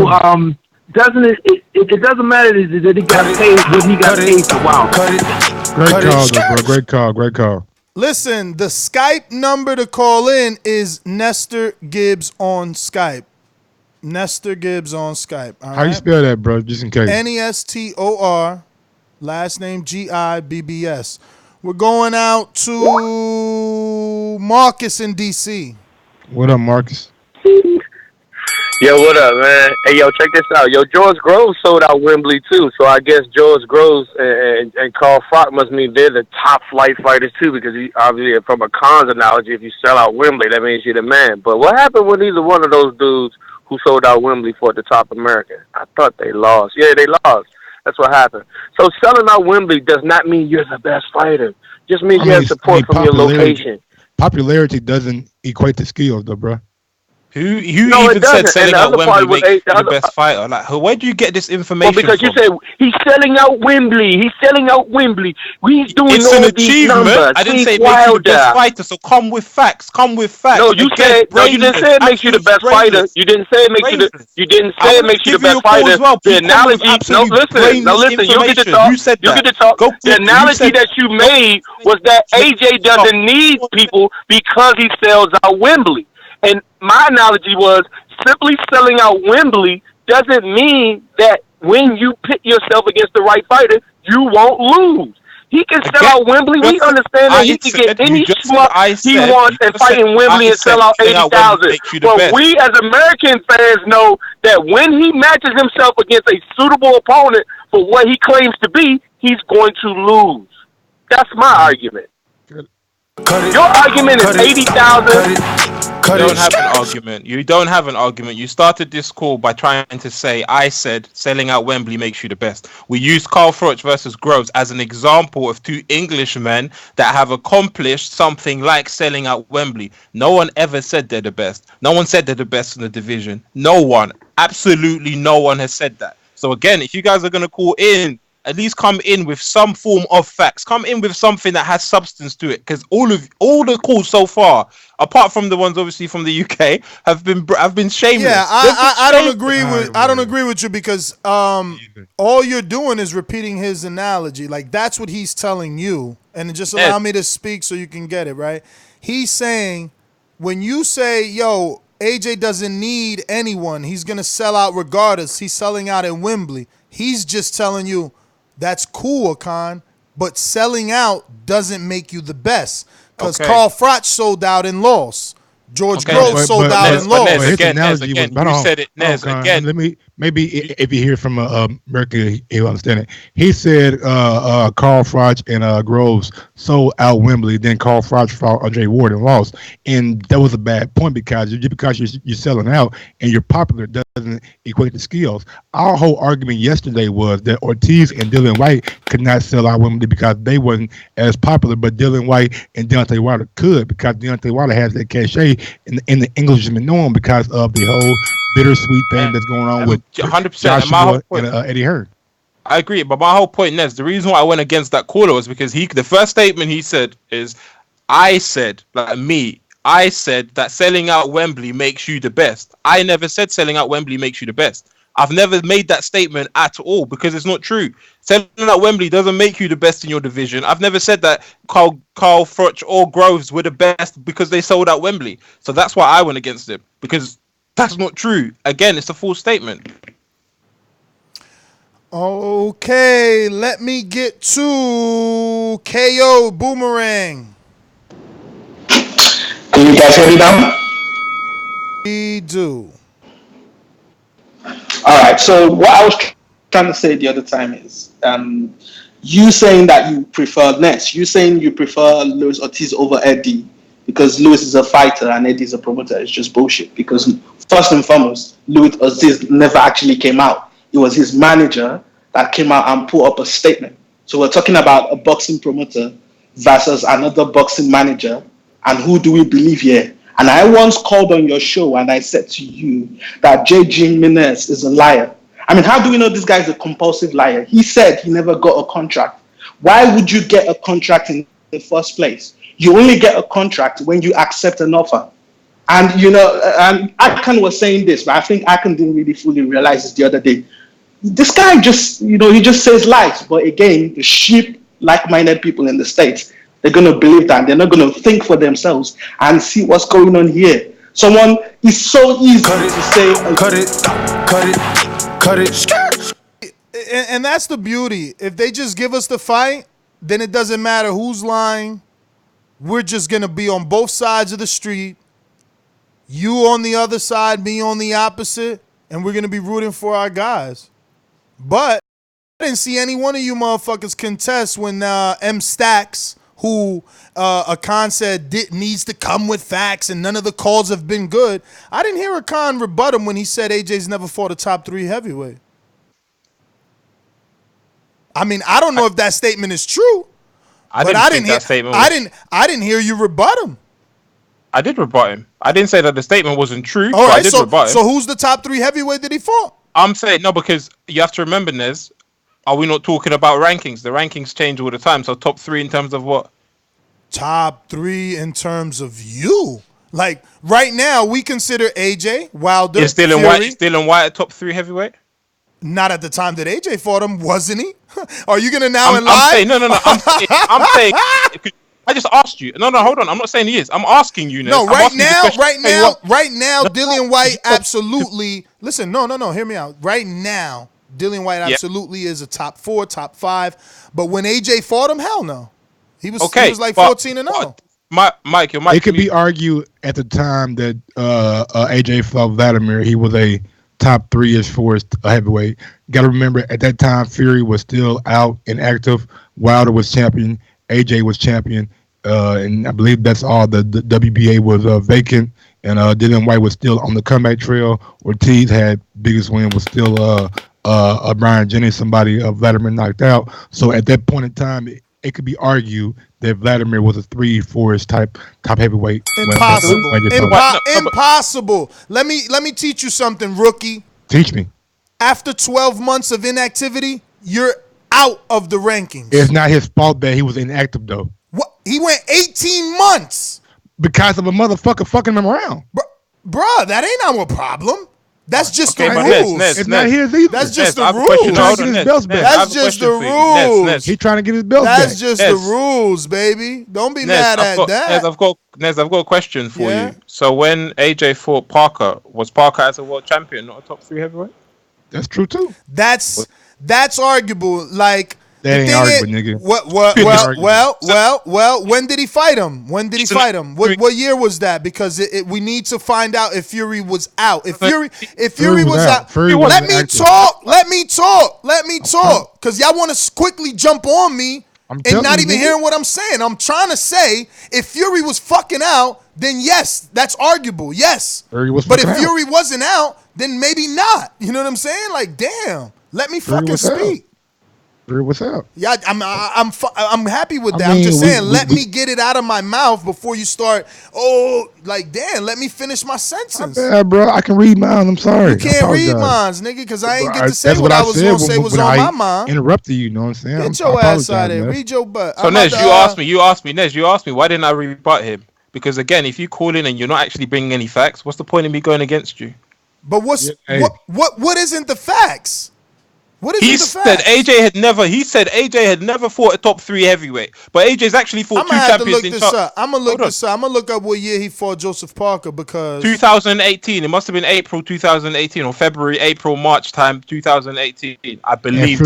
[SPEAKER 8] doesn't it doesn't matter that he got paid what he got paid for. Wow,
[SPEAKER 7] Great call.
[SPEAKER 5] Listen, the Skype number to call in is Nestor Gibbs on Skype. Nestor Gibbs on Skype. All
[SPEAKER 7] How you spell that, bro? Just in case.
[SPEAKER 5] Nestor, last name Gibbs. We're going out to Marcus in DC.
[SPEAKER 7] What up, Marcus?
[SPEAKER 9] Yo, what up, man? Hey, yo, check this out. Yo, George Groves sold out Wembley, too. So I guess George Groves and Carl Froch must mean they're the top flight fighters, too, because obviously, from a Khan's analogy, if you sell out Wembley, that means you're the man. But what happened with either one of those dudes who sold out Wembley for the top American? I thought they lost. Yeah, they lost. That's what happened. So selling out Wembley does not mean you're the best fighter. Just means you have support from your location.
[SPEAKER 7] Popularity doesn't equate to skills, though, bro.
[SPEAKER 12] Who even said selling out Wembley makes you the best fighter? Like, where do you get this information
[SPEAKER 9] because
[SPEAKER 12] from?
[SPEAKER 9] You said he's selling out Wembley. He's selling out Wembley. He's doing
[SPEAKER 12] it's
[SPEAKER 9] all
[SPEAKER 12] an
[SPEAKER 9] these numbers.
[SPEAKER 12] I didn't say it makes you the best fighter, so come with facts. No,
[SPEAKER 9] you didn't say it makes you the best fighter. You didn't say it makes you the makes you the best fighter. The analogy, listen, you get to talk.
[SPEAKER 12] You said that.
[SPEAKER 9] You get to talk. The analogy that you made was that AJ doesn't need people because he sells out Wembley. And my analogy was simply selling out Wembley doesn't mean that when you pit yourself against the right fighter, you won't lose. He can sell out Wembley. We understand that he can get any schmuck he wants and fight in Wembley and sell out 80,000. But we as American fans know that when he matches himself against a suitable opponent for what he claims to be, he's going to lose. That's my argument. Your argument is 80,000.
[SPEAKER 12] You don't have an argument. You don't have an argument. You started this call by trying to say, I said selling out Wembley makes you the best. We used Carl Froch versus Groves as an example of two Englishmen that have accomplished something like selling out Wembley. No one ever said they're the best. No one said they're the best in the division. No one. Absolutely no one has said that. So again, if you guys are going to call in, at least come in with some form of facts. Come in with something that has substance to it, because all the calls so far, apart from the ones obviously from the UK, have been shameless.
[SPEAKER 5] Yeah, I don't agree with you because all you're doing is repeating his analogy. Like that's what he's telling you, and just allow me to speak so you can get it right. He's saying when you say, "Yo, AJ doesn't need anyone. He's gonna sell out regardless. He's selling out in Wembley." He's just telling you. That's cool, Akan, but selling out doesn't make you the best because Carl Froch sold out and lost. George Groves sold out and lost.
[SPEAKER 7] His analogy was, you said it, Nez, again. Let me, maybe if you hear from America, he'll understand it. He said Carl Froch and Groves sold out Wembley, then Carl Froch fought Andre Ward and lost. And that was a bad point because you're selling out and you're popular doesn't equate to skills. Our whole argument yesterday was that Ortiz and Dillian White could not sell out Wembley because they wasn't as popular, but Dillian White and Deontay Wilder could because Deontay Wilder has that cachet in the Englishman norm because of the whole bittersweet thing that's going on with 100% Joshua and Eddie Hearn.
[SPEAKER 12] I agree, but my whole point, Nez, the reason why I went against that caller was because the first statement he said is, I said that selling out Wembley makes you the best. I never said selling out Wembley makes you the best. I've never made that statement at all because it's not true. Selling out Wembley doesn't make you the best in your division. I've never said that Carl Froch or Groves were the best because they sold out Wembley. So that's why I went against it, because that's not true. Again, it's a false statement.
[SPEAKER 5] Okay, let me get to KO Boomerang.
[SPEAKER 6] Can you guys hear me now?
[SPEAKER 5] We do.
[SPEAKER 6] All right. So what I was trying to say the other time is, you saying that you prefer Ness. You saying you prefer Luis Ortiz over Eddie because Luis is a fighter and Eddie is a promoter. It's just bullshit. Because first and foremost, Luis Ortiz never actually came out. It was his manager that came out and put up a statement. So we're talking about a boxing promoter versus another boxing manager. And who do we believe here? And I once called on your show and I said to you that J.G. Menez is a liar. I mean, how do we know this guy is a compulsive liar? He said he never got a contract. Why would you get a contract in the first place? You only get a contract when you accept an offer. And, and Akan was saying this, but I think Akan didn't really fully realize this the other day. This guy just, he just says lies. But again, the sheep, like-minded people in the States, they're going to believe that. They're not going to think for themselves and see what's going on here. Someone is so easy to say, cut it.
[SPEAKER 5] And that's the beauty. If they just give us the fight, then it doesn't matter who's lying. We're just going to be on both sides of the street. You on the other side, me on the opposite, and we're going to be rooting for our guys. But I didn't see any one of you motherfuckers contest when M. Stacks, who Akan said needs to come with facts and none of the calls have been good. I didn't hear Akan rebut him when he said AJ's never fought a top 3 heavyweight. I mean, I don't know if that statement is true. I didn't hear you rebut him.
[SPEAKER 12] I did rebut him. I didn't say that the statement wasn't true.
[SPEAKER 5] All right,
[SPEAKER 12] I did rebut him.
[SPEAKER 5] So who's the top 3 heavyweight that he fought?
[SPEAKER 12] I'm saying no, because you have to remember, Nez, are we not talking about rankings? The rankings change all the time. So top 3 in terms of what?
[SPEAKER 5] Top 3 in terms of you. Like right now, we consider AJ Wilder.
[SPEAKER 12] Is Dylan White a top 3 heavyweight?
[SPEAKER 5] Not at the time that AJ fought him, wasn't he? Are you gonna now lie?
[SPEAKER 12] I'm saying, no. I'm saying. I just asked you. No, hold on. I'm not saying he is. I'm asking you. Nez.
[SPEAKER 5] No, right now, Dillian White absolutely. Listen, no. Hear me out. Right now, Dillian White absolutely is a top 4, top 5. But when AJ fought him, hell no. He was like 14-0.
[SPEAKER 12] Mike,
[SPEAKER 7] it could be argued at the time that AJ fought Vladimir, he was a top 3-ish for his heavyweight. Got to remember, at that time, Fury was still out and active. Wilder was champion. AJ was champion. And I believe that's all. The WBA was vacant. And Dylan White was still on the comeback trail. Ortiz had biggest win, was still Brian Jennings, somebody Vladimir knocked out. So at that point in time, it could be argued that Vladimir was a 3-4-ish type top heavyweight.
[SPEAKER 5] Impossible. Impossible. Let me teach you something, rookie.
[SPEAKER 7] Teach me.
[SPEAKER 5] After 12 months of inactivity, you're out of the rankings.
[SPEAKER 7] It's not his fault that he was inactive, though.
[SPEAKER 5] What? He went 18 months.
[SPEAKER 7] Because of a motherfucker fucking him around.
[SPEAKER 5] Bruh, that ain't our problem. That's just the rules.
[SPEAKER 7] It's not his either.
[SPEAKER 5] That's just the rules. That's just the rules.
[SPEAKER 7] He's trying to get his belts back.
[SPEAKER 5] That's just the rules, baby. Don't be mad at that.
[SPEAKER 12] I've got a question for you. So when AJ fought Parker, was Parker as a world champion, not a top 3 heavyweight?
[SPEAKER 7] That's true too.
[SPEAKER 5] That's arguable. Like,
[SPEAKER 7] that ain't arguable, nigga.
[SPEAKER 5] Well. When did he fight him? What year was that? Because we need to find out if Fury was out. If Fury was out. Let me talk. Because y'all want to quickly jump on me and not even hearing what I'm saying. I'm trying to say, if Fury was fucking out, then yes, that's arguable. Yes. But if Fury wasn't out, then maybe not. You know what I'm saying? Like, damn. Let me fucking speak.
[SPEAKER 7] What's up?
[SPEAKER 5] Yeah, I'm happy with that. I'm just saying, let me get it out of my mouth before you start. Damn, let me finish my sentence.
[SPEAKER 7] Bro, I can read mine. I'm sorry.
[SPEAKER 5] You can't read mine, nigga, because I ain't get to say what I was gonna say was on my mind.
[SPEAKER 7] Interrupted you, know what I'm saying?
[SPEAKER 5] Get your ass out of there. Read your butt.
[SPEAKER 12] So Nez, you asked me, why didn't I rebut him? Because again, if you call in and you're not actually bringing any facts, what's the point of me going against you?
[SPEAKER 5] But what isn't the facts? What is
[SPEAKER 12] he said AJ had never fought a top 3 heavyweight, but AJ's actually fought 2 champions in top.
[SPEAKER 5] I'm gonna look this up. I'm gonna look up what year he fought Joseph Parker, because
[SPEAKER 12] 2018. It must have been April 2018 or February, April, March time 2018. I believe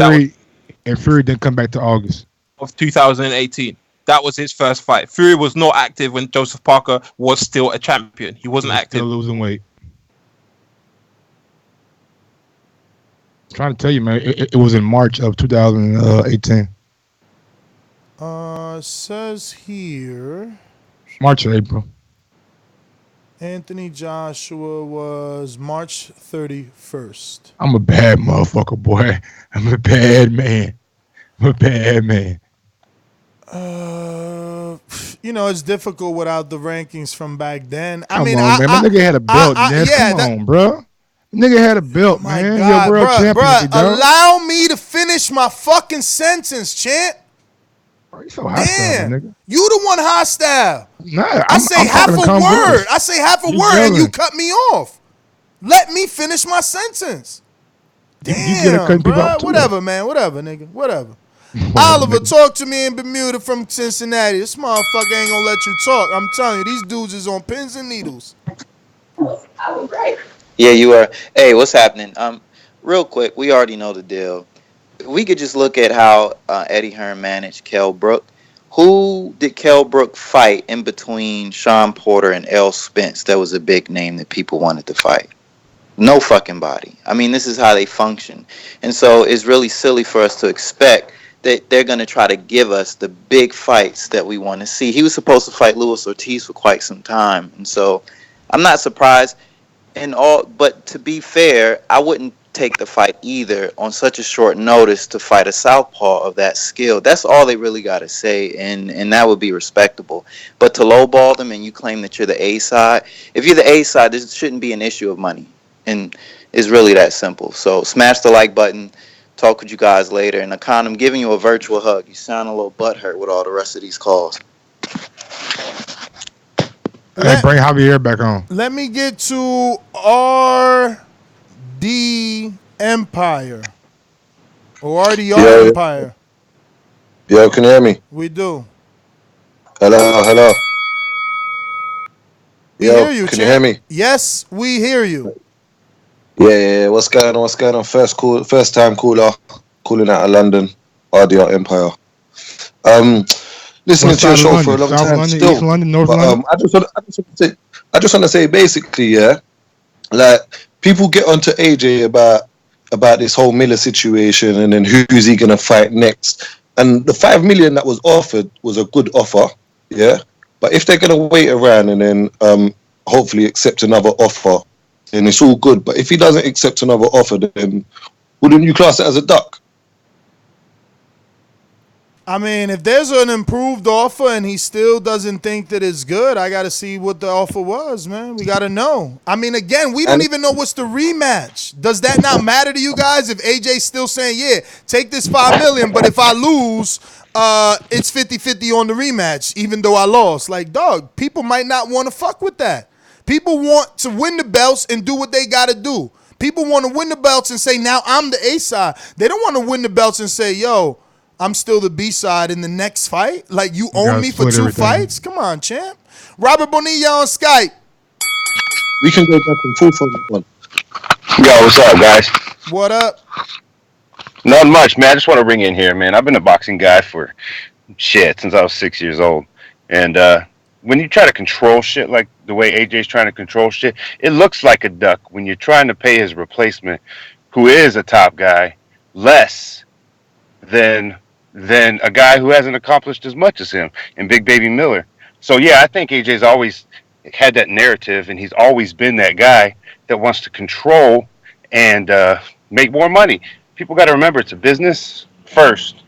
[SPEAKER 7] and Fury didn't come back to August
[SPEAKER 12] of 2018. That was his first fight. Fury was not active when Joseph Parker was still a champion. He wasn't active.
[SPEAKER 7] Still losing weight. Trying to tell you, man, it was in March of 2018.
[SPEAKER 5] Says here
[SPEAKER 7] March or April.
[SPEAKER 5] Anthony Joshua was March 31st.
[SPEAKER 7] I'm a bad motherfucker, boy. I'm a bad man.
[SPEAKER 5] It's difficult without the rankings from back then.
[SPEAKER 7] My nigga had a belt. Come on, bro. Nigga had a belt, man.
[SPEAKER 5] God, you're world champion. Allow me to finish my fucking sentence, champ.
[SPEAKER 7] Bro, you so hostile, nigga.
[SPEAKER 5] You the one hostile.
[SPEAKER 7] Nah,
[SPEAKER 5] I say half a word. I say half a word and you cut me off. Let me finish my sentence. Damn, bro. Whatever, man. Whatever, nigga. Whatever. Oliver, talk to me in Bermuda from Cincinnati. This motherfucker ain't gonna let you talk. I'm telling you, these dudes is on pins and needles.
[SPEAKER 11] Right. Yeah, you are. Hey, what's happening? Real quick, we already know the deal. We could just look at how Eddie Hearn managed Kell Brook. Who did Kell Brook fight in between Sean Porter and Errol Spence? That was a big name that people wanted to fight. No fucking body. I mean, this is how they function. And so it's really silly for us to expect that they're going to try to give us the big fights that we want to see. He was supposed to fight Luis Ortiz for quite some time. And so I'm not surprised. But to be fair, I wouldn't take the fight either on such a short notice to fight a southpaw of that skill. That's all they really got to say, and that would be respectable. But to lowball them and you claim that you're the A side, if you're the A side, this shouldn't be an issue of money, and it's really that simple. So smash the like button. Talk with you guys later. And Akon, I'm giving you a virtual hug. You sound a little butthurt with all the rest of these calls.
[SPEAKER 7] Hey, bring Javier back on.
[SPEAKER 5] Let me get to RD Empire. Or RDR Empire.
[SPEAKER 14] Yo, can you hear me?
[SPEAKER 5] We do.
[SPEAKER 14] Hello.
[SPEAKER 5] We hear you,
[SPEAKER 14] can you hear me?
[SPEAKER 5] Yes, we hear you.
[SPEAKER 14] Yeah. What's going on? First time caller, calling out of London, RDR Empire. Listening to your show for a long time.
[SPEAKER 7] London,
[SPEAKER 14] still,
[SPEAKER 7] East London, North London.
[SPEAKER 14] I just want to say basically, like people get onto AJ about this whole Miller situation and then who's he gonna fight next. And the 5 million that was offered was a good offer, yeah. But if they're gonna wait around and then hopefully accept another offer, then it's all good. But if he doesn't accept another offer, then wouldn't you class it as a duck?
[SPEAKER 5] I mean, if there's an improved offer and he still doesn't think that it's good, I got to see what the offer was, man. We got to know. I mean, again, we don't even know what's the rematch. Does that not matter to you guys if AJ's still saying, yeah, take this 5 million, but if I lose, it's 50-50 on the rematch, even though I lost? Like, dog, people might not want to fuck with that. People want to win the belts and do what they got to do. People want to win the belts and say, now I'm the A side. They don't want to win the belts and say, yo, I'm still the B side in the next fight. Like, you own me for 2 fights? Come on, champ. Robert Bonilla on Skype.
[SPEAKER 14] We can go back and forth on that one.
[SPEAKER 13] Yo, what's up, guys?
[SPEAKER 5] What up?
[SPEAKER 13] Not much, man. I just want to ring in here, man. I've been a boxing guy for since I was 6 years old. And when you try to control shit like the way AJ's trying to control shit, it looks like a duck when you're trying to pay his replacement, who is a top guy, less than a guy who hasn't accomplished as much as him in Big Baby Miller. So, yeah, I think AJ's always had that narrative, and he's always been that guy that wants to control and make more money. People got to remember it's a business first,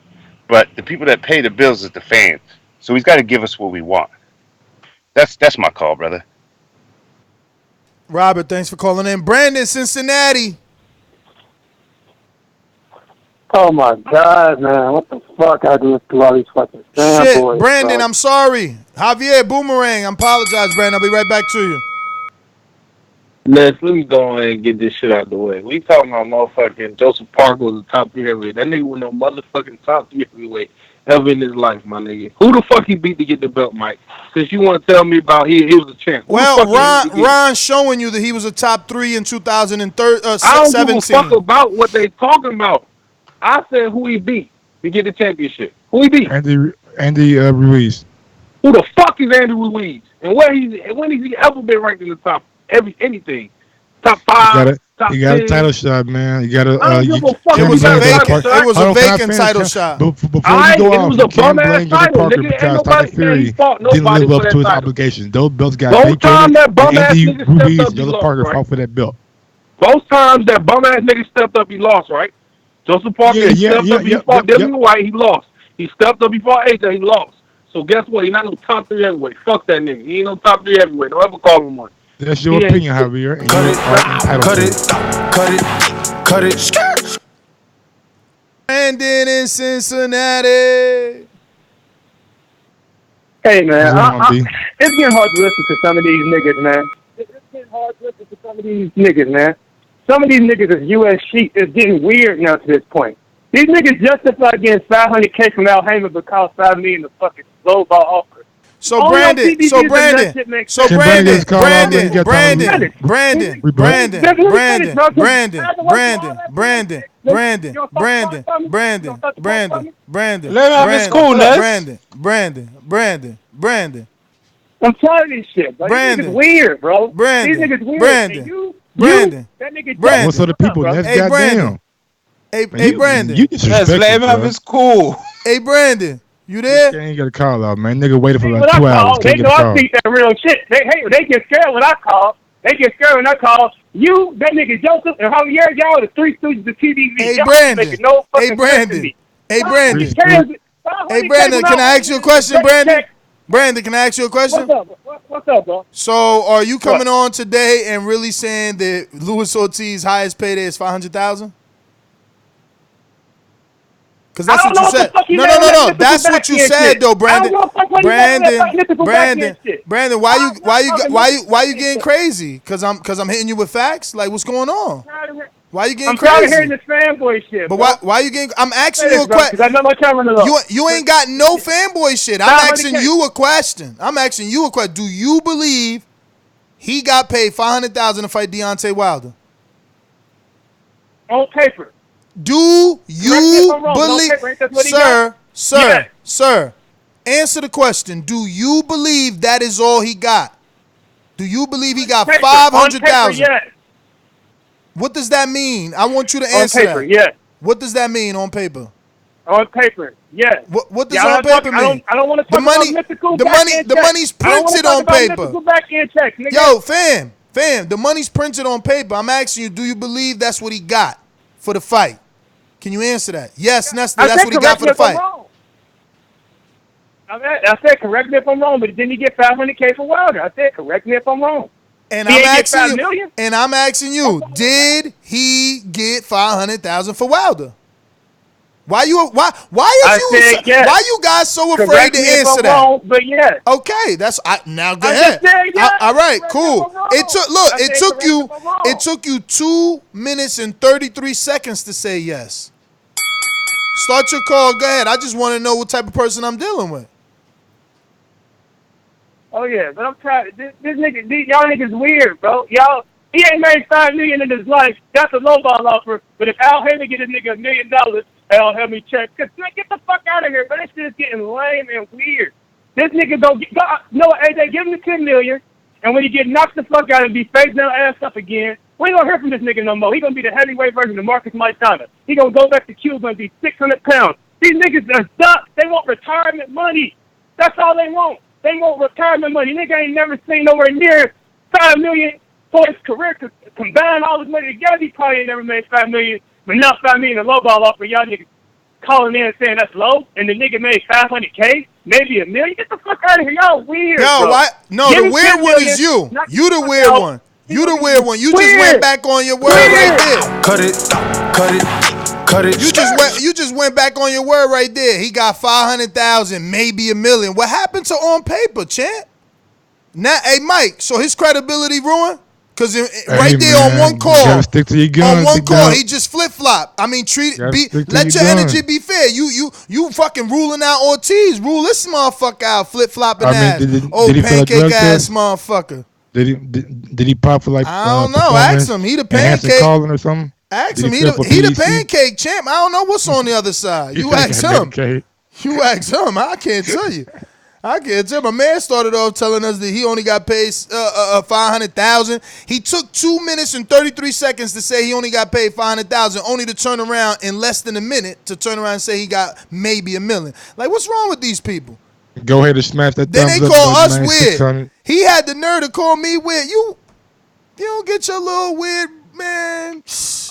[SPEAKER 13] but the people that pay the bills is the fans. So he's got to give us what we want. That's my call, brother.
[SPEAKER 5] Robert, thanks for calling in. Brandon, Cincinnati.
[SPEAKER 15] Oh my God, man! What the fuck I do to all these fucking fanboys?
[SPEAKER 5] Brandon, I'm sorry. Javier Boomerang, I apologize, Brandon. I'll be right back to you.
[SPEAKER 16] Let me go ahead and get this shit out of the way. We talking about motherfucking Joseph Parker was the top 3 heavyweight. That nigga was no motherfucking top 3 heavyweight ever in his life, my nigga. Who the fuck he beat to get the belt, Mike? Since you want to tell me about he was a champ.
[SPEAKER 5] Well, Ron's showing you that he was a top 3 in 2017.
[SPEAKER 16] I don't give a fuck about what they talking about. I said who he beat to get the championship. Who he beat?
[SPEAKER 7] Andy Ruiz.
[SPEAKER 16] Who the fuck is Andy Ruiz? And when has he ever been ranked in the top anything? Top 5, top 10?
[SPEAKER 7] You got a title shot, man. You got a.
[SPEAKER 5] It was a vacant title shot.
[SPEAKER 7] Before you go off, you can't blame Joseph Parker because Tyler Fury didn't live up to his obligations. Those belts got vacated. Andy Ruiz, Joseph Parker fought for that belt.
[SPEAKER 16] Both times that bum ass nigga stepped up, he lost, right? Joseph Parker, he stepped up, he fought Dylan White, he lost. He stepped up, he fought AJ, he lost. So guess what? He's not no top 3 heavyweight. Fuck that nigga. He ain't no top 3 heavyweight. Don't ever call him one.
[SPEAKER 7] That's your opinion, Javier.
[SPEAKER 5] Cut it. Brandon in Cincinnati.
[SPEAKER 15] Hey, man. It's getting hard to listen to some of these niggas, man. It's getting hard to listen to some of these niggas, man. Some of these niggas is U.S. sheep. It's getting weird now to this point. These niggas justify getting $500K from Al Heyman because $5 million the fucking low ball offer.
[SPEAKER 5] Brandon,
[SPEAKER 15] I'm tired of this shit, bro. These niggas weird, bro. These niggas weird.
[SPEAKER 5] Brandon.
[SPEAKER 7] What's other people? That's goddamn.
[SPEAKER 5] Hey, Brandon.
[SPEAKER 7] You disrespectful,
[SPEAKER 5] let him have his cool. Hey, Brandon, you there?
[SPEAKER 7] You ain't got a call out, man. Nigga waited for like 2 hours.
[SPEAKER 15] They know I speak that real shit. They get scared when I call. They get scared when I call. You, that nigga Joseph, and Javier, y'all the 3 Stooges of TVV.
[SPEAKER 5] Hey, Brandon. Hey, Brandon, can I ask you a question, Brandon? Brandon, can I ask you a question?
[SPEAKER 15] What's up, bro?
[SPEAKER 5] So, are you coming on today and really saying that Luis Ortiz's highest payday is $500,000? Because that's what you said. No. That's what you said, though, Brandon. Brandon, why you getting crazy? Because I'm hitting you with facts. Like, what's going on? Why you getting crazy?
[SPEAKER 15] I'm tired of hearing this fanboy shit.
[SPEAKER 5] But why you getting? I'm asking you a question.
[SPEAKER 15] I know my camera is
[SPEAKER 5] You ain't got no fanboy shit. I'm asking you a question. Do you believe he got paid $500,000 to fight Deontay Wilder?
[SPEAKER 15] On paper.
[SPEAKER 5] Do you believe, sir, answer the question. Do you believe that is all he got? Do you believe he got $500,000? What does that mean? I want you to
[SPEAKER 15] On
[SPEAKER 5] answer
[SPEAKER 15] paper,
[SPEAKER 5] that.
[SPEAKER 15] yes.
[SPEAKER 5] What does that mean on paper?
[SPEAKER 15] On paper, yes.
[SPEAKER 5] What does
[SPEAKER 15] Yeah,
[SPEAKER 5] on paper mean?
[SPEAKER 15] I don't want to talk
[SPEAKER 5] money,
[SPEAKER 15] about mythical
[SPEAKER 5] the
[SPEAKER 15] back-end
[SPEAKER 5] money's
[SPEAKER 15] checks. I don't wanna
[SPEAKER 5] printed
[SPEAKER 15] talk
[SPEAKER 5] on
[SPEAKER 15] about
[SPEAKER 5] paper.
[SPEAKER 15] mythical back-end checks, nigga.
[SPEAKER 5] Yo, fam, the money's printed on paper. I'm asking you, do you believe that's what he got for the fight? Can you answer that? Yes, Nestor, that's what he got for the fight.
[SPEAKER 15] I said, correct me if I'm wrong, but didn't he get $500K for Wilder? I said, correct me if I'm wrong.
[SPEAKER 5] And
[SPEAKER 15] he
[SPEAKER 5] I'm asking you, did he get $500,000 for Wilder? Why you guys so afraid to answer that?
[SPEAKER 15] Wrong, but yes.
[SPEAKER 5] Okay, now go ahead. All right, cool. It took you 2 minutes and 33 seconds to say yes. Start your call. Go ahead. I just want to know what type of person I'm dealing with.
[SPEAKER 15] Oh yeah, but I'm tired. This nigga, y'all niggas weird, bro. Y'all, he ain't made $5 million in his life. That's a lowball offer. But if Al Haymon get a nigga $1 million, Al, help me check. Cause get the fuck out of here, bro. That shit is getting lame and weird. This nigga AJ, give him the $10 million, and when he get knocked the fuck out and be face down, ass up again, we ain't gonna hear from this nigga no more. He gonna be the heavyweight version of Marcus Maidana. He gonna go back to Cuba and be 600 pounds. These niggas are ducks. They want retirement money. That's all they want. They want retirement money. Nigga ain't never seen nowhere near $5 million for his career. To combine all his money together, he probably ain't never made $5 million. But not $5 million a lowball offer. Y'all niggas calling in and saying that's low, and the nigga made $500K, maybe $1 million. Get the fuck out of here. Y'all weird.
[SPEAKER 5] Yo,
[SPEAKER 15] bro.
[SPEAKER 5] Why? No, the weird one is you. You the weird one. You the weird one. You just went back on your word right there.
[SPEAKER 10] Cut it.
[SPEAKER 5] You just went back on your word right there. He got 500,000, maybe $1 million. What happened to on paper, champ? Now, hey Mike, so his credibility ruined? Cause right there on one call,
[SPEAKER 7] you gotta stick to your guns,
[SPEAKER 5] on one call, he just flip flop. I mean, let your energy be fair. You fucking ruling out Ortiz. Rule this motherfucker out, flip flopping ass, pancake ass motherfucker.
[SPEAKER 7] Did he pop for like?
[SPEAKER 5] I don't know. Ask him. He the pancake.
[SPEAKER 7] Calling or something.
[SPEAKER 5] Ask him. He the pancake champ. I don't know what's on the other side. You ask him. You ask him. I can't tell you. My man started off telling us that he only got paid $500,000. He took 2 minutes and 33 seconds to say he only got paid $500,000, only to turn around in less than a minute to turn around and say he got maybe $1 million. Like, what's wrong with these people?
[SPEAKER 7] Go ahead and smash that.
[SPEAKER 5] Then
[SPEAKER 7] thumbs
[SPEAKER 5] they
[SPEAKER 7] up
[SPEAKER 5] call
[SPEAKER 7] button,
[SPEAKER 5] us
[SPEAKER 7] man.
[SPEAKER 5] weird.
[SPEAKER 7] 600.
[SPEAKER 5] He had the nerve to call me weird. You don't get your little weird, man.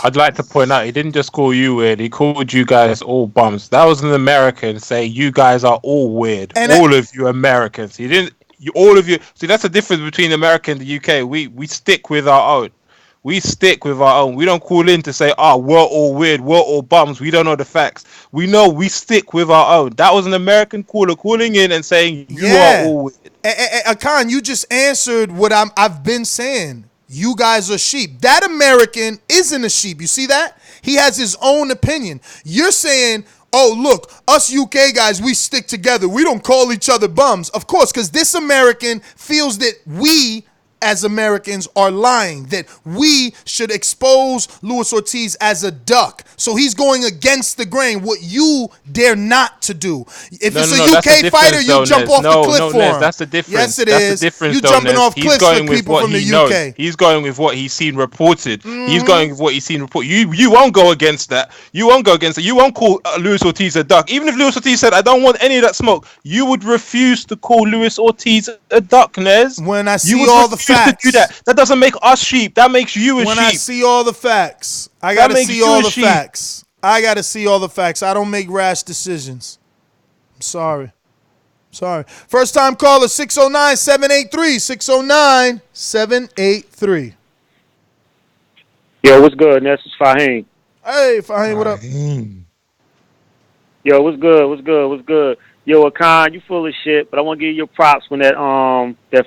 [SPEAKER 12] I'd like to point out, he didn't just call you weird. He called you guys all bums. That was an American saying you guys are all weird. And all of you Americans. He didn't. All of you. See, that's the difference between America and the UK. We stick with our own. We stick with our own. We don't call in to say, we're all weird. We're all bums. We don't know the facts. We know we stick with our own. That was an American caller calling in and saying you are all weird.
[SPEAKER 5] Akan, you just answered what I've been saying. You guys are sheep. That American isn't a sheep. You see that? He has his own opinion. You're saying, oh, look, us UK guys, we stick together. We don't call each other bums. Of course, because this American feels that we as Americans are lying, that we should expose Luis Ortiz as a duck. So he's going against the grain, what you dare not to do. If it's a UK fighter, you jump off the cliff for him.
[SPEAKER 12] That's the difference.
[SPEAKER 5] Yes, it is. You jumping off cliffs with people from the UK.
[SPEAKER 12] He's going with what he's seen reported. He's going with what he's seen reported. You won't go against that. You won't go against it. You won't call Luis Ortiz a duck. Even if Luis Ortiz said, I don't want any of that smoke, you would refuse to call Luis Ortiz a duck, Nez.
[SPEAKER 5] When I see all the facts.
[SPEAKER 12] To do that doesn't make us sheep. That makes you a sheep.
[SPEAKER 5] When I see all the facts, I gotta see all the facts. I gotta see all the facts. I don't make rash decisions. I'm sorry. First time caller 609-783. 609-783.
[SPEAKER 4] Yo, what's good? This is Fahim.
[SPEAKER 5] Hey, Fahim, what up?
[SPEAKER 4] Yo, what's good? Yo, Akan, you full of shit, but I want to give you your props when that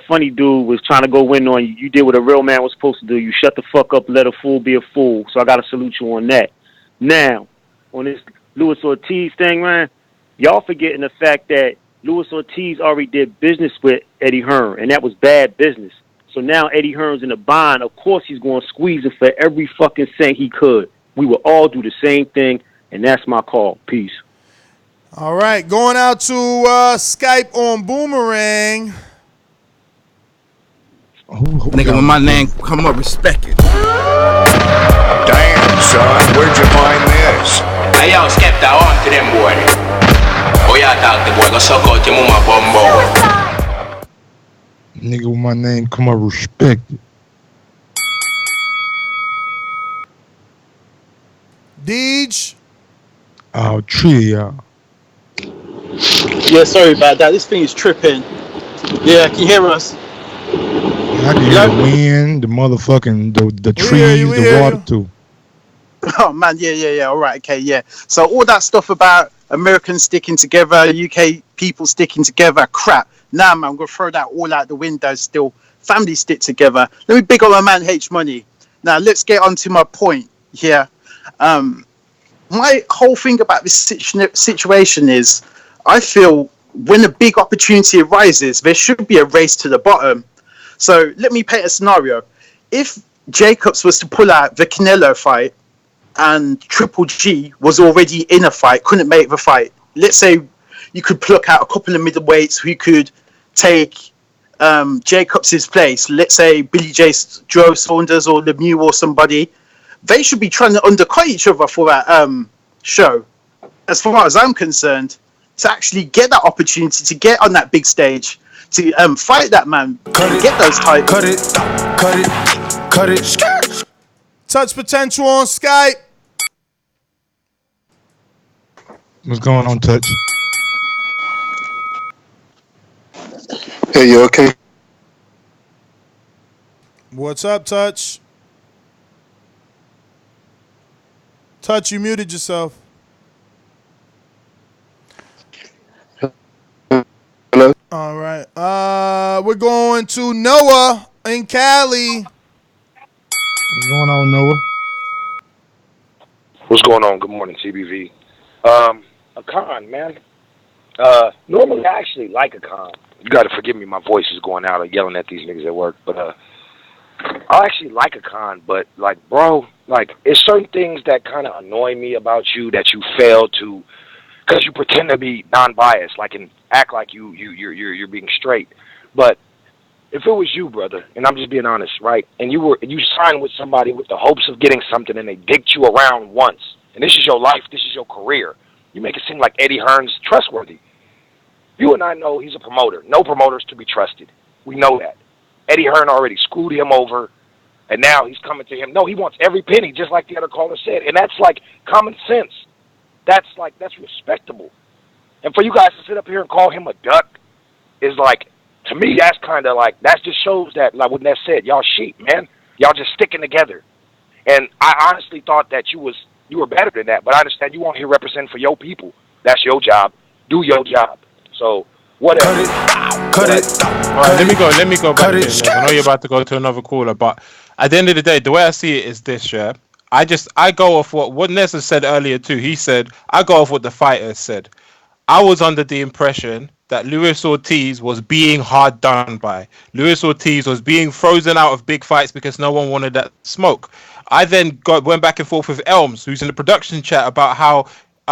[SPEAKER 4] funny dude was trying to go win on you. You did what a real man was supposed to do. You shut the fuck up, let a fool be a fool. So I got to salute you on that. Now, on this Luis Ortiz thing, man, y'all forgetting the fact that Luis Ortiz already did business with Eddie Hearn, and that was bad business. So now Eddie Hearn's in a bind. Of course he's going to squeeze him for every fucking cent he could. We will all do the same thing, and that's my call. Peace.
[SPEAKER 5] All right, going out to Skype on Boomerang.
[SPEAKER 17] Nigga, when my name come up, respect it.
[SPEAKER 18] Damn, son, where'd you find this?
[SPEAKER 20] Hey, yo, Skepta, on to them boy. Oh, yeah, talk the boy, go suck out your mama bumbo.
[SPEAKER 7] Nigga with my name come up respected.
[SPEAKER 5] Deej.
[SPEAKER 7] I'll treat y'all.
[SPEAKER 21] Yeah, sorry about that. This thing is tripping. Yeah, can you hear us?
[SPEAKER 7] I can hear the wind, the motherfucking, the trees, the water too.
[SPEAKER 21] Oh man, yeah. All right, okay, yeah. So all that stuff about Americans sticking together, UK people sticking together, crap. Nah, man, I'm gonna throw that all out the window. Still, families stick together. Let me big up my man H Money. Now let's get on to my point here. My whole thing about this situation is, I feel when a big opportunity arises, there should be a race to the bottom. So let me paint a scenario. If Jacobs was to pull out the Canelo fight and Triple G was already in a fight, couldn't make the fight, let's say you could pluck out a couple of middleweights who could take Jacobs' place. Let's say Billy J. Joe Saunders or Lemieux or somebody. They should be trying to undercut each other for that show. As far as I'm concerned, to actually get that opportunity to get on that big stage, to fight that man, and get those titles.
[SPEAKER 5] Cut it. Touch Potential on Skype.
[SPEAKER 7] What's going on, Touch?
[SPEAKER 14] Hey, you okay?
[SPEAKER 5] What's up, Touch? Touch, you muted yourself.
[SPEAKER 14] Hello?
[SPEAKER 5] All right. We're going to Noah in Cali.
[SPEAKER 7] What's going on, Noah?
[SPEAKER 23] What's going on? Good morning, TBV. Akan, man. Normally I actually like Akan. You gotta forgive me, my voice is going out. I'm yelling at these niggas at work. But I actually like Akan, but like, bro, like, it's certain things that kind of annoy me about you that you fail to, because you pretend to be non-biased, like, and act like you're being straight. But if it was you, brother, and I'm just being honest, right, and you signed with somebody with the hopes of getting something, and they dicked you around once, and this is your life, this is your career, you make it seem like Eddie Hearn's trustworthy. You and I know he's a promoter. No promoter's to be trusted. We know that. Eddie Hearn already screwed him over, and now he's coming to him. No, he wants every penny, just like the other caller said, and that's like common sense. That's respectable. And for you guys to sit up here and call him a duck is like, to me, that's kind of like, that just shows that, like what Ness said, y'all sheep, man. Y'all just sticking together. And I honestly thought that you were better than that, but I understand you want here representing for your people. That's your job. Do your job. So, whatever.
[SPEAKER 12] Cut it. All right, let me go back in. I know you're about to go to another caller, but at the end of the day, the way I see it is this, yeah. I go off what Nessa said earlier too. He said, I go off what the fighters said. I was under the impression that Luis Ortiz was being hard done by. Luis Ortiz was being frozen out of big fights because no one wanted that smoke. I then went back and forth with Elms, who's in the production chat, about how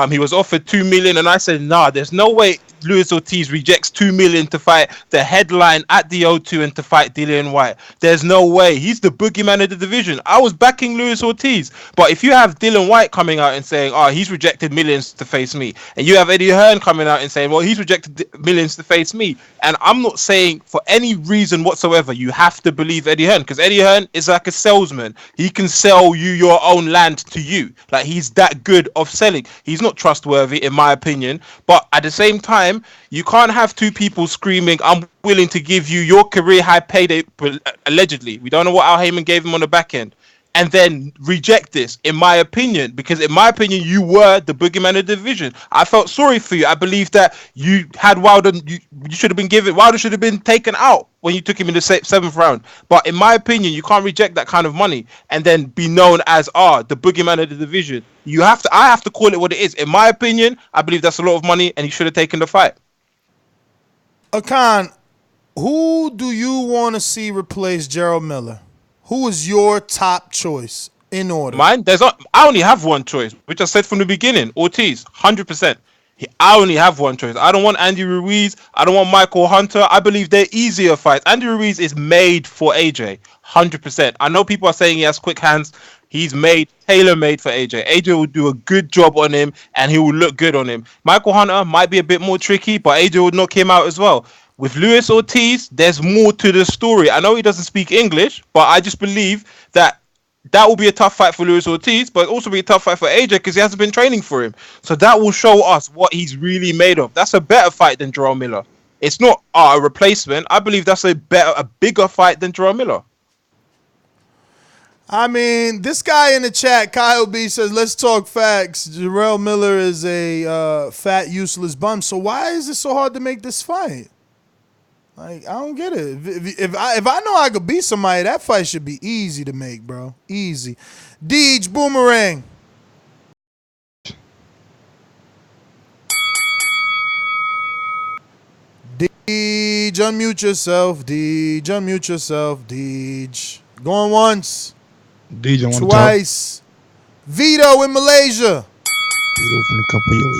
[SPEAKER 12] he was offered $2 million, and I said, nah, there's no way Luis Ortiz rejects $2 million to fight the headline at the O2 and to fight Dillian White. There's no way. He's the boogeyman of the division. I was backing Luis Ortiz, but if you have Dillian White coming out and saying, oh, he's rejected millions to face me, and you have Eddie Hearn coming out and saying, well, he's rejected millions to face me, and I'm not saying for any reason whatsoever you have to believe Eddie Hearn, because Eddie Hearn is like a salesman. He can sell you your own land to you. Like, he's that good of selling. He's not trustworthy, in my opinion, but at the same time, you can't have two people screaming, I'm willing to give you your career high payday, allegedly. We don't know what Al Heyman gave him on the back end, and then reject this, in my opinion, because in my opinion, you were the boogeyman of the division. I felt sorry for you. I believe that you had Wilder, you should have been given, Wilder should have been taken out when you took him in the 7th round. But in my opinion, you can't reject that kind of money and then be known as, the boogeyman of the division. I have to call it what it is. In my opinion, I believe that's a lot of money and he should have taken the fight.
[SPEAKER 5] Akan, who do you want to see replace Jarrell Miller? Who is your top choice in order?
[SPEAKER 12] Mine? I only have one choice, which I said from the beginning. Ortiz, 100%. I only have one choice. I don't want Andy Ruiz. I don't want Michael Hunter. I believe they're easier fights. Andy Ruiz is made for AJ, 100%. I know people are saying he has quick hands. he's tailor-made for AJ. AJ will do a good job on him, and he will look good on him. Michael Hunter might be a bit more tricky, but AJ will knock him out as well. With Luis Ortiz, there's more to the story. I know he doesn't speak English, but I just believe that will be a tough fight for Luis Ortiz, but also be a tough fight for AJ because he hasn't been training for him. So that will show us what he's really made of. That's a better fight than Jarrell Miller. It's not a replacement. I believe that's a bigger fight than Jarrell Miller.
[SPEAKER 5] I mean, this guy in the chat, Kyle B, says, let's talk facts. Jarrell Miller is a fat, useless bum. So why is it so hard to make this fight? Like, I don't get it. If I know I could beat somebody, that fight should be easy to make, bro. Easy. Deej, Boomerang. Deej, unmute yourself. Deej, unmute yourself. Deej. Going once.
[SPEAKER 7] DJ want
[SPEAKER 5] twice. Vito in Malaysia.
[SPEAKER 7] Vito finna come for your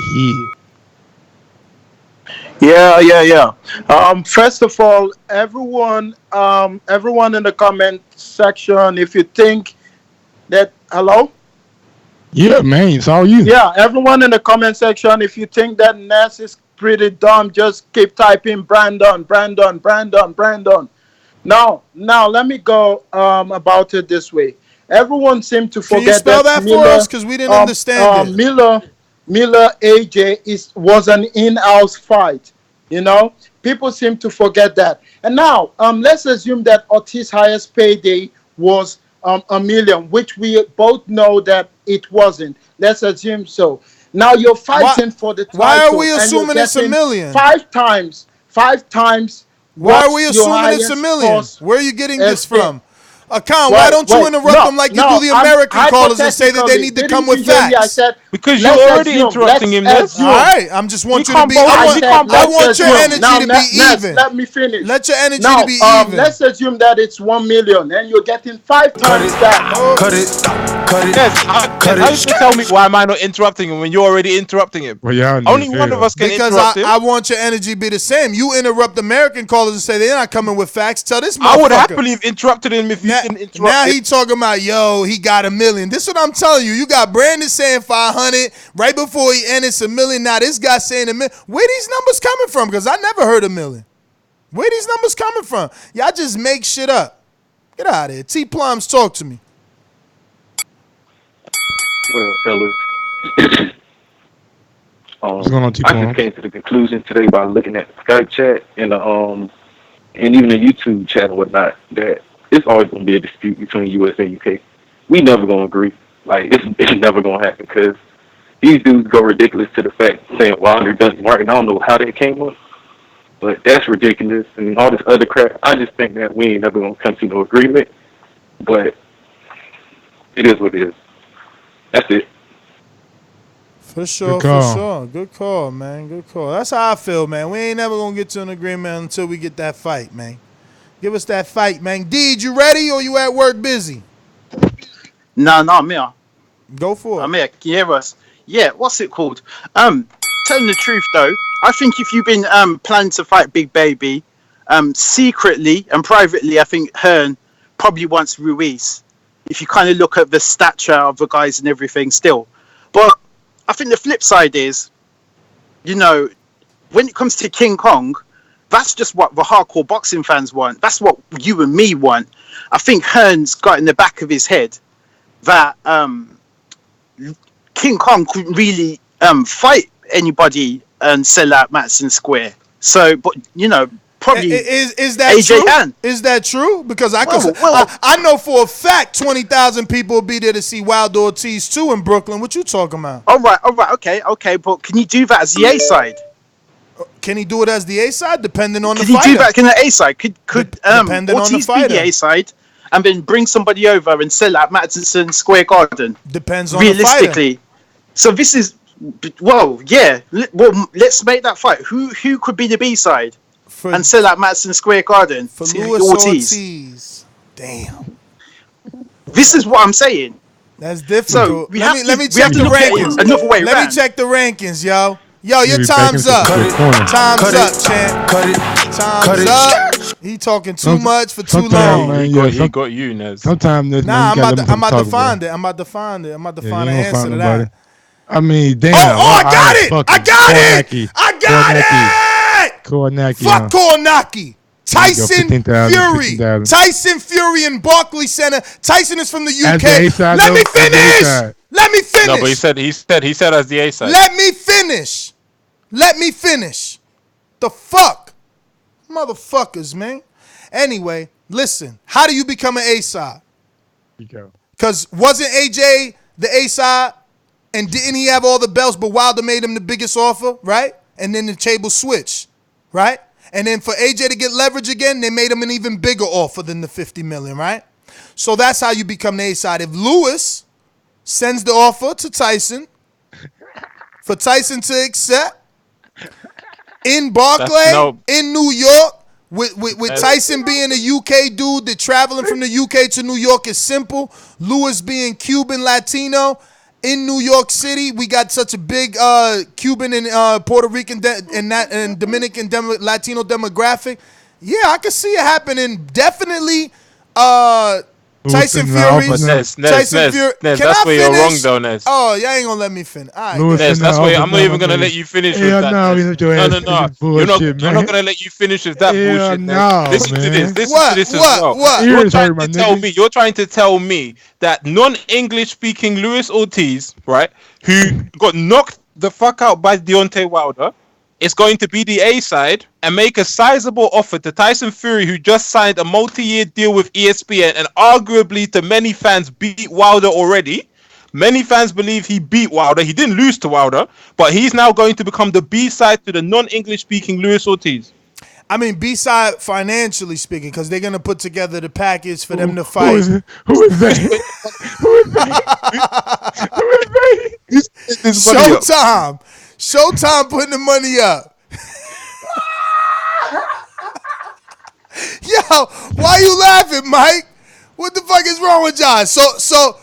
[SPEAKER 21] Yeah.
[SPEAKER 7] head.
[SPEAKER 21] First of all, everyone in the comment section, if you think that, hello?
[SPEAKER 7] Yeah, man, it's all you.
[SPEAKER 21] Yeah, everyone in the comment section, if you think that Ness is pretty dumb, just keep typing Brandon. Now, let me go about it this way. Everyone seemed to forget.
[SPEAKER 5] Can you spell that
[SPEAKER 21] Miller,
[SPEAKER 5] for us? Because we didn't understand it.
[SPEAKER 21] Miller AJ was an in-house fight. You know, people seem to forget that. And now, let's assume that Ortiz's highest payday was $1 million, which we both know that it wasn't. Let's assume so. Now you're fighting for the title.
[SPEAKER 5] Why are we assuming it's $1 million?
[SPEAKER 21] Five times.
[SPEAKER 5] Why are we assuming it's $1 million? Where are you getting this from? Khan, why don't you interrupt them like you do the American callers and say that they need to come with facts?
[SPEAKER 12] Because you're already interrupting him. All
[SPEAKER 5] right, I just want you to be. I want your energy to be even.
[SPEAKER 21] Let me finish.
[SPEAKER 5] Let your energy to be even.
[SPEAKER 21] Let's assume that it's $1 million and you're getting 5 times that.
[SPEAKER 12] Cut it. Yes, tell me why am I not interrupting him when you're already interrupting him?
[SPEAKER 7] Well,
[SPEAKER 12] only one of us can interrupt him.
[SPEAKER 5] Because I want your energy to be the same. You interrupt American callers and say they're not coming with facts. Tell this motherfucker.
[SPEAKER 12] I would happily have interrupted him if you didn't interrupt.
[SPEAKER 5] Now he talking about, he got $1 million. This is what I'm telling you. You got Brandon saying 500 right before he enters $1 million. Now this guy saying $1 million. Where these numbers coming from? Because I never heard $1 million. Where these numbers coming from? Y'all just make shit up. Get out of here. T Plums, talk to me.
[SPEAKER 8] Well, fellas,
[SPEAKER 7] I
[SPEAKER 8] just came to the conclusion today by looking at the Skype chat and even the YouTube chat and whatnot that it's always going to be a dispute between U.S. and UK. We never going to agree. Like, it's never going to happen because these dudes go ridiculous to the fact saying Wilder doesn't work, and I don't know how that came up, but that's ridiculous and all this other crap. I just think that we ain't never going to come to no agreement, but it is what it is. That's it.
[SPEAKER 5] For sure. Good call, man. Good call. That's how I feel, man. We ain't never going to get to an agreement until we get that fight, man. Give us that fight, man. Deej, you ready or you at work busy?
[SPEAKER 21] No, I'm here.
[SPEAKER 5] Go for it.
[SPEAKER 21] I'm here. Can you hear us? Yeah, what's it called? Telling the truth, though, I think if you've been planning to fight Big Baby, secretly and privately, I think Hearn probably wants Ruiz. If you kind of look at the stature of the guys and everything still. But I think the flip side is, when it comes to King Kong, that's just what the hardcore boxing fans want. That's what you and me want. I think Hearn's got in the back of his head that King Kong couldn't really fight anybody and sell out Madison Square. So, but probably
[SPEAKER 5] is that
[SPEAKER 21] AJ
[SPEAKER 5] true?
[SPEAKER 21] Hearn.
[SPEAKER 5] Is that true? Because I know for a fact 20,000 people will be there to see Wilder Ortiz too in Brooklyn. What you talking about?
[SPEAKER 21] All right, okay. But can you do that as the A side?
[SPEAKER 5] Can he do it as the A side, depending on the
[SPEAKER 21] fighter?
[SPEAKER 5] Can he
[SPEAKER 21] do that? Can the A side? Could
[SPEAKER 5] depending
[SPEAKER 21] Ortiz
[SPEAKER 5] on the
[SPEAKER 21] be the A side and then bring somebody over and sell out Madison Square Garden?
[SPEAKER 5] Depends on
[SPEAKER 21] realistically.
[SPEAKER 5] The
[SPEAKER 21] so this is let's make that fight. Who could be the B side and sell out Madison Square Garden
[SPEAKER 5] for Luis Ortiz? Damn.
[SPEAKER 21] This is what I'm saying.
[SPEAKER 5] That's difficult.
[SPEAKER 21] So
[SPEAKER 5] let me check the rankings.
[SPEAKER 21] Another way
[SPEAKER 5] Let me check the rankings, yo. Yo, your time's up. Time's up, champ. Time's up. He talking too much for too
[SPEAKER 7] sometimes,
[SPEAKER 5] long.
[SPEAKER 7] man,
[SPEAKER 12] He got you, Nez.
[SPEAKER 7] Sometimes, man,
[SPEAKER 5] Nah,
[SPEAKER 7] you gotta let
[SPEAKER 5] I'm
[SPEAKER 7] him
[SPEAKER 5] about to
[SPEAKER 7] talk,
[SPEAKER 5] find
[SPEAKER 7] bro.
[SPEAKER 5] it. I'm about to find it. I'm about to
[SPEAKER 7] Yeah,
[SPEAKER 5] find
[SPEAKER 7] you
[SPEAKER 5] an
[SPEAKER 7] ain't gonna
[SPEAKER 5] answer
[SPEAKER 7] find
[SPEAKER 5] to
[SPEAKER 7] nobody.
[SPEAKER 5] that.
[SPEAKER 7] I mean, damn.
[SPEAKER 5] I got it. I got it.
[SPEAKER 7] Kornacki.
[SPEAKER 5] I got it.
[SPEAKER 7] Kornacki.
[SPEAKER 5] Fuck Kornacki. Tyson
[SPEAKER 7] 15,000,
[SPEAKER 5] Fury.
[SPEAKER 7] 15,000.
[SPEAKER 5] Tyson Fury in Barclays Center. Tyson is from the
[SPEAKER 7] As the
[SPEAKER 5] UK.
[SPEAKER 7] A-side,
[SPEAKER 5] Let me
[SPEAKER 7] though, as the
[SPEAKER 5] finish.
[SPEAKER 7] A-side.
[SPEAKER 5] Let me finish.
[SPEAKER 12] No, but he said as the A side.
[SPEAKER 5] Let me finish. Let me finish. The fuck? Motherfuckers, man. Anyway, listen. How do you become an A-side? Because wasn't AJ the A-side? And didn't he have all the belts, but Wilder made him the biggest offer, right? And then the table switched, right? And then for AJ to get leverage again, they made him an even bigger offer than the $50 million, right? So that's how you become the A-side. If Lewis sends the offer to Tyson, for Tyson to accept, in Barclay, in New York, with Tyson being a UK dude that traveling from the UK to New York is simple. Lewis being Cuban Latino in New York City, we got such a big Cuban and Puerto Rican and Dominican Latino demographic. Yeah, I can see it happening. Definitely. Tyson Fury. Tyson Fury.
[SPEAKER 12] Nez, that's where you're wrong, though, Nez.
[SPEAKER 5] Oh, y'all ain't gonna let me finish. All right,
[SPEAKER 12] Nez, that's where I'm not even gonna let you finish with that.
[SPEAKER 7] No.
[SPEAKER 12] You're not gonna let you finish with that bullshit.
[SPEAKER 7] No,
[SPEAKER 12] Listen to this. Listen to this as well.
[SPEAKER 5] What?
[SPEAKER 12] You're trying to tell me that non-English speaking Luis Ortiz, right, who got knocked the fuck out by Deontay Wilder, is going to be the A side and make a sizable offer to Tyson Fury, who just signed a multi-year deal with ESPN and arguably to many fans beat Wilder already. Many fans believe he beat Wilder. He didn't lose to Wilder, but he's now going to become the B side to the non-English speaking Luis Ortiz.
[SPEAKER 5] I mean, B-side financially speaking, because they're gonna put together the package for them to fight.
[SPEAKER 7] Who is that? Who is that?
[SPEAKER 5] Showtime putting the money up. Yo, why you laughing, Mike? What the fuck is wrong with y'all? So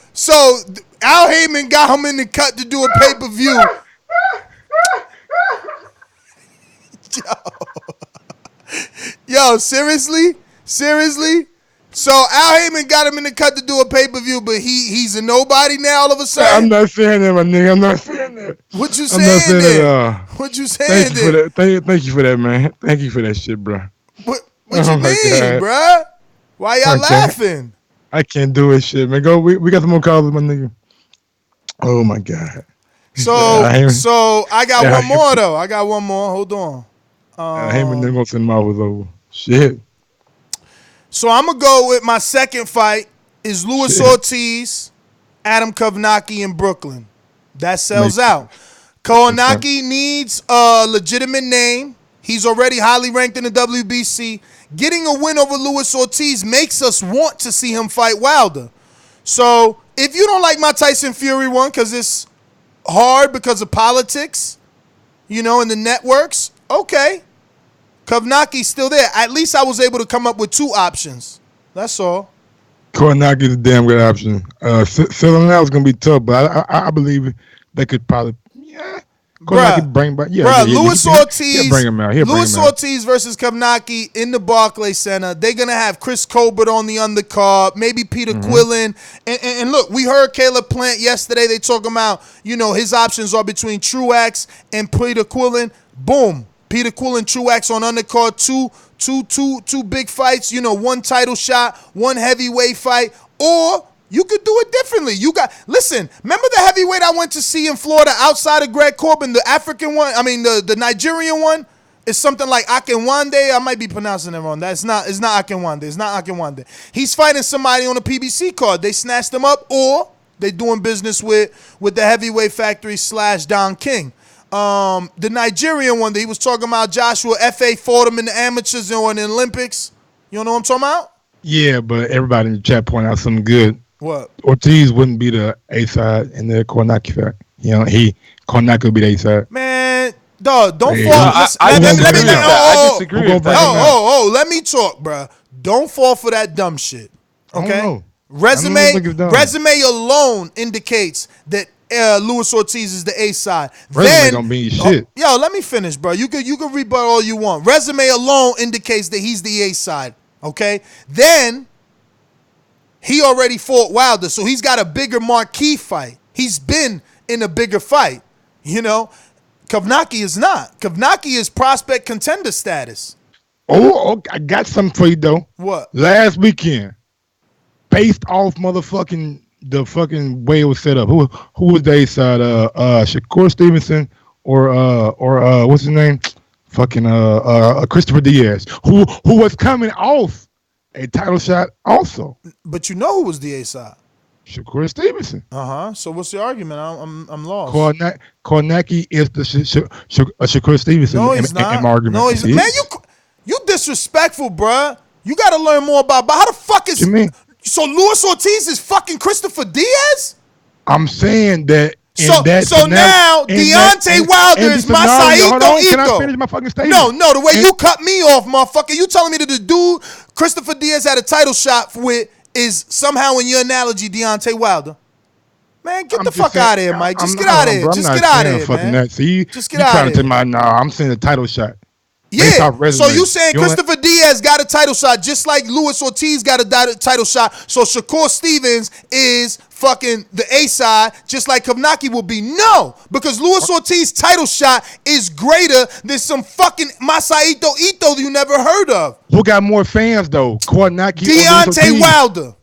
[SPEAKER 5] Al Heyman got him in the cut to do a pay-per-view. Yo, seriously? So Al Heyman got him in the cut to do a pay-per-view, but he's a nobody now all of a sudden?
[SPEAKER 7] I'm not saying that, my nigga. I'm not saying that.
[SPEAKER 5] What you
[SPEAKER 7] I'm
[SPEAKER 5] saying
[SPEAKER 7] not saying
[SPEAKER 5] then?
[SPEAKER 7] that.
[SPEAKER 5] What you saying then?
[SPEAKER 7] Thank you for that, man. Thank you for that shit, bro.
[SPEAKER 5] What you mean, bro? Why y'all laughing?
[SPEAKER 7] I can't do it, shit, man. Go. We got some more calls, my nigga. Oh my god.
[SPEAKER 5] So I got one more though. I got one more. Hold on.
[SPEAKER 7] Heyman then gonna send mouth was over. Shit.
[SPEAKER 5] So I'm gonna go with my second fight is Luis Ortiz, Adam Kovnacki in Brooklyn. That sells out. Kovnacki needs a legitimate name. He's already highly ranked in the WBC. Getting a win over Luis Ortiz makes us want to see him fight Wilder. So if you don't like my Tyson Fury one because it's hard because of politics, you know, and the networks, okay. Kovnacki's still there. At least I was able to come up with two options. That's all.
[SPEAKER 7] Kornacki is a damn good option. Selling out is gonna be tough, but I believe they could probably. Kornacki bring back.
[SPEAKER 5] Luis Ortiz.
[SPEAKER 7] He'll bring him out.
[SPEAKER 5] Luis Ortiz versus Kovnacki in the Barclays Center. They're gonna have Chris Colbert on the undercard. Maybe Peter Quillen. And look, we heard Caleb Plant yesterday. They talking about, you know, his options are between Truax and Peter Quillen. Boom. Peter Quillen, Truax on undercard, two big fights, you know, one title shot, one heavyweight fight, or you could do it differently. Listen, remember the heavyweight I went to see in Florida outside of Greg Corbin, the African one, the Nigerian one? It's something like Akinwande. I might be pronouncing it wrong. It's not Akinwande. It's not Akinwande. He's fighting somebody on a PBC card. They snatched him up, or they doing business with the Heavyweight Factory / Don King. The Nigerian one that he was talking about, Joshua, FA fought him in the amateurs or in the Olympics. You know what I'm talking about?
[SPEAKER 7] Yeah, but everybody in the chat pointed out something good.
[SPEAKER 5] What?
[SPEAKER 7] Ortiz wouldn't be the A side and the Kornacki side. You know, Kornacki would be the A side.
[SPEAKER 5] Man, dog, don't fall.
[SPEAKER 12] I disagree with that.
[SPEAKER 5] Let me talk, bro. Don't fall for that dumb shit. Okay? Resume alone indicates that Luis Ortiz is the A side.
[SPEAKER 7] Resume
[SPEAKER 5] Then
[SPEAKER 7] don't mean shit.
[SPEAKER 5] Yo, let me finish, bro. You can rebut all you want. Resume alone indicates that he's the A side. Okay. Then he already fought Wilder, so he's got a bigger marquee fight. He's been in a bigger fight. You know, Kovnacki is not. Kovnacki is prospect contender status.
[SPEAKER 7] Oh, I got something for you though.
[SPEAKER 5] What?
[SPEAKER 7] Last weekend, based off the fucking way it was set up. Who was the A side? Shakur Stevenson or what's his name? Fucking Christopher Diaz, who was coming off a title shot also.
[SPEAKER 5] But you know who was the A side?
[SPEAKER 7] Shakur Stevenson.
[SPEAKER 5] So what's the argument? I'm lost.
[SPEAKER 7] Kovnacki is the Shakur Stevenson.
[SPEAKER 5] No, he's not.
[SPEAKER 7] In my argument.
[SPEAKER 5] No, he's man. You disrespectful, bruh. You got to learn more about. But how the fuck is?
[SPEAKER 7] What you mean?
[SPEAKER 5] So Luis Ortiz is fucking Christopher Diaz?
[SPEAKER 7] I'm saying that.
[SPEAKER 5] So now Deontay Wilder is Masahito Ito.
[SPEAKER 7] Can I finish my fucking statement?
[SPEAKER 5] No, the way you cut me off, motherfucker. You telling me that the dude Christopher Diaz had a title shot with is somehow in your analogy Deontay Wilder? Man, get the fuck out of here, Mike. Just get out of here. Just get out of here, man. Just get out of here.
[SPEAKER 7] I'm saying a title shot.
[SPEAKER 5] Yeah, so you saying Christopher Diaz got a title shot just like Luis Ortiz got a title shot. So Shakur Stevens is fucking the A side just like Kovnacki will be. No, because Luis Ortiz's title shot is greater than some fucking Masahito Ito you never heard of.
[SPEAKER 7] Who got more fans though? Kovnacki
[SPEAKER 5] Deontay Wilder.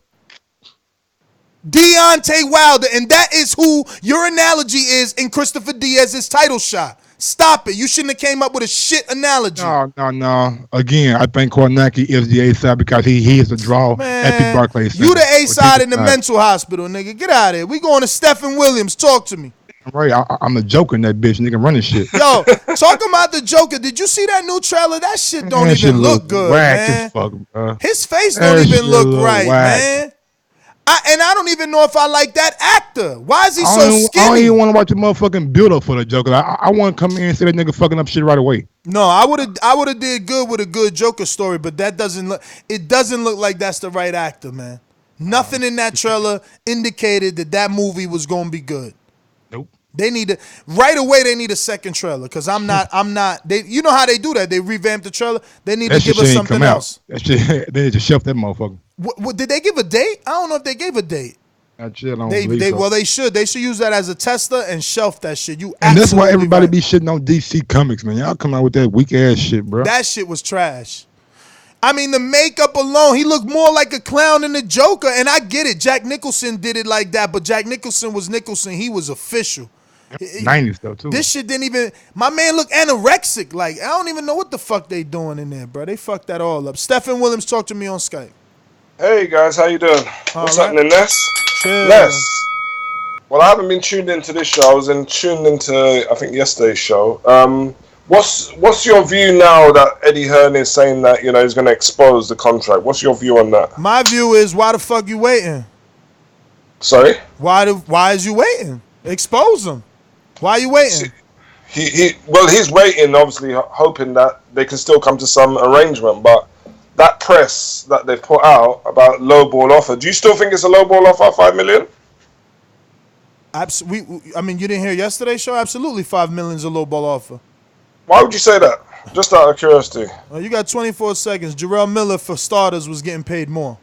[SPEAKER 5] Deontay Wilder, and that is who your analogy is in Christopher Diaz's title shot. Stop it. You shouldn't have came up with a shit analogy.
[SPEAKER 7] No. Again, I think Kovnacki is the A side because he is a draw at the Barclays Center.
[SPEAKER 5] You the A side in the mental hospital, nigga. Get out of here. We going to Stephen Williams. Talk to me.
[SPEAKER 7] Right, I'm the Joker in that bitch, nigga, running shit.
[SPEAKER 5] Yo, talking about the Joker, did you see that new trailer? That shit don't even look good, man. His face don't even look right, man. I don't even know if I like that actor. Why is he so skinny?
[SPEAKER 7] I don't even want to watch the motherfucking build up for the Joker. I want to come in and see that nigga fucking up shit right away.
[SPEAKER 5] No, I would have did good with a good Joker story, but that doesn't look. It doesn't look like that's the right actor, man. Nothing in that trailer indicated that movie was going to be good.
[SPEAKER 7] Nope.
[SPEAKER 5] They need right away. They need a second trailer because I'm not. They, you know how they do that? They revamp the trailer. They need to give us something else.
[SPEAKER 7] That shit, they need to shelf that motherfucker.
[SPEAKER 5] What did they give a date? I don't know if they gave a date.
[SPEAKER 7] That shit, I don't believe so.
[SPEAKER 5] Well, they should. They should use that as a tester and shelf that shit.
[SPEAKER 7] And that's why everybody be shitting on DC Comics, man. Y'all come out with that weak ass shit, bro.
[SPEAKER 5] That shit was trash. I mean, the makeup alone, he looked more like a clown than the Joker. And I get it. Jack Nicholson did it like that, but Jack Nicholson was Nicholson. He was official.
[SPEAKER 7] 90s though too.
[SPEAKER 5] This shit didn't even. My man looked anorexic. Like I don't even know what the fuck they doing in there, bro. They fucked that all up. Stephen Williams, talk to me on Skype.
[SPEAKER 1] Hey guys, how you doing? What's happening, Ness?
[SPEAKER 5] Chill.
[SPEAKER 1] Ness. Well, I haven't been tuned into this show. I was tuned into I think yesterday's show. What's your view now that Eddie Hearn is saying that he's going to expose the contract? What's your view on that?
[SPEAKER 5] My view is why the fuck you waiting?
[SPEAKER 1] Sorry?
[SPEAKER 5] Why is you waiting? Expose him. Why are you waiting?
[SPEAKER 1] He's waiting, obviously, hoping that they can still come to some arrangement. But that press that they put out about lowball offer, do you still think it's a lowball offer, $5 million?
[SPEAKER 5] Absolutely. I mean, you didn't hear yesterday's show? Absolutely, $5 million is a lowball offer.
[SPEAKER 1] Why would you say that? Just out of curiosity.
[SPEAKER 5] Well, you got 24 seconds. Jarrell Miller, for starters, was getting paid more.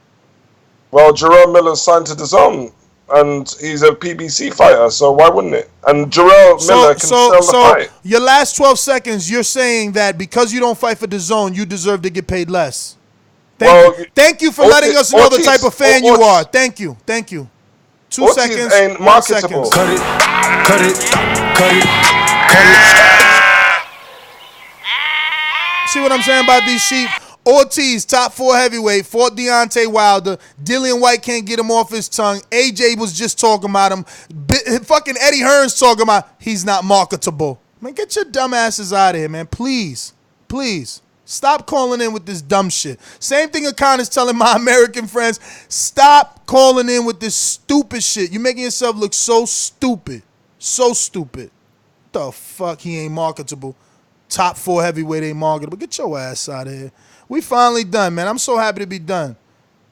[SPEAKER 1] Well, Jarrell Miller signed to Dazn, and he's a PBC fighter, so why wouldn't it? And Jarrell Miller can sell the fight.
[SPEAKER 5] Your last 12 seconds, you're saying that because you don't fight for Dazn, you deserve to get paid less. Thank you for letting us know the type of fan you are. Thank you. 2 seconds.
[SPEAKER 1] Ain't
[SPEAKER 5] 1 second.
[SPEAKER 1] Cut it.
[SPEAKER 5] See what I'm saying about these sheep? Ortiz, top 4 heavyweight, fought Deontay Wilder. Dillian White can't get him off his tongue. AJ was just talking about him. Fucking Eddie Hearn's talking about he's not marketable. Man, get your dumb asses out of here, man. Please. Stop calling in with this dumb shit. Same thing Khan is telling my American friends. Stop calling in with this stupid shit. You're making yourself look so stupid. So stupid. The fuck, he ain't marketable. Top 4 heavyweight ain't marketable. Get your ass out of here. We finally done, man. I'm so happy to be done.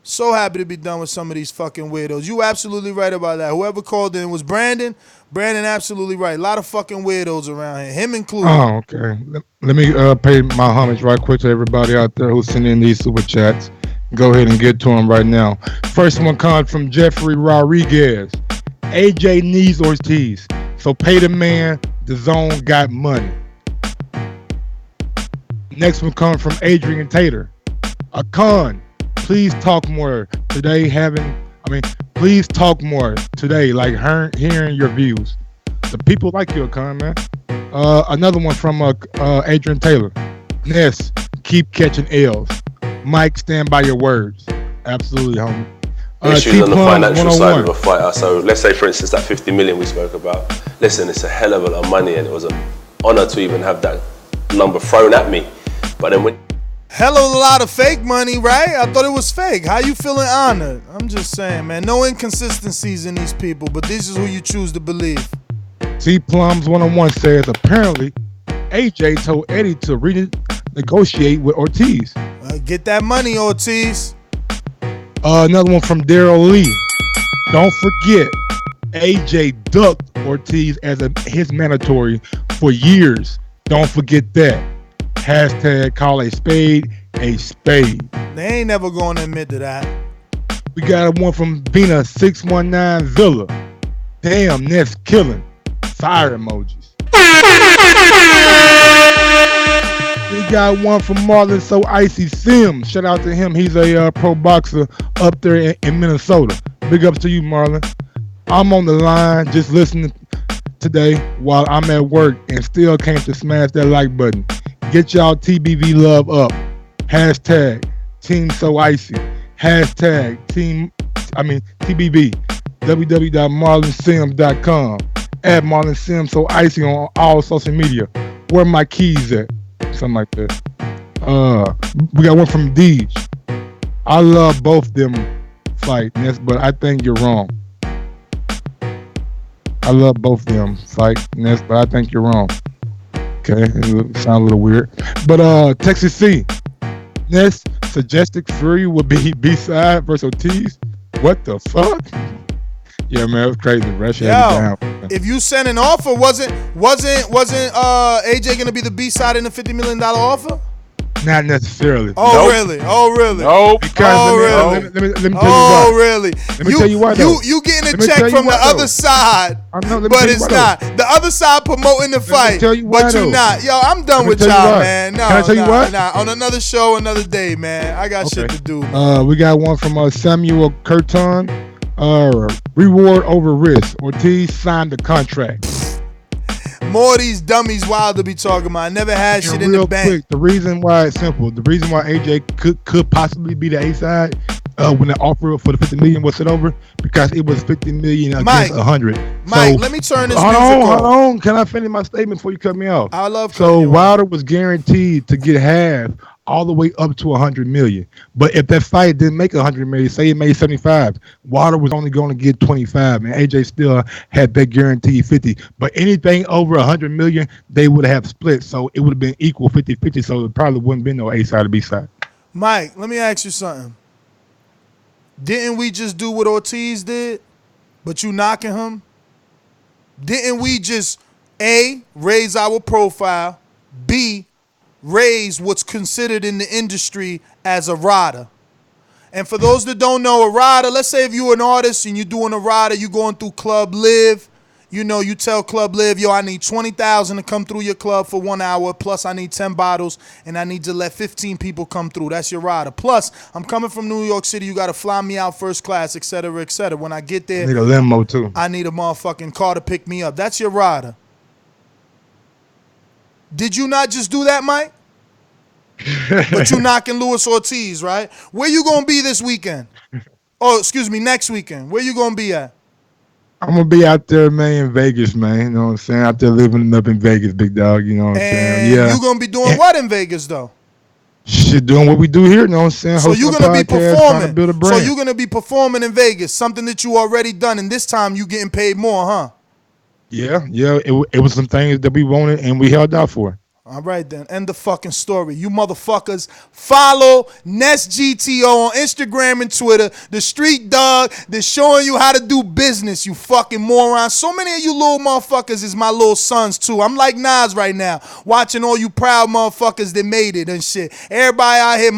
[SPEAKER 5] So happy to be done with some of these fucking weirdos. You absolutely right about that. Whoever called in was Brandon. Brandon absolutely right. A lot of fucking weirdos around here, him included.
[SPEAKER 7] Oh, okay. Let me pay my homage right quick to everybody out there who's sending in these super chats. Go ahead and get to them right now. First one comes from Jeffrey Rodriguez. AJ needs Ortiz, so pay the man. The zone got money. Next one comes from Adrian Tater. Akan, please talk more today. Please talk more today. Like hearing your views. The people like you, Akan, man. Another one from Adrian Taylor. Ness, keep catching L's. Mike, stand by your words. Absolutely, homie.
[SPEAKER 2] Issues on the financial side of a fighter. So let's say, for instance, that 50 million we spoke about. Listen, it's a hell of a lot of money, and it was an honor to even have that number thrown at me. But then when
[SPEAKER 5] hell of a lot of fake money, right? I thought it was fake. How you feeling honored? I'm just saying, man. No inconsistencies in these people, but this is who you choose to believe.
[SPEAKER 7] T Plums 101 says apparently AJ told Eddie to renegotiate with Ortiz.
[SPEAKER 5] Get that money, Ortiz.
[SPEAKER 7] Another one from Daryl Lee. Don't forget, AJ ducked Ortiz as his mandatory for years. Don't forget that. Hashtag call a spade a spade.
[SPEAKER 5] They ain't never going to admit to that.
[SPEAKER 7] We got one from Vina 619 Villa. Damn, Ness killing. Fire emojis. We got one from Marlon So Icy Sims. Shout out to him. He's a pro boxer up there in Minnesota. Big ups to you, Marlon. I'm on the line just listening today while I'm at work and still came to smash that like button. Get y'all TBV love up. Hashtag Team So Icy. Hashtag TBV. www.marlonsims.com. At Marlon Sims So Icy on all social media. Where my keys at? Something like that. We got one from Deej. I love both them fighting, but I think you're wrong. I love both them fighting, but I think you're wrong. Okay, it sounds a little weird. But Texas C. Ness suggested Fury would be B-side versus Ortiz. What the fuck? Yeah, man, it was crazy. Rush had it down.
[SPEAKER 5] If you sent an offer, wasn't AJ gonna be the B-side in the $50 million offer?
[SPEAKER 7] Not necessarily.
[SPEAKER 5] Oh, nope. Really? Oh, really?
[SPEAKER 7] Nope. Because let me tell you why.
[SPEAKER 5] Really?
[SPEAKER 7] Let me tell you why, though.
[SPEAKER 5] You getting a check from the other side, but it's not. The other side promoting the fight, but you're not. Yo, I'm done with y'all, man. No,
[SPEAKER 7] can I tell you why?
[SPEAKER 5] Nah. On another show, another day, man. I got shit to do, man.
[SPEAKER 7] We got one from Samuel Curton. Reward over risk. Ortiz signed the contract.
[SPEAKER 5] More of these dummies wild to be talking about. I never had shit in the bank.
[SPEAKER 7] Quick, the reason why it's simple. The reason why AJ could possibly be the A side when the offer for the $50 million was set over, because it was $50 million against 100.
[SPEAKER 5] Mike, let me turn this
[SPEAKER 7] music on. Hold on. Can I finish my statement before you cut me off?
[SPEAKER 5] I love.
[SPEAKER 7] So Wilder was guaranteed to get half, all the way up to 100 million. But if that fight didn't make 100 million, say it made 75, Wilder was only going to get 25, and AJ still had that guaranteed 50. But anything over 100 million, they would have split, so it would have been equal 50-50, so it probably wouldn't been no A side or B side.
[SPEAKER 5] Mike, let me ask you something. Didn't we just do what Ortiz did, but you knocking him? Didn't we just, A, raise our profile, B, raise what's considered in the industry as a rider? And for those that don't know, a rider, let's say if you're an artist and you're doing a rider, you're going through Club Live, you know, you tell Club Live, yo, I need 20,000 to come through your club for 1 hour, plus I need 10 bottles, and I need to let 15 people come through. That's your rider. Plus, I'm coming from New York City, you got to fly me out first class, et cetera, et cetera. When I get there,
[SPEAKER 7] I need a limo too.
[SPEAKER 5] I need a motherfucking car to pick me up. That's your rider. Did you not just do that, Mike? But you knocking Luis Ortiz, right? Where you gonna be this weekend? Oh, excuse me, next weekend. Where you gonna be at?
[SPEAKER 7] I'm gonna be out there, man, in Vegas, man. You know what I'm saying? Out there living up in Vegas, big dog. You know what I'm saying? Yeah.
[SPEAKER 5] You gonna be doing what in Vegas, though?
[SPEAKER 7] Shit, doing what we do here. You know what I'm saying?
[SPEAKER 5] So you're gonna be performing.
[SPEAKER 7] Build a brand.
[SPEAKER 5] So you're gonna be performing in Vegas, something that you already done, and this time you getting paid more, huh?
[SPEAKER 7] Yeah. It was some things that we wanted and we held out for.
[SPEAKER 5] All right, then. End the fucking story. You motherfuckers follow Nest GTO on Instagram and Twitter. The street dog that's showing you how to do business, you fucking morons. So many of you little motherfuckers is my little sons, too. I'm like Nas right now, watching all you proud motherfuckers that made it and shit. Everybody out here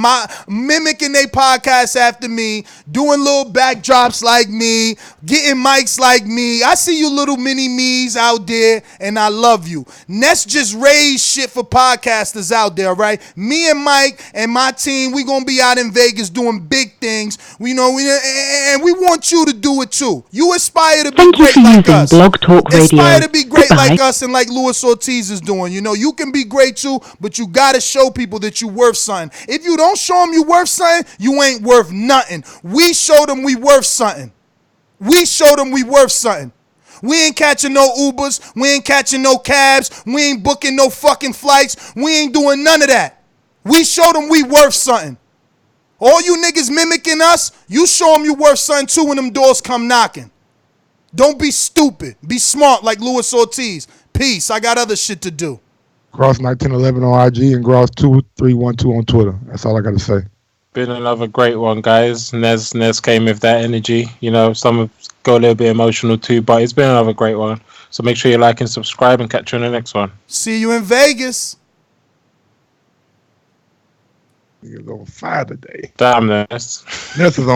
[SPEAKER 5] mimicking they podcasts after me, doing little backdrops like me, getting mics like me. I see you little mini me's out there, and I love you. Nest just raised shit for podcasters out there, right? Me and Mike and my team, we gonna be out in Vegas doing big things. We know, and we want you to do it too. You aspire to be great like us.
[SPEAKER 3] Blog Talk Radio.
[SPEAKER 5] Aspire to be great like us and like Joshua-Ortiz is doing. You know, you can be great too, but you gotta show people that you worth something. If you don't show them you worth something, you ain't worth nothing. We show them we worth something. We show them we worth something. We ain't catching no Ubers. We ain't catching no cabs. We ain't booking no fucking flights. We ain't doing none of that. We show them we worth something. All you niggas mimicking us, you show them you worth something too when them doors come knocking. Don't be stupid. Be smart like Joshua-Ortiz. Peace. I got other shit to do.
[SPEAKER 7] Gross 1911 on IG and Gross 2312 on Twitter. That's all I got to say.
[SPEAKER 12] Been another great one, guys. Nez came with that energy. You know, some have got a little bit emotional too, but it's been another great one. So make sure you like and subscribe and catch you on the next one.
[SPEAKER 5] See you in Vegas.
[SPEAKER 7] Niggas on fire today.
[SPEAKER 12] Damn, Nez.
[SPEAKER 7] Nez is on